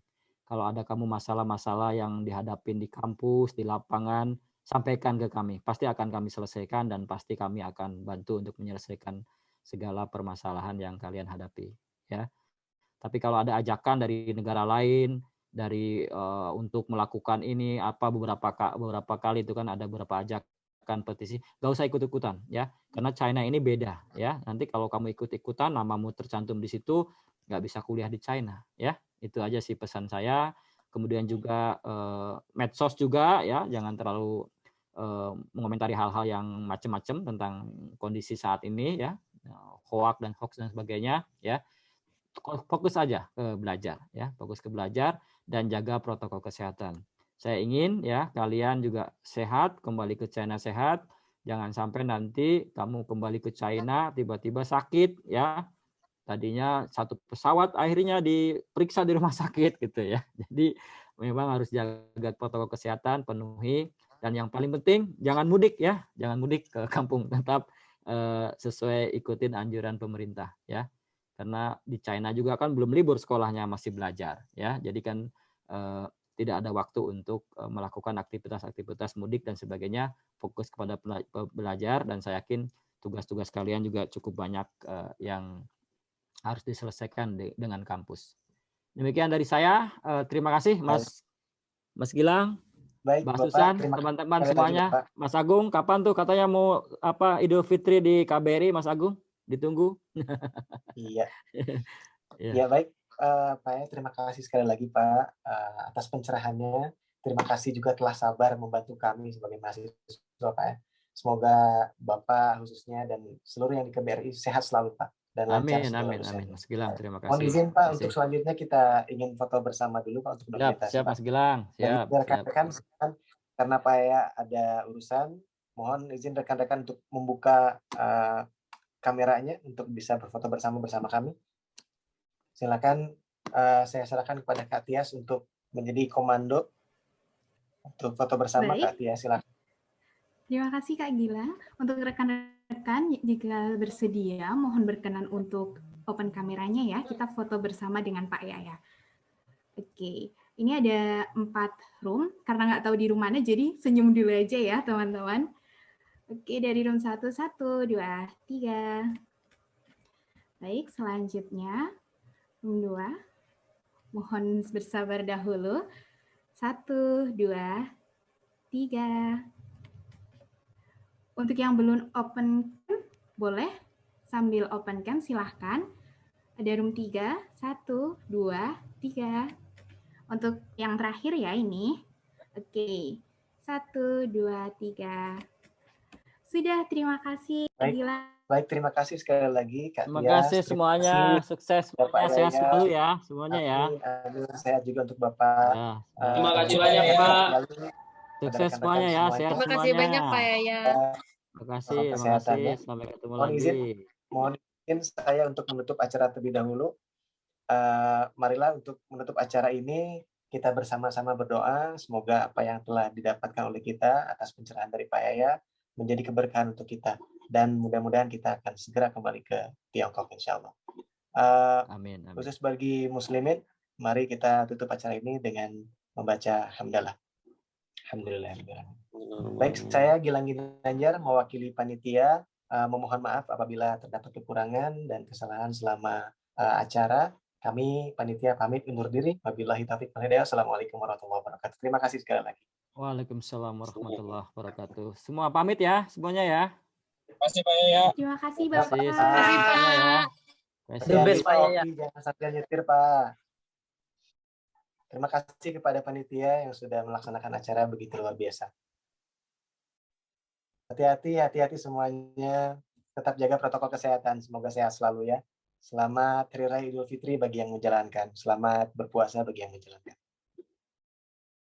Kalau ada kamu masalah-masalah yang dihadapin di kampus, di lapangan, sampaikan ke kami. Pasti akan kami selesaikan dan pasti kami akan bantu untuk menyelesaikan segala permasalahan yang kalian hadapi ya. Tapi kalau ada ajakan dari negara lain, dari untuk melakukan ini beberapa kali itu kan ada beberapa ajakan petisi, nggak usah ikut-ikutan ya, karena China ini beda ya. Nanti kalau kamu ikut-ikutan, namamu tercantum di situ, nggak bisa kuliah di China ya. Itu aja sih pesan saya. Kemudian juga medsos juga ya, jangan terlalu mengomentari hal-hal yang macam-macam tentang kondisi saat ini ya, hoax dan sebagainya ya. Fokus aja ke belajar ya, fokus ke belajar dan jaga protokol kesehatan. Saya ingin ya kalian juga sehat, kembali ke China sehat. Jangan sampai nanti kamu kembali ke China tiba-tiba sakit ya. Tadinya satu pesawat akhirnya diperiksa di rumah sakit gitu ya. Jadi memang harus jaga protokol kesehatan, penuhi, dan yang paling penting jangan mudik ya, jangan mudik ke kampung, tetap sesuai ikutin anjuran pemerintah ya. Karena di China juga kan belum libur sekolahnya, masih belajar ya. Jadi kan tidak ada waktu untuk melakukan aktivitas-aktivitas mudik dan sebagainya, fokus kepada belajar, dan saya yakin tugas-tugas kalian juga cukup banyak yang harus diselesaikan dengan kampus. Demikian dari saya. Terima kasih Mas Gilang, Mbak Susan, teman-teman semuanya. Mas Agung, kapan tuh katanya mau Idul Fitri di KBRI, Mas Agung? Ditunggu. Iya. Ya baik, Pak, terima kasih sekali lagi Pak atas pencerahannya. Terima kasih juga telah sabar membantu kami sebagai mahasiswa Pak. Semoga Bapak khususnya dan seluruh yang di KBRI sehat selalu Pak. Dan lancar amin. Mas Gilang, terima kasih. Mohon izin Pak, untuk selanjutnya kita ingin foto bersama dulu Pak untuk dokumentasi. Siap Mas Gilang. Siap. Rekan-rekan, karena Pak ya ada urusan, mohon izin rekan-rekan untuk membuka kameranya untuk bisa berfoto bersama kami. Silakan, saya serahkan kepada Kak Tias untuk menjadi komando untuk foto bersama. Baik. Kak Tias, silakan. Terima kasih Kak Gilang. Untuk rekan-rekan jika bersedia, mohon berkenan untuk open kameranya ya. Kita foto bersama dengan Pak Yaya. Oke, ini ada 4 room. Karena nggak tahu di room mana, jadi senyum dulu aja ya teman-teman. Oke, dari room 1, 1, 2, 3. Baik, selanjutnya room 2. Mohon bersabar dahulu. 1, 2, 3. Untuk yang belum open, boleh Sambil open cam silahkan. Ada room 3, 1, 2, 3. Untuk yang terakhir ya ini. Oke, 1, 2, 3. Sudah, terima kasih Kak Gilang. Baik, terima kasih sekali lagi Kak Terima Tias. kasih semuanya, sukses semuanya, sehat selalu ya semuanya ya. Amin, sehat juga untuk Bapak. Ya, terima kasih banyak Pak. Sukses semuanya ya, sehat Terima semuanya. kasih banyak Pak Yaya. Terima kasih, sampai ketemu lagi. Mohon izin saya untuk menutup acara terlebih dahulu. Marilah untuk menutup acara ini kita bersama-sama berdoa semoga apa yang telah didapatkan oleh kita atas pencerahan dari Pak Yaya menjadi keberkahan untuk kita dan mudah-mudahan kita akan segera kembali ke Tiongkok insya Allah. Amin. Khusus bagi muslimin, mari kita tutup acara ini dengan membaca hamdalah. Alhamdulillah. Baik, saya Gilang Ginanjar mewakili panitia memohon maaf apabila terdapat kekurangan dan kesalahan selama acara. Kami panitia pamit undur diri. Wabillahi taufiq wal hidayah. Assalamualaikum warahmatullahi wabarakatuh. Terima kasih sekali lagi. Waalaikumsalam warahmatullahi wabarakatuh. Semua pamit ya, semuanya ya. Terima kasih Pak Yaya. Terima kasih Bapak. Terima kasih Pak. Pak Yaya. Jangan sampai nyetir Pak. Terima kasih kepada panitia yang sudah melaksanakan acara begitu luar biasa. Hati-hati semuanya. Tetap jaga protokol kesehatan. Semoga sehat selalu ya. Selamat Hari Raya Idul Fitri bagi yang menjalankan. Selamat berpuasa bagi yang menjalankan.